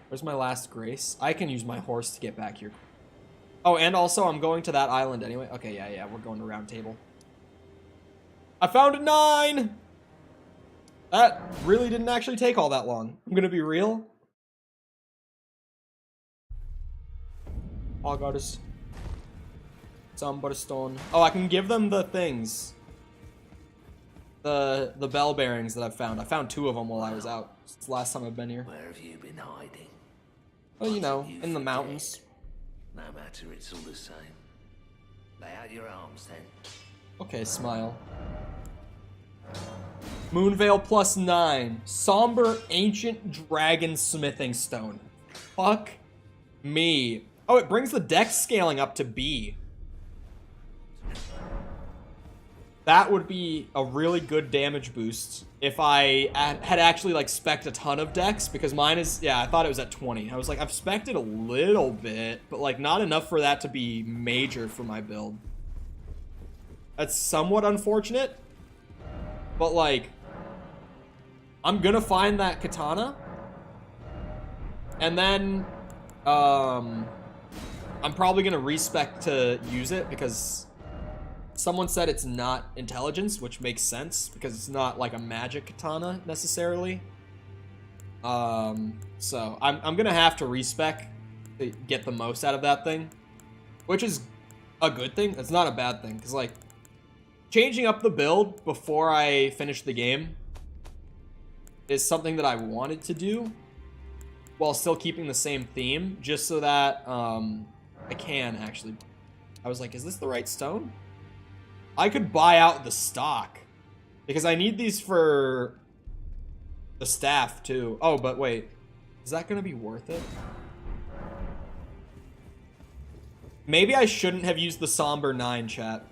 Where's my last grace? I can use my horse to get back here. Oh, and also I'm going to that island anyway. Okay, yeah, we're going to round table. I found a 9! That really didn't actually take all that long. I'm gonna be real. All I got is some but a stone. Oh, I can give them the things. The bell bearings that I've found. I found 2 of them while I was out. It's the last time I've been here. Where have you been hiding? Well, you know, in the mountains. No matter, it's all the same. Lay out your arms then. Okay, smile. Moonvale plus 9. Somber ancient dragon smithing stone. Fuck me. Oh, it brings the dex scaling up to B. That would be a really good damage boost if I had actually like spec'd a ton of dex, because mine is, yeah, I thought it was at 20. I was like, I've spec'd it a little bit, but like not enough for that to be major for my build. That's somewhat unfortunate, but like, I'm gonna find that katana, and then I'm probably gonna respec to use it because someone said it's not intelligence, which makes sense because it's not like a magic katana necessarily. So I'm gonna have to respec to get the most out of that thing, which is a good thing. It's not a bad thing because like changing up the build before I finish the game is something that I wanted to do while still keeping the same theme, just so that I can actually. I was like, is this the right stone? I could buy out the stock because I need these for the staff too. Oh, but wait, is that gonna be worth it? Maybe I shouldn't have used the somber 9, chat,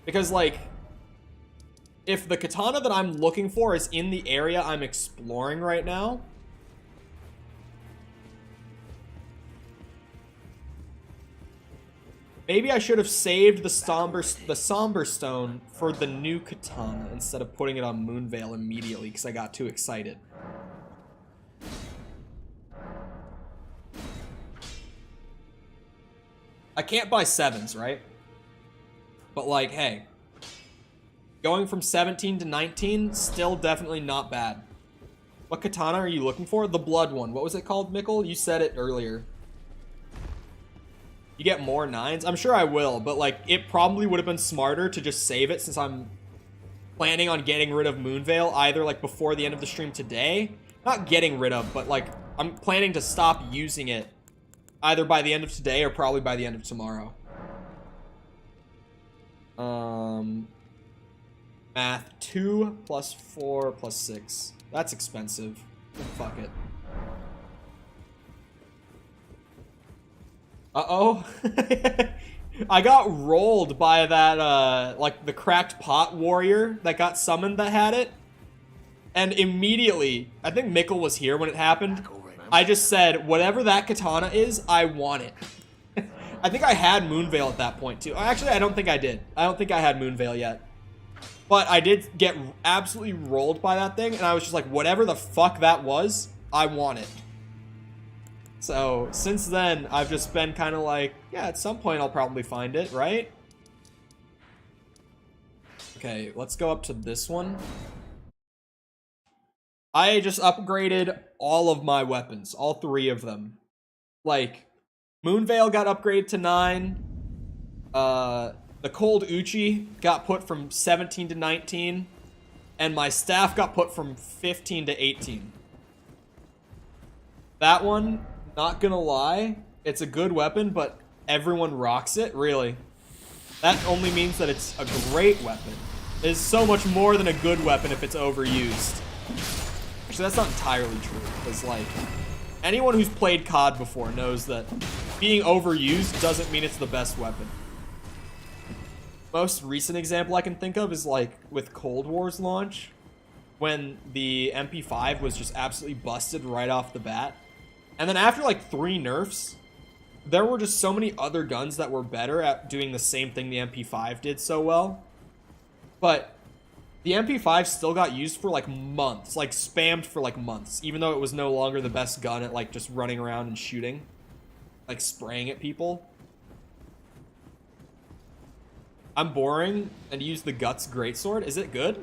because like if the katana that I'm looking for is in the area I'm exploring right now, maybe I should have saved the somber stone for the new katana instead of putting it on Moonvale immediately because I got too excited. I can't buy 7s, right? But like, hey, going from 17 to 19, still definitely not bad. What katana are you looking for? The blood one. What was it called, Mikkel? You said it earlier. You get more 9s? I'm sure I will, but like it probably would have been smarter to just save it since I'm planning on getting rid of Moonvale either like before the end of the stream today. Not getting rid of, but like I'm planning to stop using it either by the end of today or probably by the end of tomorrow. Math 2 plus 4 plus 6. That's expensive. Fuck it. Uh-oh. I got rolled by that, like, the cracked pot warrior that got summoned that had it. And immediately, I think Mikkel was here when it happened, I just said, whatever that katana is, I want it. I think I had Moonvale at that point, too. Actually, I don't think I did. I don't think I had Moonvale yet. But I did get absolutely rolled by that thing, and I was just like, whatever the fuck that was, I want it. So, since then, I've just been kind of like, yeah, at some point I'll probably find it, right? Okay, let's go up to this one. I just upgraded all of my weapons, all 3 of them. Like, Moonvale got upgraded to 9. The Cold Uchi got put from 17 to 19. And my staff got put from 15 to 18. That one, not gonna lie, it's a good weapon, but everyone rocks it, really. That only means that it's a great weapon. It is so much more than a good weapon if it's overused. Actually, that's not entirely true, because, like, anyone who's played COD before knows that being overused doesn't mean it's the best weapon. Most recent example I can think of is, like, with Cold War's launch, when the MP5 was just absolutely busted right off the bat. And then after, like, 3 nerfs, there were just so many other guns that were better at doing the same thing the MP5 did so well. But the MP5 still got used for like months, like spammed for like months, even though it was no longer the best gun at like just running around and shooting, like spraying at people. I'm boring and use the Guts Greatsword. Is it good?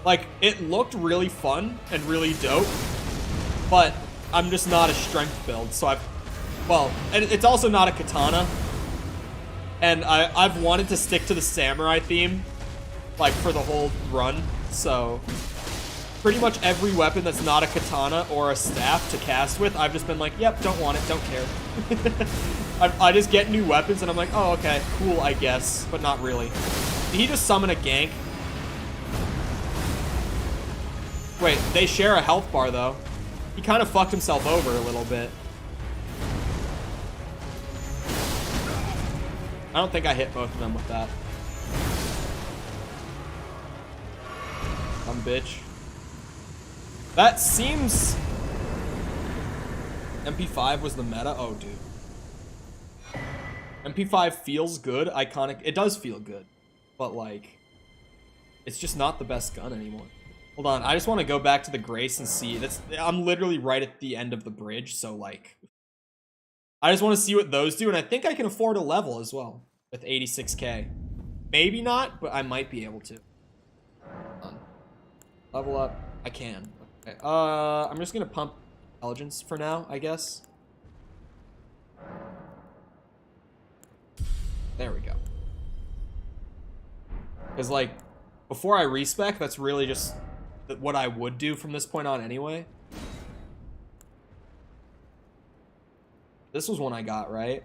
Like, it looked really fun and really dope, but I'm just not a strength build, so and it's also not a katana, and I've wanted to stick to the samurai theme, like, for the whole run, so pretty much every weapon that's not a katana or a staff to cast with, I've just been like, yep, don't want it, don't care. I just get new weapons, and I'm like, oh, okay, cool, I guess, but not really. Did he just summon a gank? Wait, they share a health bar, though. He kind of fucked himself over a little bit. I don't think I hit both of them with that. Bitch. That seems... MP5 was the meta? Oh, dude. MP5 feels good, iconic. It does feel good. But, like, it's just not the best gun anymore. Hold on, I just want to go back to the Grace and see. I'm literally right at the end of the bridge, so, like... I just want to see what those do, and I think I can afford a level as well. With 86k. Maybe not, but I might be able to. Hold on. Level up. I can. Okay. I'm just gonna pump intelligence for now, I guess. There we go. Because, like, before I respec, that's really just what I would do from this point on anyway. This was one I got, right?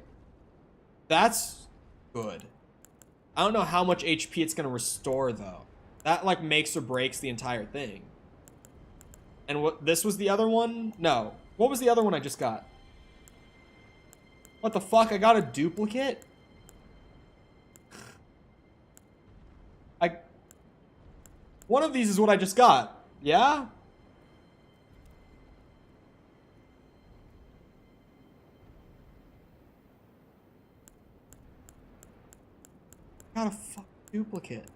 That's good. I don't know how much HP it's gonna restore, though. That, like, makes or breaks the entire thing. And what, this was the other one? No. What was the other one I just got? What the fuck? I got a duplicate? One of these is what I just got. Yeah? Got a fucking duplicate.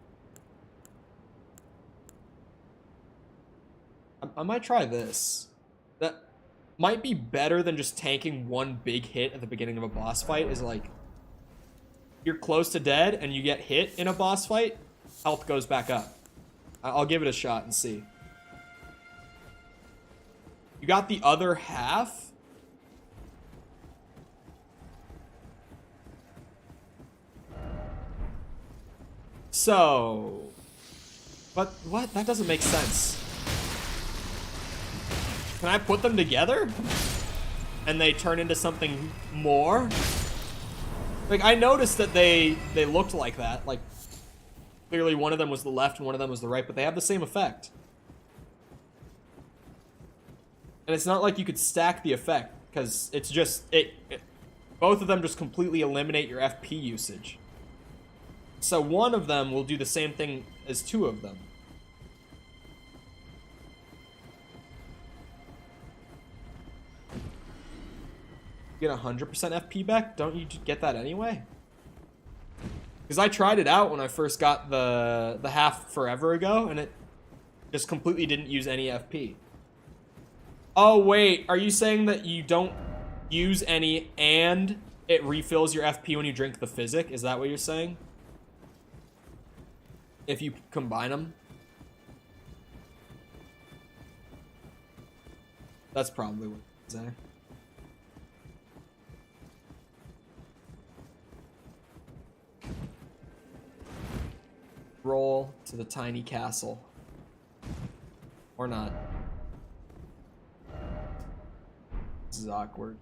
I might try this. That might be better than just tanking one big hit at the beginning of a boss fight. Is like, you're close to dead and you get hit in a boss fight, health goes back up. I'll give it a shot and see. You got the other half? So... But what? That doesn't make sense. Can I put them together? And they turn into something more? Like, I noticed that they looked like that. Like, clearly one of them was the left and one of them was the right, but they have the same effect. And it's not like you could stack the effect, because it's just... both of them just completely eliminate your FP usage. So one of them will do the same thing as two of them. Get 100% FP back? Don't you get that anyway? Because I tried it out when I first got the half forever ago, and it just completely didn't use any FP. Oh, wait. Are you saying that you don't use any and it refills your FP when you drink the physic? Is that what you're saying? If you combine them? That's probably what you're saying. Roll to the tiny castle. Or not. This is awkward.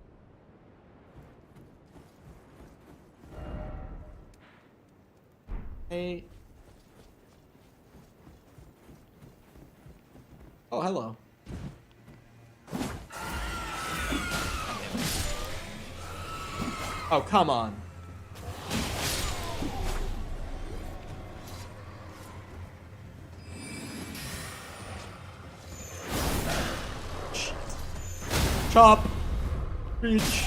Hey. Oh, hello. Oh, come on. Chop. Reach.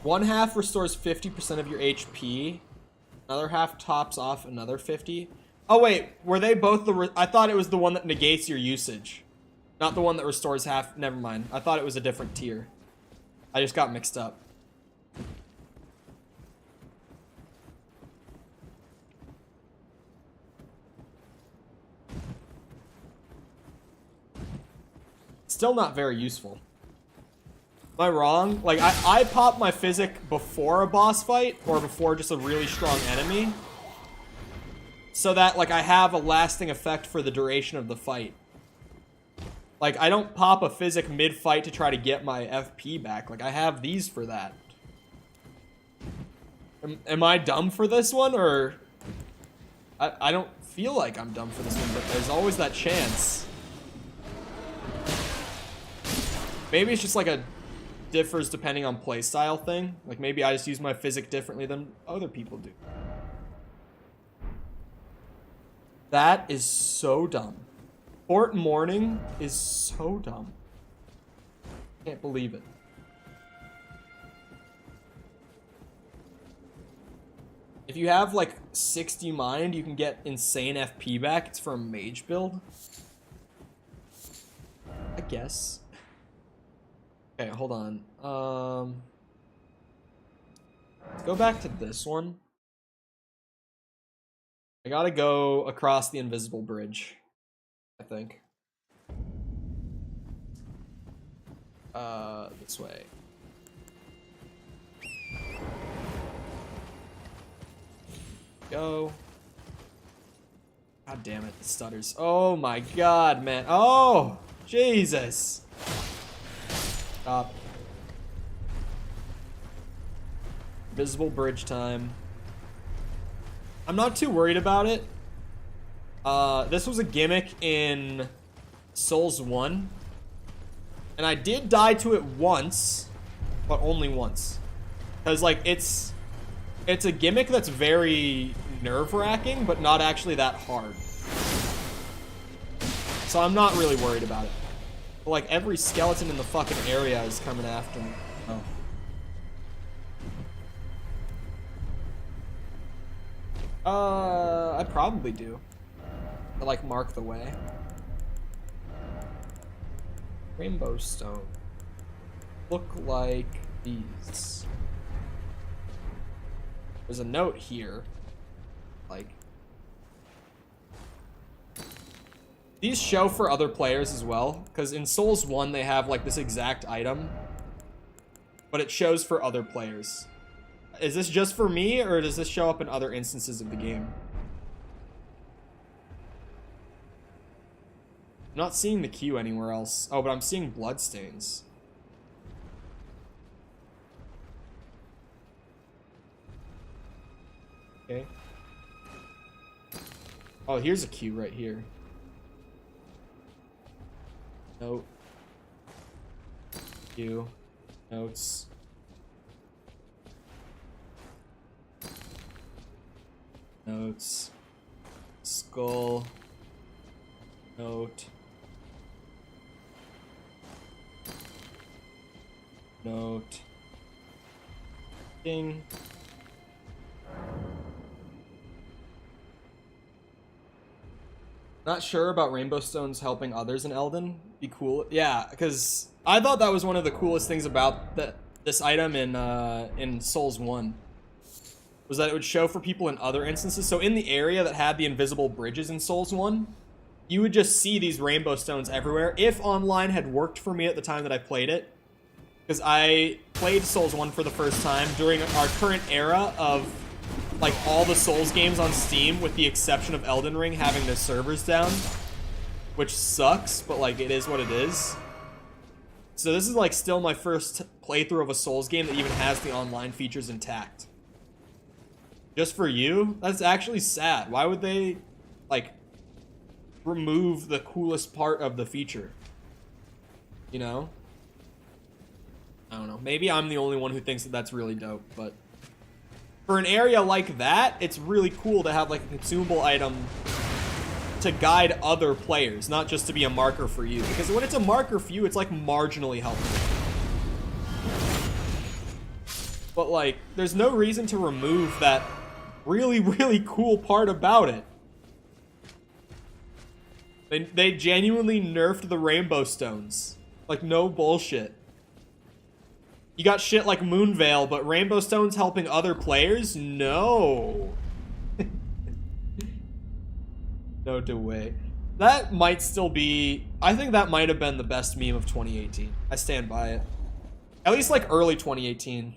One half restores 50% of your HP. Another half tops off another 50. Oh wait, were they both the... I thought it was the one that negates your usage. Not the one that restores half. Never mind. I thought it was a different tier. I just got mixed up. Still not very useful. Am I wrong? Like, I pop my physic before a boss fight or before just a really strong enemy so that, like, I have a lasting effect for the duration of the fight. Like, I don't pop a physic mid-fight to try to get my FP back. Like, I have these for that. Am I dumb for this one, or... I don't feel like I'm dumb for this one, but there's always that chance. Maybe it's just like a differs depending on playstyle thing. Like, maybe I just use my physic differently than other people do. That is so dumb. Fort Morning is so dumb. Can't believe it. If you have like 60 mind, you can get insane FP back. It's for a mage build. I guess. Okay, hold on. Let's go back to this one. I gotta go across the invisible bridge, I think. This way. Go. God damn it, it stutters. Oh my god, man. Oh, Jesus. Stop. Invisible bridge time. I'm not too worried about it. This was a gimmick in Souls 1. And I did die to it once, but only once. Because, like, it's a gimmick that's very nerve-wracking, but not actually that hard. So I'm not really worried about it. But, like, every skeleton in the fucking area is coming after me. Oh. I probably do. I, like, mark the way. Rainbow stone. Look like these. There's a note here. Like, these show for other players as well, because in Souls 1 they have like this exact item, but it shows for other players. Is this just for me, or does this show up in other instances of the game? I'm not seeing the queue anywhere else. Oh, but I'm seeing bloodstains. Okay. Oh, here's a queue right here. Note. Queue. Notes. Notes. Skull. Note. Note. Ding. Not sure about rainbow stones helping others in Elden. Be cool. Yeah, because I thought that was one of the coolest things about this item in Souls 1. Was that it would show for people in other instances. So in the area that had the invisible bridges in Souls 1, you would just see these rainbow stones everywhere. If online had worked for me at the time that I played it, because I played Souls 1 for the first time during our current era of like all the Souls games on Steam, with the exception of Elden Ring having their servers down, which sucks, but like it is what it is. So this is like still my first playthrough of a Souls game that even has the online features intact. Just for you? That's actually sad. Why would they like remove the coolest part of the feature? You know? I don't know. Maybe I'm the only one who thinks that that's really dope, but for an area like that, it's really cool to have like a consumable item to guide other players, not just to be a marker for you. Because when it's a marker for you, it's like marginally helpful. But like, there's no reason to remove that really, really cool part about it. They genuinely nerfed the rainbow stones. Like, no bullshit. You got shit like Moonvale, but rainbow stones helping other players? No. No way. That might still be... I think that might have been the best meme of 2018. I stand by it. At least like early 2018.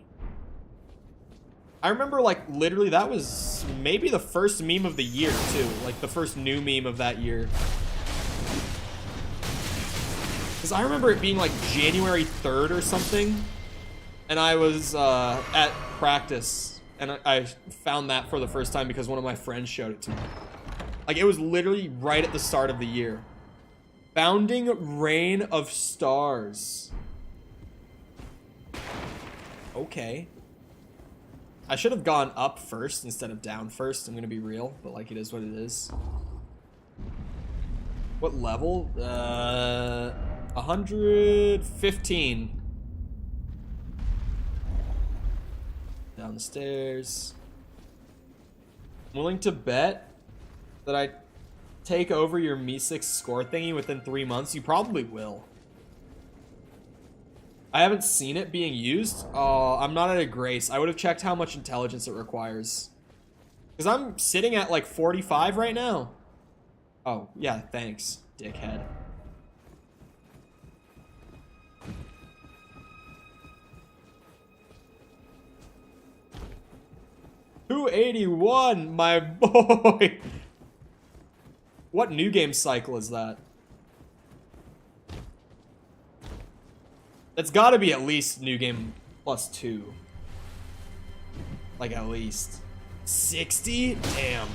I remember like literally that was maybe the first meme of the year too. Like the first new meme of that year. Because I remember it being like January 3rd or something. And I was at practice. And I found that for the first time because one of my friends showed it to me. Like, it was literally right at the start of the year. Founding Reign of Stars. Okay. I should have gone up first instead of down first. I'm gonna be real, but like, it is what it is. What level? 115. Down the stairs. I'm willing to bet that I take over your Me6 score thingy within 3 months. You probably will. I haven't seen it being used. I'm not at a grace. I would have checked how much intelligence it requires. Because I'm sitting at like 45 right now. Oh, yeah, thanks, dickhead. $281, my boy. What new game cycle is that? It's got to be at least new game +2. Like, at least. 60? Damn.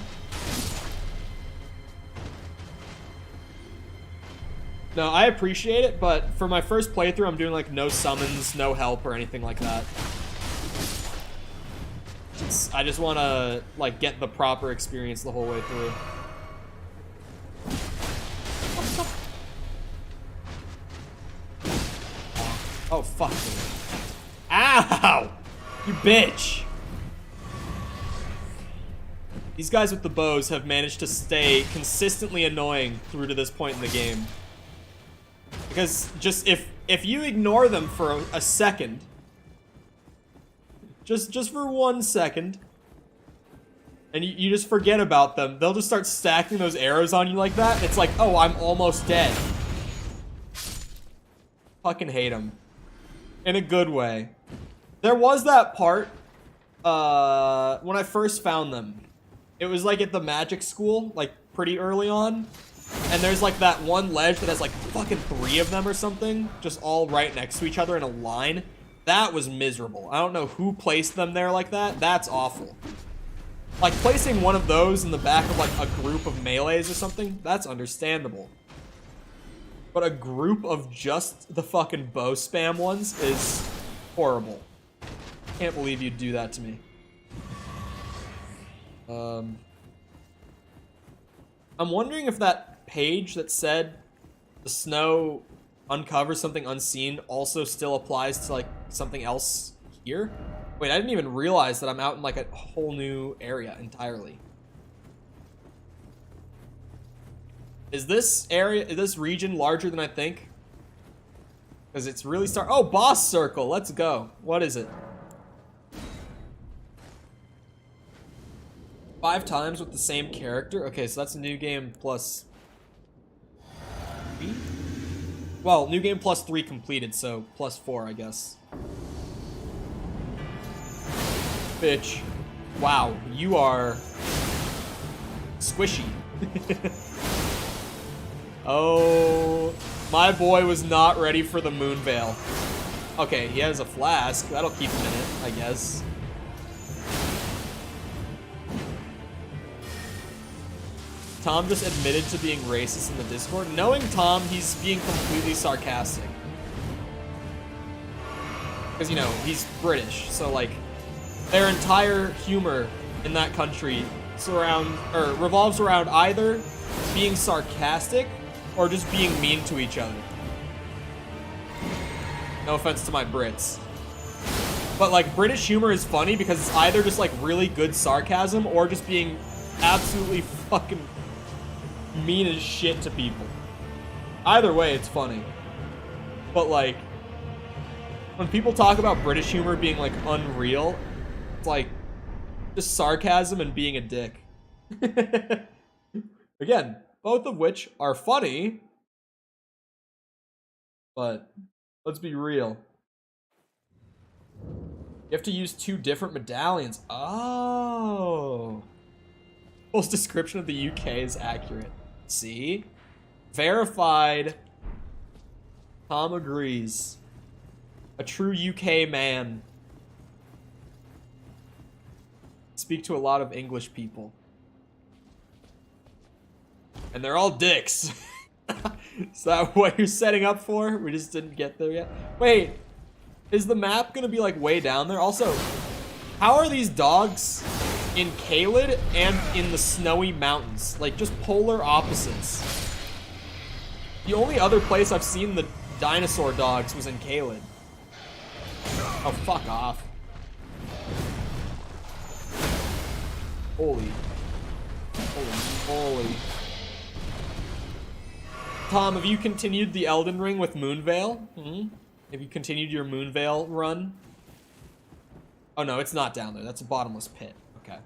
No, I appreciate it, but for my first playthrough, I'm doing, like, no summons, no help, or anything like that. I just want to, like, get the proper experience the whole way through. Oh, fuck me. Ow! You bitch! These guys with the bows have managed to stay consistently annoying through to this point in the game. Because just if you ignore them for a second, just for 1 second, and you just forget about them, they'll just start stacking those arrows on you like that. It's like, oh, I'm almost dead. Fucking hate them. In a good way. There was that part when I first found them. It was like at the magic school, like pretty early on. And there's like that one ledge that has like fucking 3 of them or something, just all right next to each other in a line. That was miserable. I don't know who placed them there like that. That's awful. Like placing one of those in the back of like a group of melees or something, that's understandable. But a group of just the fucking bow spam ones is horrible. Can't believe you'd do that to me. I'm wondering if that page that said the snow uncovers something unseen also still applies to like something else here. Wait, I didn't even realize that I'm out in like a whole new area entirely. Is this area, is this region larger than I think? Because it's really oh, boss circle, let's go. What is it? 5 times with the same character? Okay, so that's new game +3? Well, new game +3 completed, so +4, I guess. Bitch. Wow, you are squishy. Oh, my boy was not ready for the Moonvale. Okay, he has a flask. That'll keep him in it, I guess. Tom just admitted to being racist in the Discord. Knowing Tom, he's being completely sarcastic. Because, you know, he's British, so, like, their entire humor in that country revolves around either being sarcastic or just being mean to each other. No offense to my Brits. But like British humor is funny because it's either just like really good sarcasm or just being absolutely fucking mean as shit to people. Either way, it's funny. But like, when people talk about British humor being like unreal, it's like just sarcasm and being a dick. Again, both of which are funny, but let's be real. You have to use 2 different medallions. Oh. Full description of the UK is accurate. See? Verified. Tom agrees. A true UK man. Speak to a lot of English people. And they're all dicks. Is that what you're setting up for? We just didn't get there yet. Wait, is the map gonna be like way down there? Also, how are these dogs in Caelid and in the snowy mountains? Like just polar opposites. The only other place I've seen the dinosaur dogs was in Caelid. Oh, fuck off. Holy moly. Tom, have you continued the Elden Ring with Moonvale? Have you continued your Moonvale run? Oh no, it's not down there. That's a bottomless pit. Okay.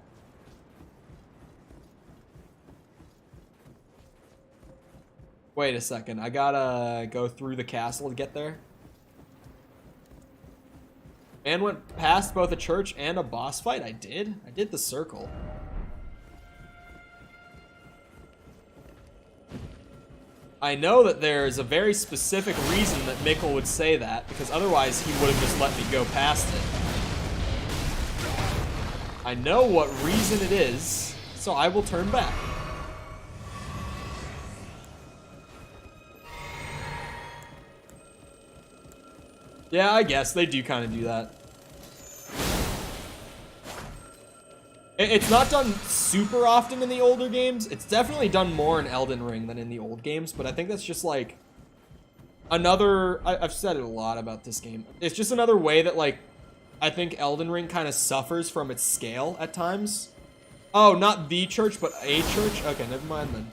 Wait a second. I gotta go through the castle to get there. And went past both a church and a boss fight. I did the circle. I know that there's a very specific reason that Mikkel would say that, because otherwise he would have just let me go past it. I know what reason it is, so I will turn back. Yeah, I guess they do kind of do that. It's not done super often in the older games. It's definitely done more in Elden Ring than in the old games, but I think that's just like another... I've said it a lot about this game. It's just another way that like I think Elden Ring kind of suffers from its scale at times. Oh, not the church, but a church? Okay, never mind then.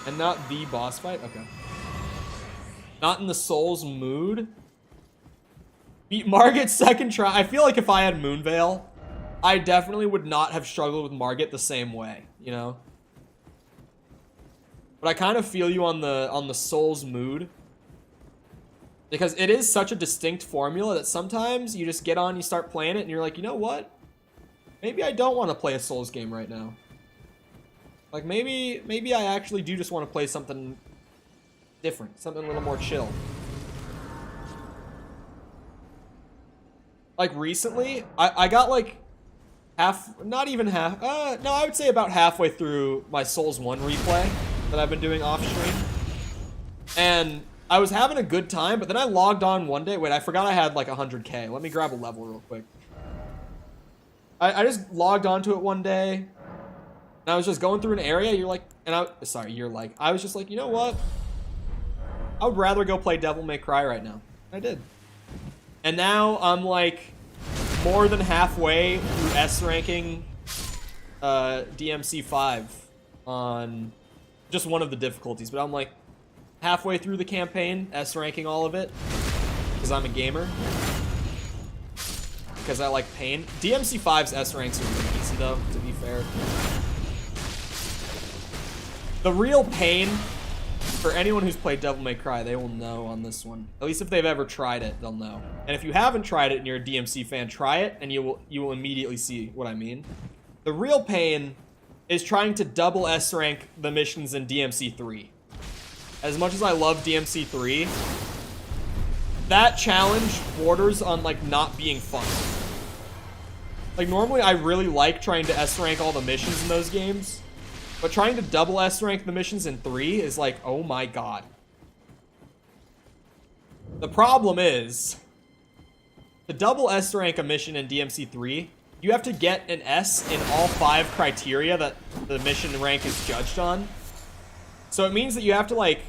And not the boss fight? Okay. Not in the Souls mood. Beat Margit second try. I feel like if I had Moonvale, I definitely would not have struggled with Margit the same way, you know? But I kind of feel you on the Souls mood. Because it is such a distinct formula that sometimes you just get on, you start playing it, and you're like, you know what? Maybe I don't want to play a Souls game right now. Like, maybe I actually do just want to play something different, something a little more chill. Like, recently, I got, like, not even half, no, I would say about halfway through my Souls 1 replay that I've been doing off stream. And I was having a good time, but then I logged on one day. Wait, I forgot I had like 100K. Let me grab a level real quick. I just logged onto it one day, and I was just going through an area. You're like, I was just like, you know what? I would rather go play Devil May Cry right now. I did. And now I'm like more than halfway through S ranking DMC 5 on just one of the difficulties, but I'm like halfway through the campaign, S ranking all of it, because I'm a gamer. Because I like pain. DMC 5's S ranks are really easy though, to be fair. The real pain, for anyone who's played Devil May Cry, they will know on this one. At least if they've ever tried it, they'll know. And if you haven't tried it and you're a DMC fan, try it and you will immediately see what I mean. The real pain is trying to double S rank the missions in DMC 3. As much as I love DMC 3, that challenge borders on like not being fun. Like normally I really like trying to S rank all the missions in those games. But trying to double S rank the missions in 3 is like, oh my god. The problem is, to double S rank a mission in DMC 3, you have to get an S in all 5 criteria that the mission rank is judged on. So it means that you have to, like,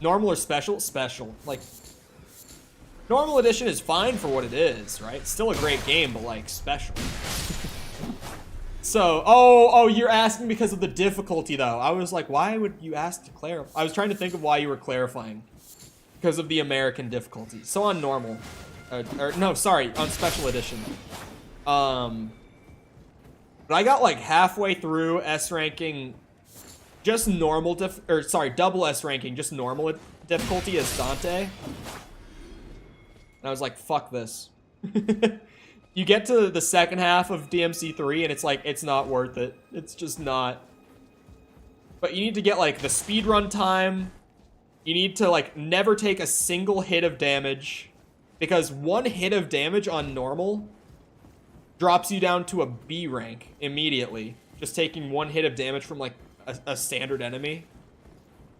normal or special? Special. Like, normal edition is fine for what it is, right? It's still a great game, but, like, special. So, oh, you're asking because of the difficulty, though. I was like, why would you ask to clarify? I was trying to think of why you were clarifying. Because of the American difficulty. So on normal. Or no, sorry, on special edition. But I got, like, halfway through S ranking... just normal double S ranking, just normal difficulty as Dante. And I was like, fuck this. You get to the second half of DMC3 and it's like, it's not worth it. It's just not. But you need to get, like, the speedrun time. You need to, like, never take a single hit of damage. Because 1 hit of damage on normal drops you down to a B rank immediately. Just taking 1 hit of damage from, like, a standard enemy.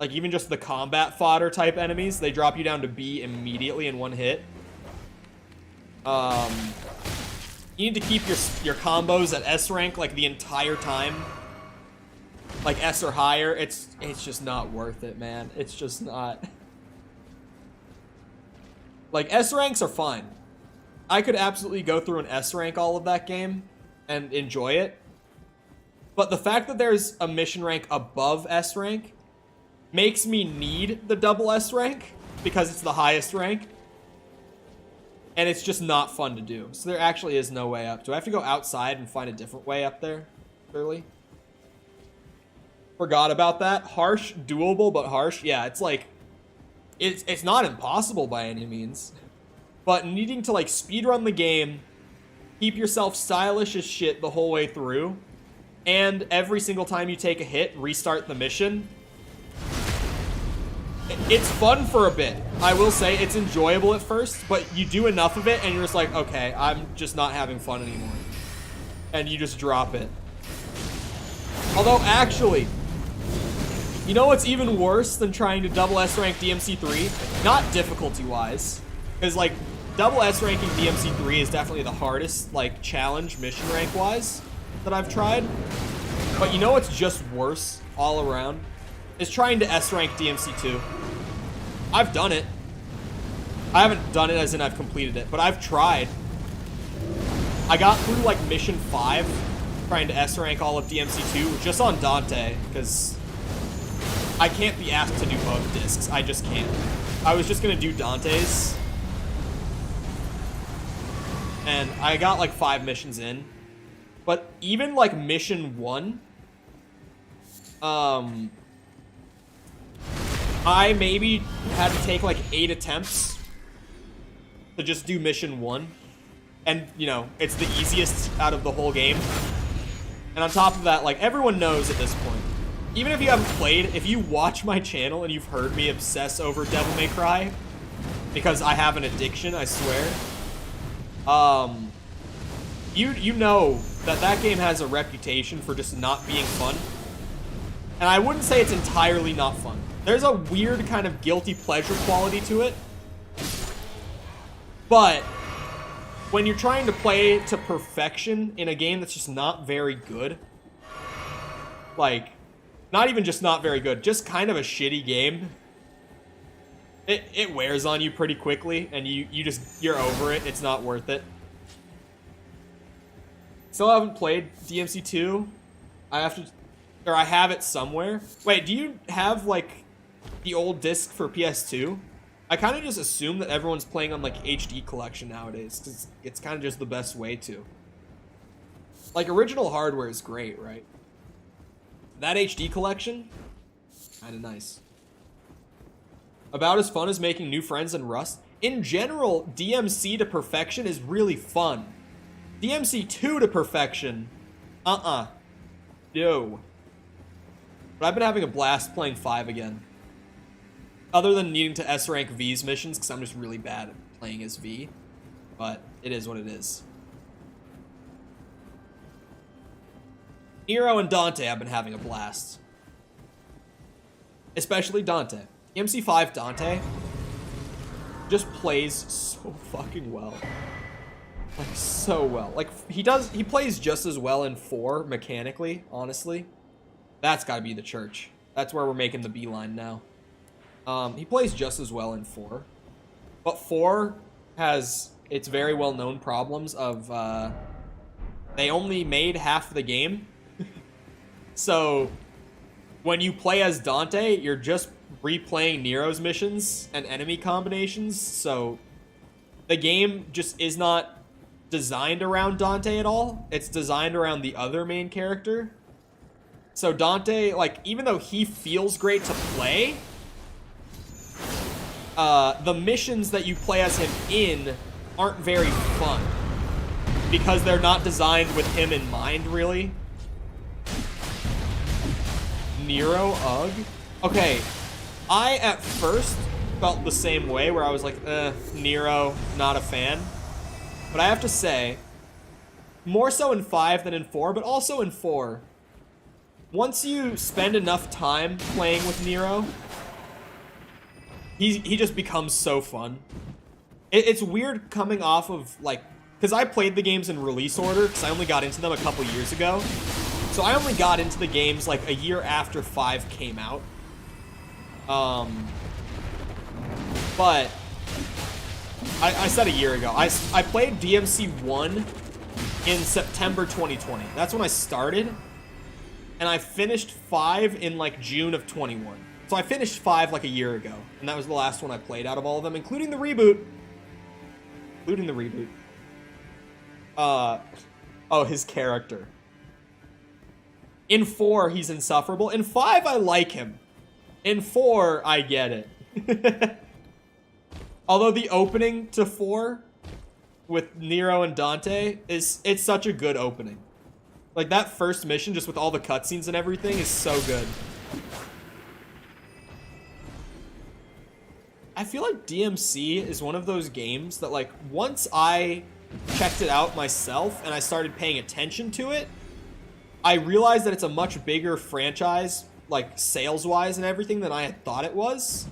Like, even just the combat fodder type enemies, they drop you down to B immediately in 1 hit. You need to keep your combos at S rank, like, the entire time. Like, S or higher. It's just not worth it, man. It's just not. Like, S ranks are fine. I could absolutely go through an S rank all of that game and enjoy it. But the fact that there's a mission rank above S rank makes me need the double S rank because it's the highest rank. And it's just not fun to do. So there actually is no way up. Do I have to go outside and find a different way up there? Clearly. Forgot about that. Harsh, doable, but harsh. Yeah, it's like... It's not impossible by any means. But needing to, like, speedrun the game, keep yourself stylish as shit the whole way through, and every single time you take a hit, restart the mission. It's fun for a bit. I will say it's enjoyable at first, but you do enough of it and you're just like, okay, I'm just not having fun anymore. And you just drop it. Although, actually, you know what's even worse than trying to double S rank DMC3? Not difficulty-wise. Because, like, double S ranking DMC3 is definitely the hardest, like, challenge mission rank-wise that I've tried. But you know what's just worse all around? Is trying to S rank DMC2. I've done it. I haven't done it as in I've completed it, but I've tried. I got through, like, mission 5 trying to S rank all of DMC2 just on Dante, because I can't be asked to do both discs. I just can't. I was just gonna do Dante's. And I got, like, 5 missions in. But even, like, mission 1, I maybe had to take, like, 8 attempts to just do mission 1. And, you know, it's the easiest out of the whole game. And on top of that, like, everyone knows at this point. Even if you haven't played, if you watch my channel and you've heard me obsess over Devil May Cry, because I have an addiction, I swear, you know that game has a reputation for just not being fun. And I wouldn't say it's entirely not fun. There's a weird kind of guilty pleasure quality to it. But when you're trying to play to perfection in a game that's just not very good, like, not even just not very good, just kind of a shitty game, it wears on you pretty quickly, and you're over it. It's not worth it. Still haven't played DMC2. I have it somewhere. Wait, do you have, like, the old disc for PS2? I kind of just assume that everyone's playing on, like, HD collection nowadays, because it's kind of just the best way to. Like, original hardware is great, right? That HD collection, kind of nice. About as fun as making new friends in Rust. In general, DMC to perfection is really fun. DMC2 to perfection, no. But I've been having a blast playing 5 again. Other than needing to S rank V's missions, because I'm just really bad at playing as V. But it is what it is. Nero and Dante, I've been having a blast. Especially Dante. DMC5 Dante just plays so fucking well. Like, so well. Like, he plays just as well in 4 mechanically, honestly. That's gotta be the church. That's where we're making the beeline now. He plays just as well in 4. But 4 has its very well-known problems of, they only made half the game. So, when you play as Dante, you're just replaying Nero's missions and enemy combinations, so the game just is not designed around Dante at all. It's designed around the other main character. So Dante, like, even though he feels great to play, the missions that you play as him in aren't very fun because they're not designed with him in mind, really. Nero, ugh. Okay, I at first felt the same way where I was like, Nero, not a fan. But I have to say, more so in 5 than in 4, but also in 4, once you spend enough time playing with Nero, he just becomes so fun. It's weird coming off of, like, because I played the games in release order, because I only got into them a couple years ago. So I only got into the games like a year after 5 came out. But I said a year ago. I played DMC 1 in September 2020. That's when I started. And I finished 5 in like June of 21. So I finished 5 like a year ago. And that was the last one I played out of all of them, including the reboot. Oh, his character. In 4, he's insufferable. In 5, I like him. In 4, I get it. Although the opening to 4 with Nero and Dante it's such a good opening. Like, that first mission, just with all the cutscenes and everything, is so good. I feel like DMC is one of those games that, like, once I checked it out myself and I started paying attention to it, I realized that it's a much bigger franchise, like, sales-wise and everything than I had thought it was.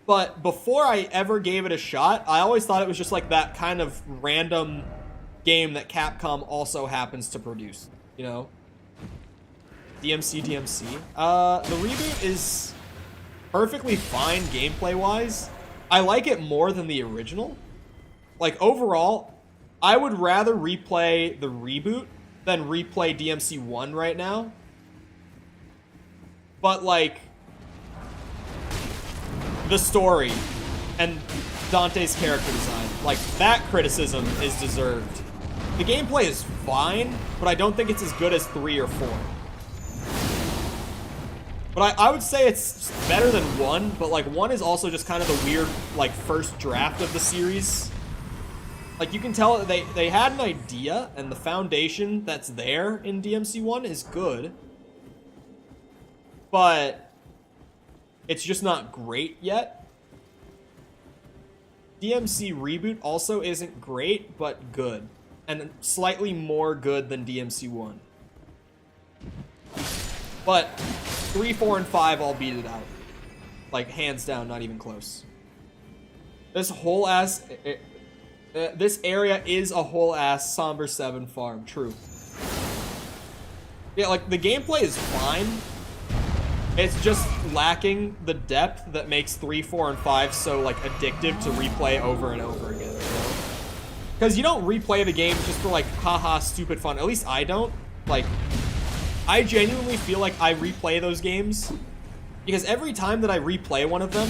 But before I ever gave it a shot, I always thought it was just, like, that kind of random game that Capcom also happens to produce, you know? DMC. The reboot is perfectly fine gameplay-wise. I like it more than the original. Like, overall, I would rather replay the reboot than replay DMC 1 right now. But, like, the story and Dante's character design, like, that criticism is deserved. The gameplay is fine, but I don't think it's as good as 3 or 4. But I would say it's better than 1, but, like, 1 is also just kind of the weird, like, first draft of the series. Like, you can tell that they had an idea, and the foundation that's there in DMC 1 is good. But it's just not great yet. DMC Reboot also isn't great, but good. And slightly more good than DMC 1. But 3, 4, and 5 all beat it out. Like, hands down, not even close. This whole ass... this area is a whole ass Somber 7 farm, true. Yeah, like, the gameplay is fine. It's just lacking the depth that makes 3, 4, and 5 so, like, addictive to replay over and over again, you know? Because you don't replay the game just for, like, haha, stupid fun. At least I don't. Like, I genuinely feel like I replay those games because every time that I replay one of them,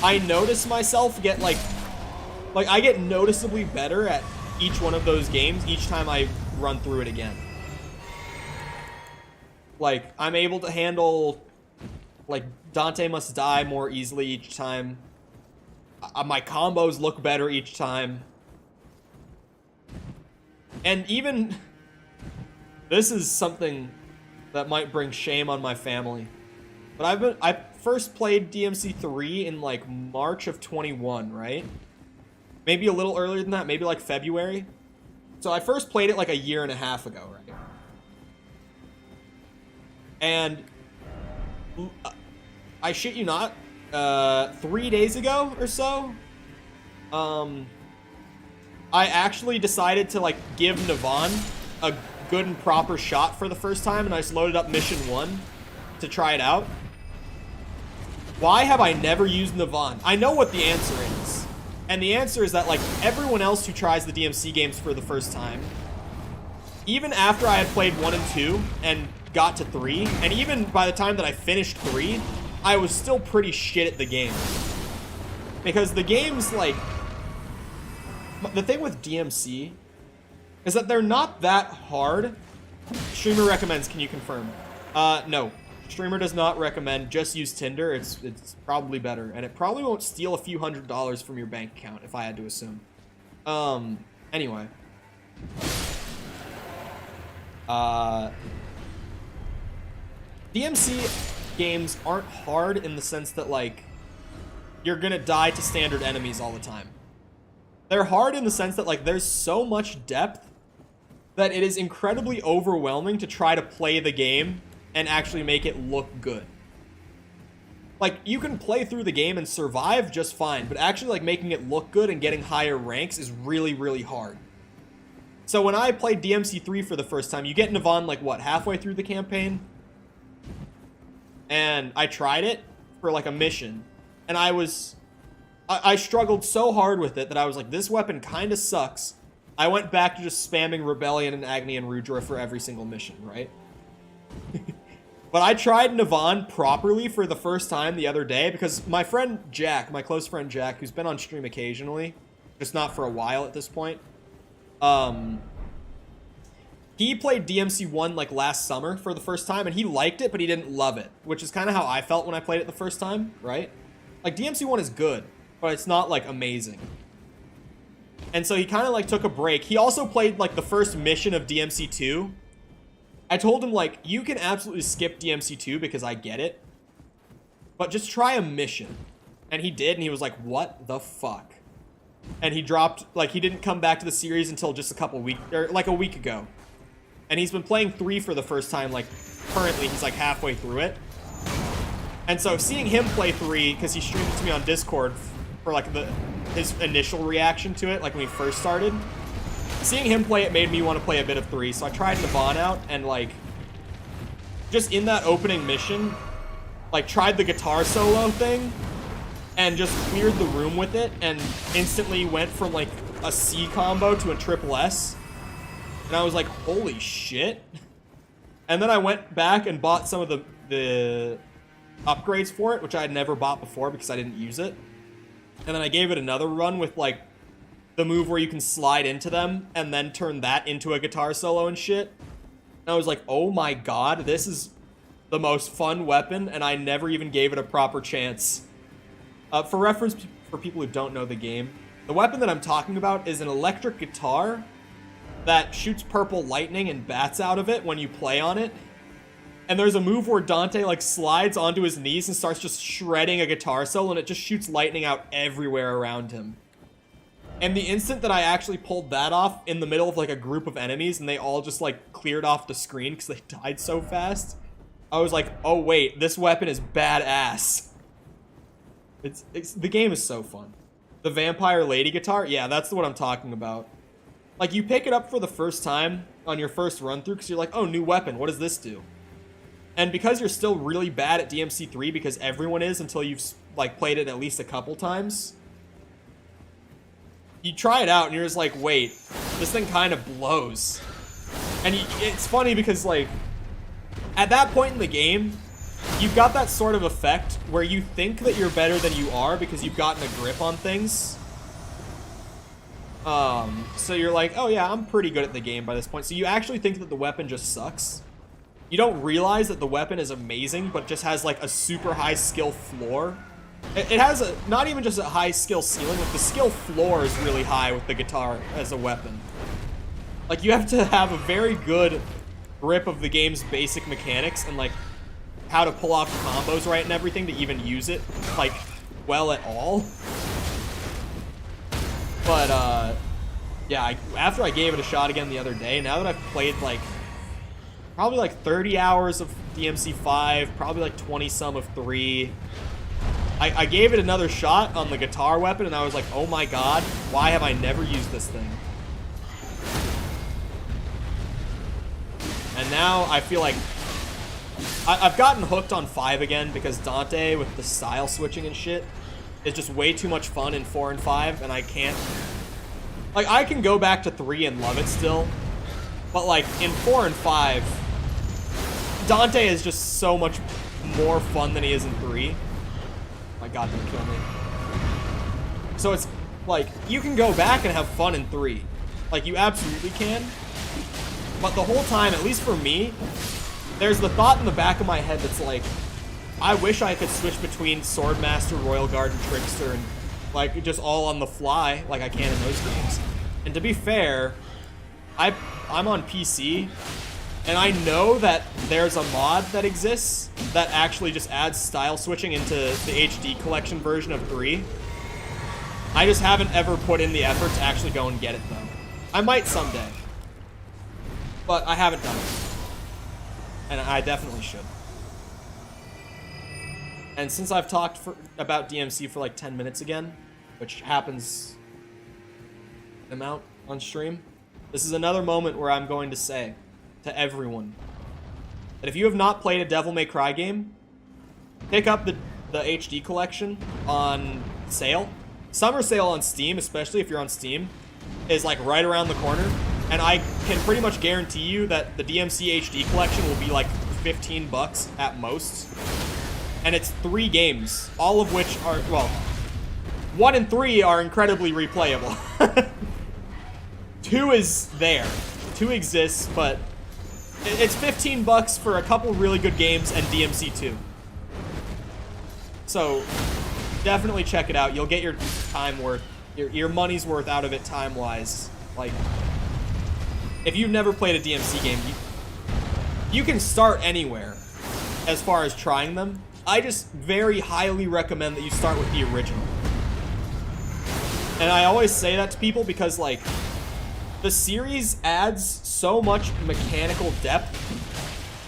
I notice myself get, like, I get noticeably better at each one of those games each time I run through it again. Like, I'm able to handle, like, Dante Must Die more easily each time. My combos look better each time. And even... this is something that might bring shame on my family. But I first played DMC 3 in, like, March of 21, right? Maybe a little earlier than that, maybe like February. So I first played it like a year and a half ago, right? And I shit you not, 3 days ago or so, I actually decided to like give Navon a good and proper shot for the first time, and I just loaded up mission 1 to try it out. Why have I never used Navon? I know what the answer is. And the answer is that like everyone else who tries the DMC games for the first time, even after I had played 1 and 2 and got to 3, and even by the time that I finished 3, I was still pretty shit at the game. Because the game's like... The thing with DMC is that they're not that hard. Streamer recommends, can you confirm? No. Streamer does not recommend, just use Tinder. It's probably better. And it probably won't steal a few $100s from your bank account, if I had to assume. Anyway. DMC games aren't hard in the sense that, like, you're gonna die to standard enemies all the time. They're hard in the sense that, like, there's so much depth that it is incredibly overwhelming to try to play the game and actually make it look good. Like, you can play through the game and survive just fine, but actually, like, making it look good and getting higher ranks is really, really hard. So when I played DMC 3 for the first time, you get Navon, like, what, halfway through the campaign? And I tried it for, like, a mission. And I struggled so hard with it that I was like, this weapon kind of sucks. I went back to just spamming Rebellion and Agni and Rudra for every single mission, right? But I tried Navon properly for the first time the other day because my friend Jack, my close friend Jack, who's been on stream occasionally, just not for a while at this point, he played DMC 1 like last summer for the first time, and he liked it, but he didn't love it, which is kind of how I felt when I played it the first time, right? Like, DMC 1 is good, but it's not, like, amazing. And so he kind of, like, took a break. He also played, like, the first mission of DMC 2. I told him, like, you can absolutely skip DMC 2 because I get it, but just try a mission. And he did, and he was like, what the fuck? And he dropped, like, he didn't come back to the series until just a couple weeks, or like a week ago. And he's been playing 3 for the first time, like, currently he's, like, halfway through it. And so seeing him play 3, because he streamed it to me on Discord for, like, his initial reaction to it, like, when he first started. Seeing him play it made me want to play a bit of 3, so I tried Navon out, and, like, just in that opening mission, like, tried the guitar solo thing, and just cleared the room with it, and instantly went from, like, a C combo to a triple S. And I was like, holy shit. And then I went back and bought some of the upgrades for it, which I had never bought before because I didn't use it. And then I gave it another run with, like, the move where you can slide into them and then turn that into a guitar solo and shit. And I was like, oh my god, this is the most fun weapon, and I never even gave it a proper chance. For reference, for people who don't know the game, the weapon that I'm talking about is an electric guitar that shoots purple lightning and bats out of it when you play on it. And there's a move where Dante, like, slides onto his knees and starts just shredding a guitar solo, and it just shoots lightning out everywhere around him. And the instant that I actually pulled that off in the middle of, like, a group of enemies, and they all just, like, cleared off the screen because they died so fast, I was like, oh wait, this weapon is badass. The game is so fun. The Vampire Lady guitar, yeah, that's what I'm talking about. Like, you pick it up for the first time on your first run through because you're like, oh, new weapon, what does this do? And because you're still really bad at DMC 3, because everyone is until you've, like, played it at least a couple times, you try it out and you're just like, wait, this thing kind of blows. And it's funny because, like, at that point in the game, you've got that sort of effect where you think that you're better than you are because you've gotten a grip on things. So you're like, oh yeah, I'm pretty good at the game by this point. So you actually think that the weapon just sucks. You don't realize that the weapon is amazing, but just has, like, a super high skill floor. It has not even just a high skill ceiling, like, the skill floor is really high with the guitar as a weapon. Like, you have to have a very good grip of the game's basic mechanics and, like, how to pull off combos right and everything to even use it, like, well at all. But, yeah, after I gave it a shot again the other day, now that I've played, like, probably, like, 30 hours of DMC 5, probably, like, 20-some of 3, I gave it another shot on the guitar weapon, and I was like, oh my god, why have I never used this thing? And now I feel like I've gotten hooked on 5 again because Dante with the style switching and shit is just way too much fun in 4 and 5, and I can't. Like, I can go back to 3 and love it still, but like in 4 and 5, Dante is just so much more fun than he is in 3. My god, don't kill me. So it's like, you can go back and have fun in 3. Like, you absolutely can. But the whole time, at least for me, there's the thought in the back of my head that's like, I wish I could switch between Swordmaster, Royal Guard, and Trickster, and like just all on the fly, like I can in those games. And to be fair, I'm on PC, and I know that there's a mod that exists that actually just adds style switching into the HD collection version of 3. I just haven't ever put in the effort to actually go and get it though. I might someday, but I haven't done it. And I definitely should. And since I've talked about DMC for like 10 minutes again, which happens amount on stream, this is another moment where I'm going to say to everyone that if you have not played a Devil May Cry game, pick up the HD collection on sale. Summer sale on Steam, especially if you're on Steam, is like right around the corner. And I can pretty much guarantee you that the DMC HD collection will be like 15 bucks at most. And it's 3 games, all of which are, well, 1 and 3 are incredibly replayable. 2 is there. 2 exists, but it's 15 bucks for a couple really good games and DMC 2. So definitely check it out. You'll get your time worth, your money's worth out of it time-wise. Like, if you've never played a DMC game, you can start anywhere as far as trying them. I just very highly recommend that you start with the original. And I always say that to people because, like, the series adds so much mechanical depth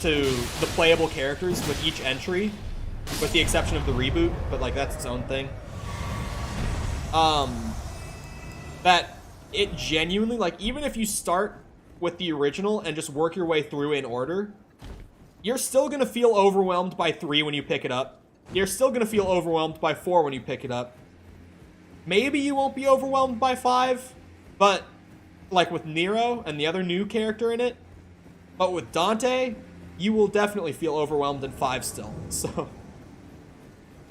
to the playable characters with each entry, with the exception of the reboot, but, like, that's its own thing. That it genuinely, like, even if you start with the original and just work your way through in order, you're still gonna feel overwhelmed by 3 when you pick it up. You're still gonna feel overwhelmed by 4 when you pick it up. Maybe you won't be overwhelmed by 5, but like with Nero and the other new character in it, but with Dante, you will definitely feel overwhelmed in 5 still. So,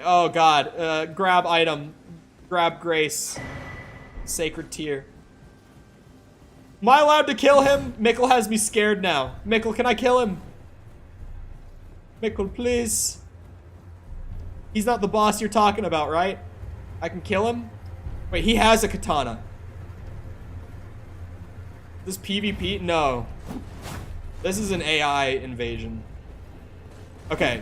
oh god, grab item, grab grace, sacred tear. Am I allowed to kill him? Mikkel has me scared now. Mikkel, can I kill him? Mikkel, please. He's not the boss you're talking about, right? I can kill him? Wait, he has a katana. This PvP? No. This is an AI invasion. Okay.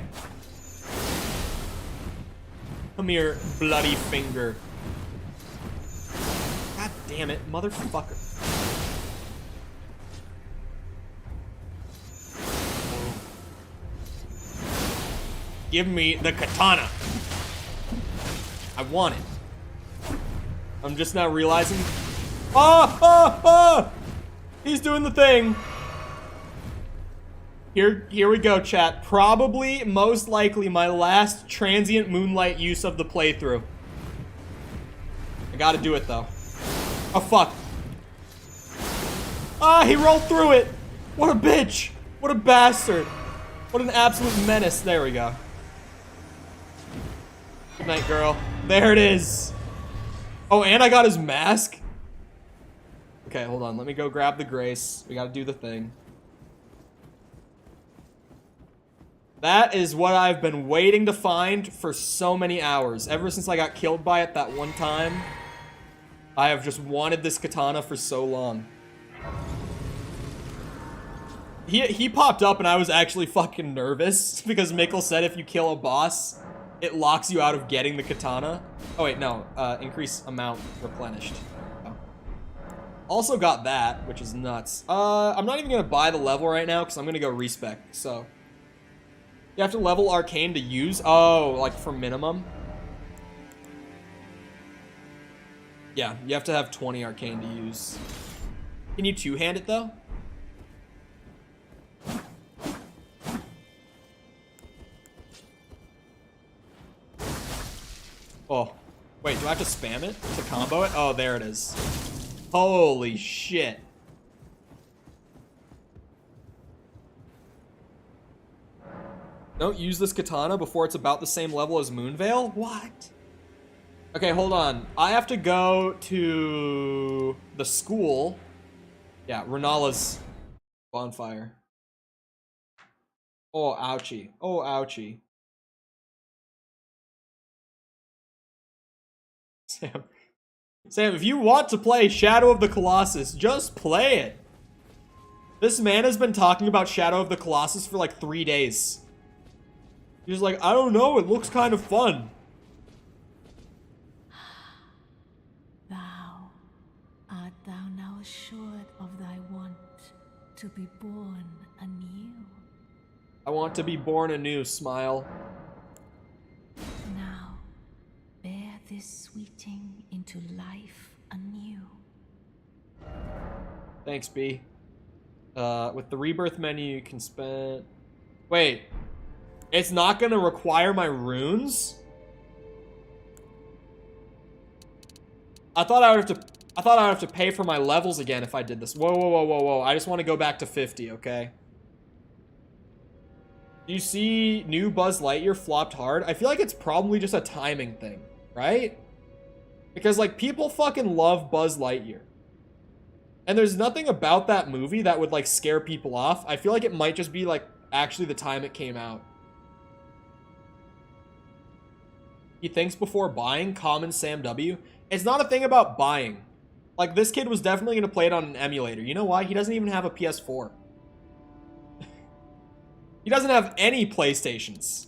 Come here, bloody finger. God damn it, motherfucker. Give me the katana. I want it. I'm just now realizing. Oh! He's doing the thing. Here we go, chat. Probably, most likely, my last transient moonlight use of the playthrough. I gotta do it, though. Oh, fuck. Ah, he rolled through it. What a bitch. What a bastard. What an absolute menace. There we go. Good night, girl. There it is. Oh, and I got his mask. Okay, hold on. Let me go grab the grace. We gotta do the thing. That is what I've been waiting to find for so many hours. Ever since I got killed by it that one time, I have just wanted this katana for so long. He popped up and I was actually fucking nervous because Mikkel said if you kill a boss, it locks you out of getting the katana. Oh wait, no. Increase amount replenished. Oh. Also got that, which is nuts. I'm not even gonna buy the level right now because I'm gonna go respec, so. You have to level arcane to use? Oh, like for minimum? Yeah, you have to have 20 arcane to use. Can you two-hand it though? Oh, wait, do I have to spam it to combo it? Oh, there it is. Holy shit. Don't use this katana before it's about the same level as Moonvale? What? Okay, hold on. I have to go to the school. Yeah, Renala's bonfire. Oh, ouchie. Oh, ouchie. Sam, if you want to play Shadow of the Colossus, just play it. This man has been talking about Shadow of the Colossus for like 3 days. He's like, I don't know, it looks kind of fun. Art thou now assured of thy want to be born anew? I want to be born anew, smile. Now, bear this sweeting into life anew. Thanks, B. With the rebirth menu, you can spend... Wait. It's not gonna require my runes? I thought I would have to pay for my levels again if I did this. Whoa, whoa, whoa, whoa, whoa. I just want to go back to 50, okay? Do you see new Buzz Lightyear flopped hard? I feel like it's probably just a timing thing, right? Because, like, people fucking love Buzz Lightyear. And there's nothing about that movie that would, like, scare people off. I feel like it might just be, like, actually the time it came out. He thinks before buying, common Sam W. It's not a thing about buying. Like, this kid was definitely going to play it on an emulator. You know why? He doesn't even have a PS4. He doesn't have any PlayStations.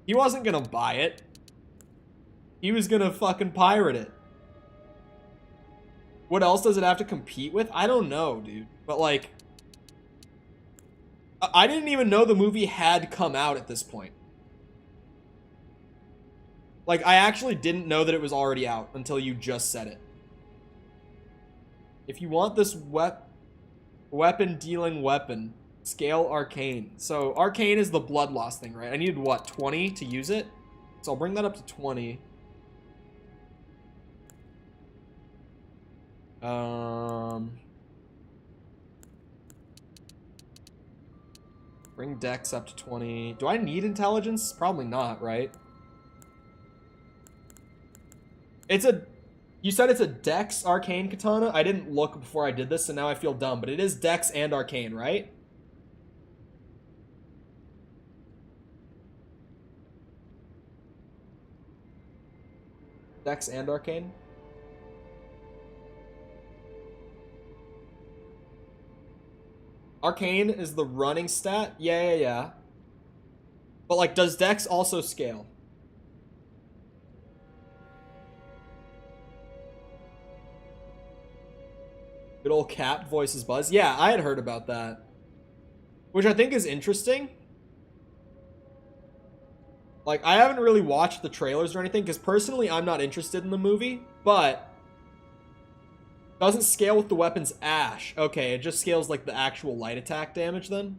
He wasn't going to buy it. He was going to fucking pirate it. What else does it have to compete with? I don't know, dude. But, like, I didn't even know the movie had come out at this point. Like, I actually didn't know that it was already out until you just said it. If you want this weapon-dealing weapon, scale Arcane. So, Arcane is the blood loss thing, right? I needed, what, 20 to use it? So, I'll bring that up to 20. Bring Dex up to 20. Do I need intelligence? Probably not, right? You said it's a Dex Arcane Katana? I didn't look before I did this, so now I feel dumb. But it is Dex and Arcane, right? Dex and Arcane? Arcane is the running stat? Yeah. But, like, does Dex also scale? Good old cat voices Buzz. Yeah, I had heard about that. Which I think is interesting. Like, I haven't really watched the trailers or anything, because personally, I'm not interested in the movie, but doesn't scale with the weapon's Ash. Okay, it just scales, like, the actual light attack damage, then.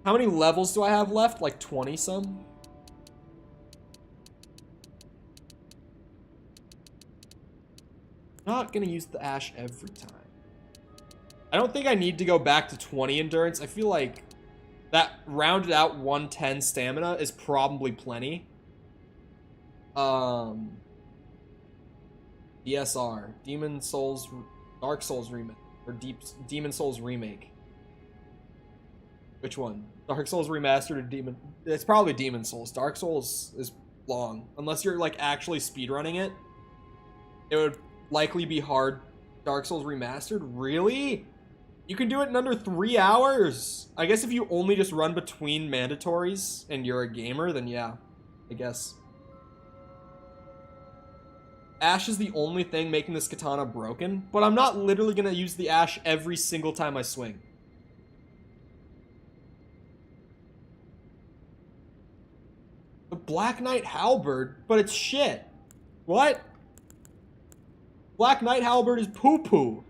How many levels do I have left? Like, 20-some? Not gonna use the Ash every time. I don't think I need to go back to 20 endurance. I feel like that rounded out 110 stamina is probably plenty. DSR, Dark Souls remake, or Demon Souls remake. Which one? Dark Souls remastered or Demon? It's probably Demon Souls. Dark Souls is long, unless you're like actually speedrunning it. It would likely be hard. Dark Souls remastered? Really? You can do it in under 3 hours? I guess if you only just run between mandatories and you're a gamer, then yeah, I guess. Ash is the only thing making this katana broken, but I'm not literally gonna use the Ash every single time I swing. The Black Knight Halberd, but it's shit. What? Black Knight Halberd is poo-poo.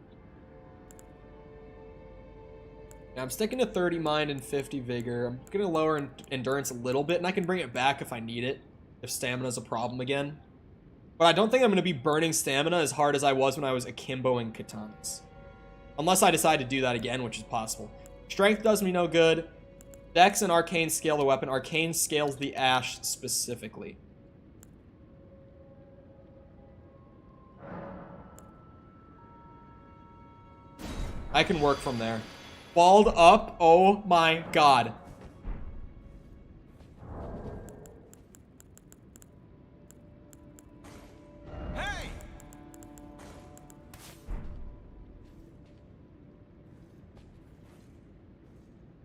Yeah, I'm sticking to 30 mind and 50 vigor. I'm gonna lower endurance a little bit, and I can bring it back if I need it, if stamina's a problem again. But I don't think I'm gonna be burning stamina as hard as I was when I was akimboing katanas. Unless I decide to do that again, which is possible. Strength does me no good. Dex and Arcane scale the weapon. Arcane scales the Ash specifically. I can work from there. Balled up. Oh my god. Hey!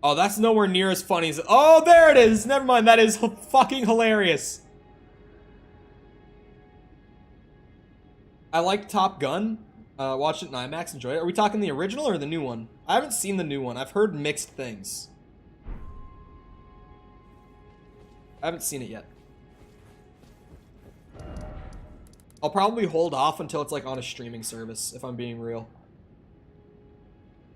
Oh, that's nowhere near as funny as... Oh, there it is! Never mind, that is fucking hilarious. I like Top Gun. Watched it in IMAX, enjoyed it. Are we talking the original or the new one? I haven't seen the new one. I've heard mixed things. I haven't seen it yet. I'll probably hold off until it's like on a streaming service, if I'm being real.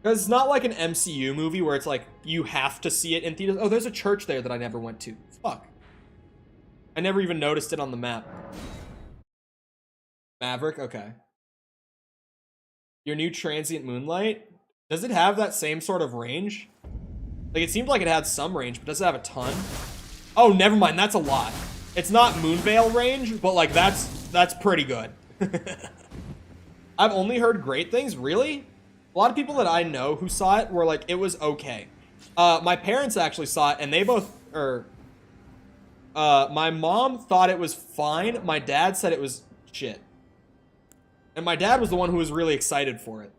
Because it's not like an MCU movie where it's like, you have to see it in theaters. Oh, there's a church there that I never went to. Fuck. I never even noticed it on the map. Maverick? Okay. Your new Transient Moonlight? Does it have that same sort of range? Like, it seemed like it had some range, but does it have a ton? Oh, never mind. That's a lot. It's not Moonvale range, but, like, that's pretty good. I've only heard great things. Really? A lot of people that I know who saw it were like, it was okay. My parents actually saw it, and they both... my mom thought it was fine. My dad said it was shit. And my dad was the one who was really excited for it.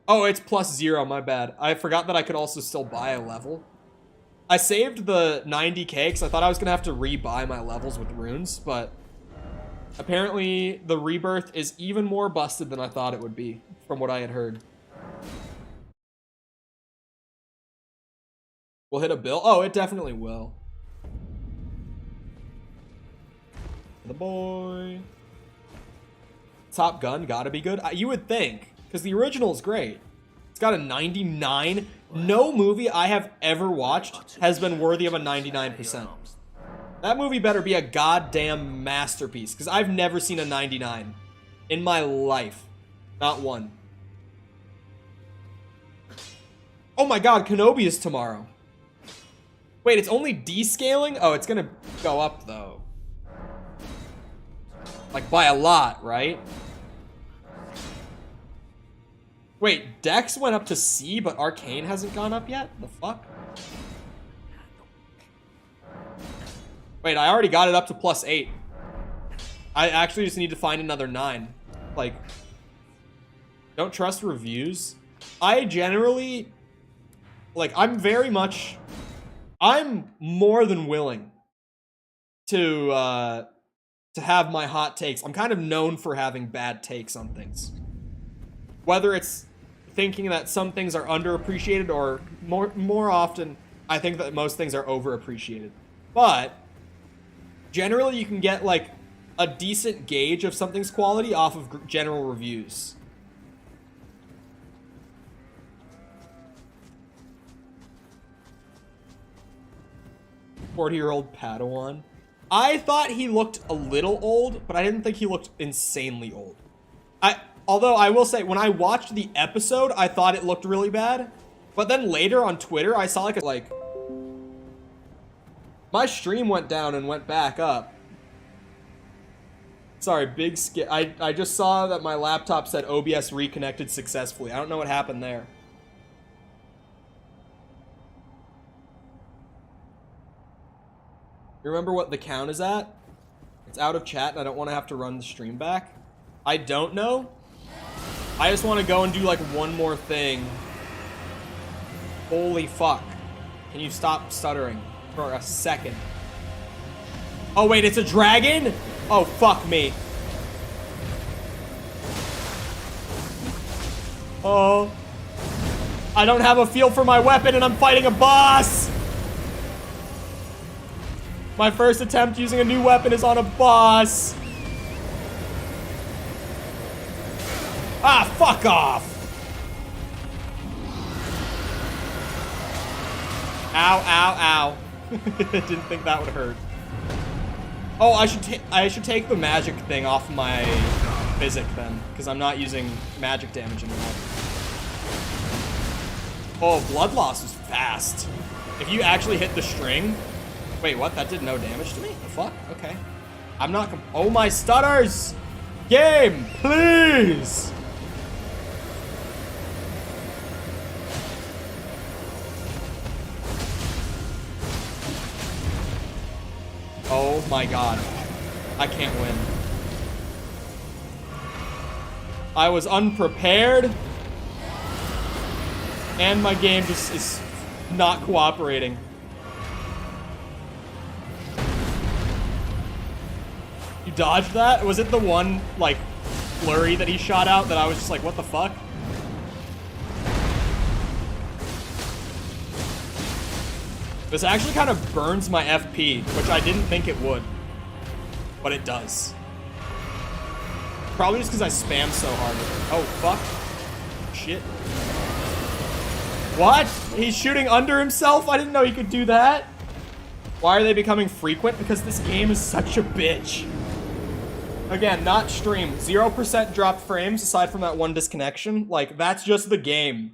Oh, it's +0, my bad. I forgot that I could also still buy a level. I saved the 90k because I thought I was going to have to re-buy my levels with runes, but apparently the rebirth is even more busted than I thought it would be, from what I had heard. We'll hit a bill? Oh, it definitely will. The boy... Top Gun gotta be good. You would think, because the original is great. It's got a 99. No movie I have ever watched has been worthy of a 99%. That movie better be a goddamn masterpiece, because I've never seen a 99 in my life. Not one. Oh my god, Kenobi is tomorrow. Wait, it's only descaling? Oh, it's gonna go up, though. Like, by a lot, right? Wait, Dex went up to C, but Arcane hasn't gone up yet? The fuck? Wait, I already got it up to +8. I actually just need to find another 9. Like, don't trust reviews. I generally... Like, I'm more than willing to have my hot takes. I'm kind of known for having bad takes on things. Whether it's thinking that some things are underappreciated or more often, I think that most things are overappreciated. But generally you can get like a decent gauge of something's quality off of general reviews. "40-year-old Padawan." I thought he looked a little old, but I didn't think he looked insanely old. Although I will say, when I watched the episode, I thought it looked really bad. But then later on Twitter, I saw like my stream went down and went back up. Sorry, big skip. I just saw that my laptop said OBS reconnected successfully. I don't know what happened there. You remember what the count is at? It's out of chat and I don't want to have to run the stream back. I don't know. I just want to go and do like one more thing. Holy fuck. Can you stop stuttering for a second? Oh wait, it's a dragon? Oh fuck me. Oh. I don't have a feel for my weapon and I'm fighting a boss. My first attempt using a new weapon is on a boss. Ah, fuck off. Ow, ow, ow. Didn't think that would hurt. Oh, I should take the magic thing off my physic then, because I'm not using magic damage anymore. Oh, blood loss is fast. If you actually hit the string... Wait, what? That did no damage to me? The fuck? Okay. I'm not... Oh, my stutters! Game, please! Oh my god. I can't win. I was unprepared. And my game just is not cooperating. You dodged that? Was it the one, like, flurry that he shot out that I was just like, what the fuck? This actually kind of burns my FP, which I didn't think it would. But it does. Probably just because I spam so hard. Oh, fuck. Shit. What? He's shooting under himself? I didn't know he could do that. Why are they becoming frequent? Because this game is such a bitch. Again, not stream. 0% dropped frames aside from that one disconnection. Like, that's just the game.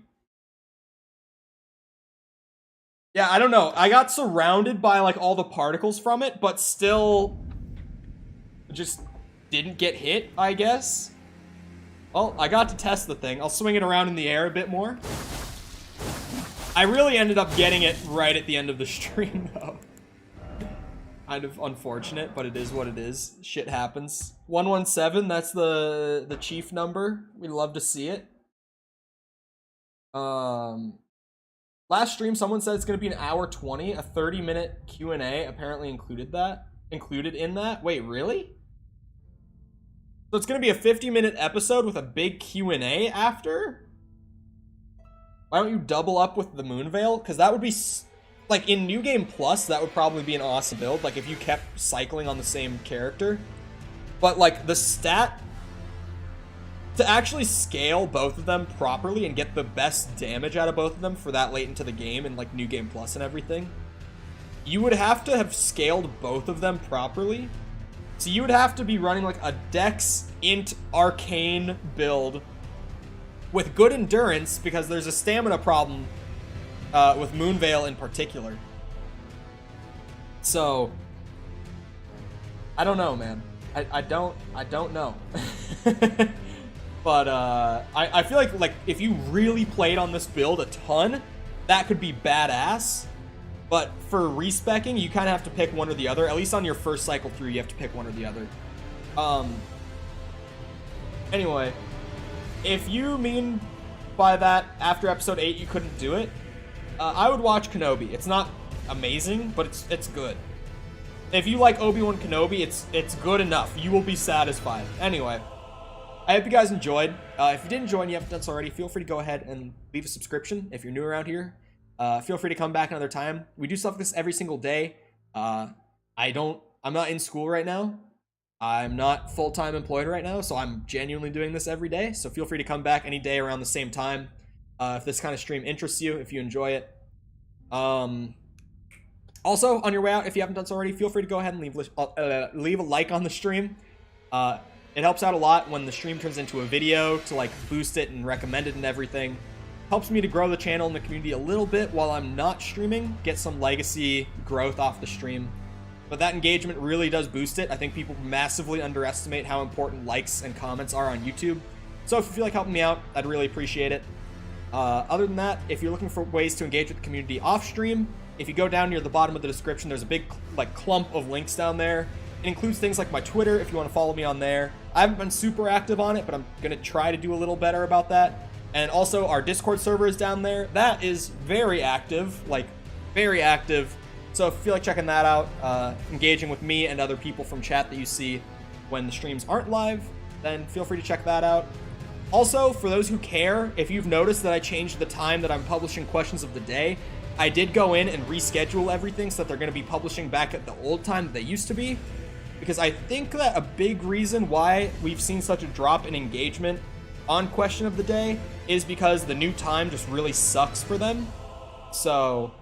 Yeah, I don't know. I got surrounded by, like, all the particles from it, but still just didn't get hit, I guess. Well, I got to test the thing. I'll swing it around in the air a bit more. I really ended up getting it right at the end of the stream, though. Kind of unfortunate, but it is what it is. Shit happens. 117, that's the chief number. We'd love to see it. Last stream, someone said it's going to be an hour 20. A 30-minute Q&A apparently included in that. Wait, really? So it's going to be a 50-minute episode with a big Q&A after? Why don't you double up with the Moonvale? Because that would be... Like, in New Game Plus, that would probably be an awesome build. Like, if you kept cycling on the same character. But, like, the stat... To actually scale both of them properly and get the best damage out of both of them for that late into the game and like New Game Plus and everything, you would have to have scaled both of them properly. So you would have to be running like a Dex Int Arcane build with good endurance because there's a stamina problem with Moonvale in particular. So I don't know, man. I don't know. But I feel like if you really played on this build a ton, that could be badass. But for respecking, you kind of have to pick one or the other. At least on your first cycle through, you have to pick one or the other. Anyway, if you mean by that after episode 8 you couldn't do it, I would watch Kenobi. It's not amazing, but it's good. If you like Obi-Wan Kenobi, it's good enough. You will be satisfied. Anyway. I hope you guys enjoyed. If you did enjoy and you haven't done so already, feel free to go ahead and leave a subscription if you're new around here. Feel free to come back another time. We do stuff like this every single day. I'm not in school right now. I'm not full-time employed right now, so I'm genuinely doing this every day. So feel free to come back any day around the same time. If this kind of stream interests you, if you enjoy it. Also, on your way out, if you haven't done so already, feel free to go ahead and leave a like on the stream. It helps out a lot when the stream turns into a video to like boost it and recommend it and everything. Helps me to grow the channel and the community a little bit while I'm not streaming, get some legacy growth off the stream. But that engagement really does boost it. I think people massively underestimate how important likes and comments are on YouTube. So if you feel like helping me out, I'd really appreciate it. Other than that, if you're looking for ways to engage with the community off stream, if you go down near the bottom of the description, there's a big like clump of links down there. It includes things like my Twitter, if you want to follow me on there. I haven't been super active on it, but I'm going to try to do a little better about that. And also, our Discord server is down there. That is very active, like, very active. So if you feel like checking that out, engaging with me and other people from chat that you see when the streams aren't live, then feel free to check that out. Also, for those who care, if you've noticed that I changed the time that I'm publishing questions of the day, I did go in and reschedule everything so that they're going to be publishing back at the old time that they used to be. Because I think that a big reason why we've seen such a drop in engagement on Question of the Day is because the new time just really sucks for them. So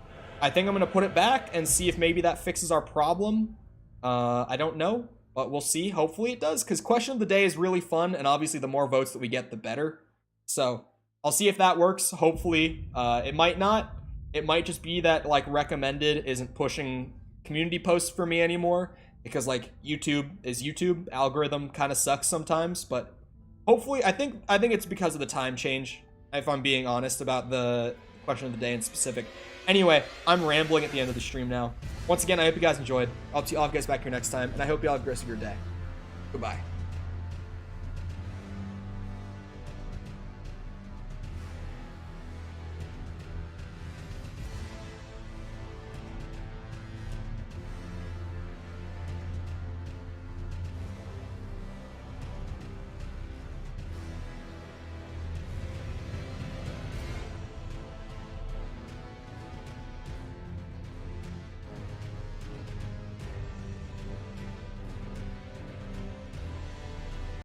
I think I'm going to put it back and see if maybe that fixes our problem. I don't know, but we'll see. Hopefully it does, because Question of the Day is really fun, and obviously the more votes that we get, the better. So I'll see if that works. Hopefully. It might not. It might just be that, like, recommended isn't pushing community posts for me anymore, because, like, YouTube is YouTube. Algorithm kind of sucks sometimes, but hopefully, I think it's because of the time change, if I'm being honest about the Question of the Day in specific. Anyway, I'm rambling at the end of the stream now. Once again, I hope you guys enjoyed. I'll have you guys back here next time, and I hope you all have the rest of your day. Goodbye.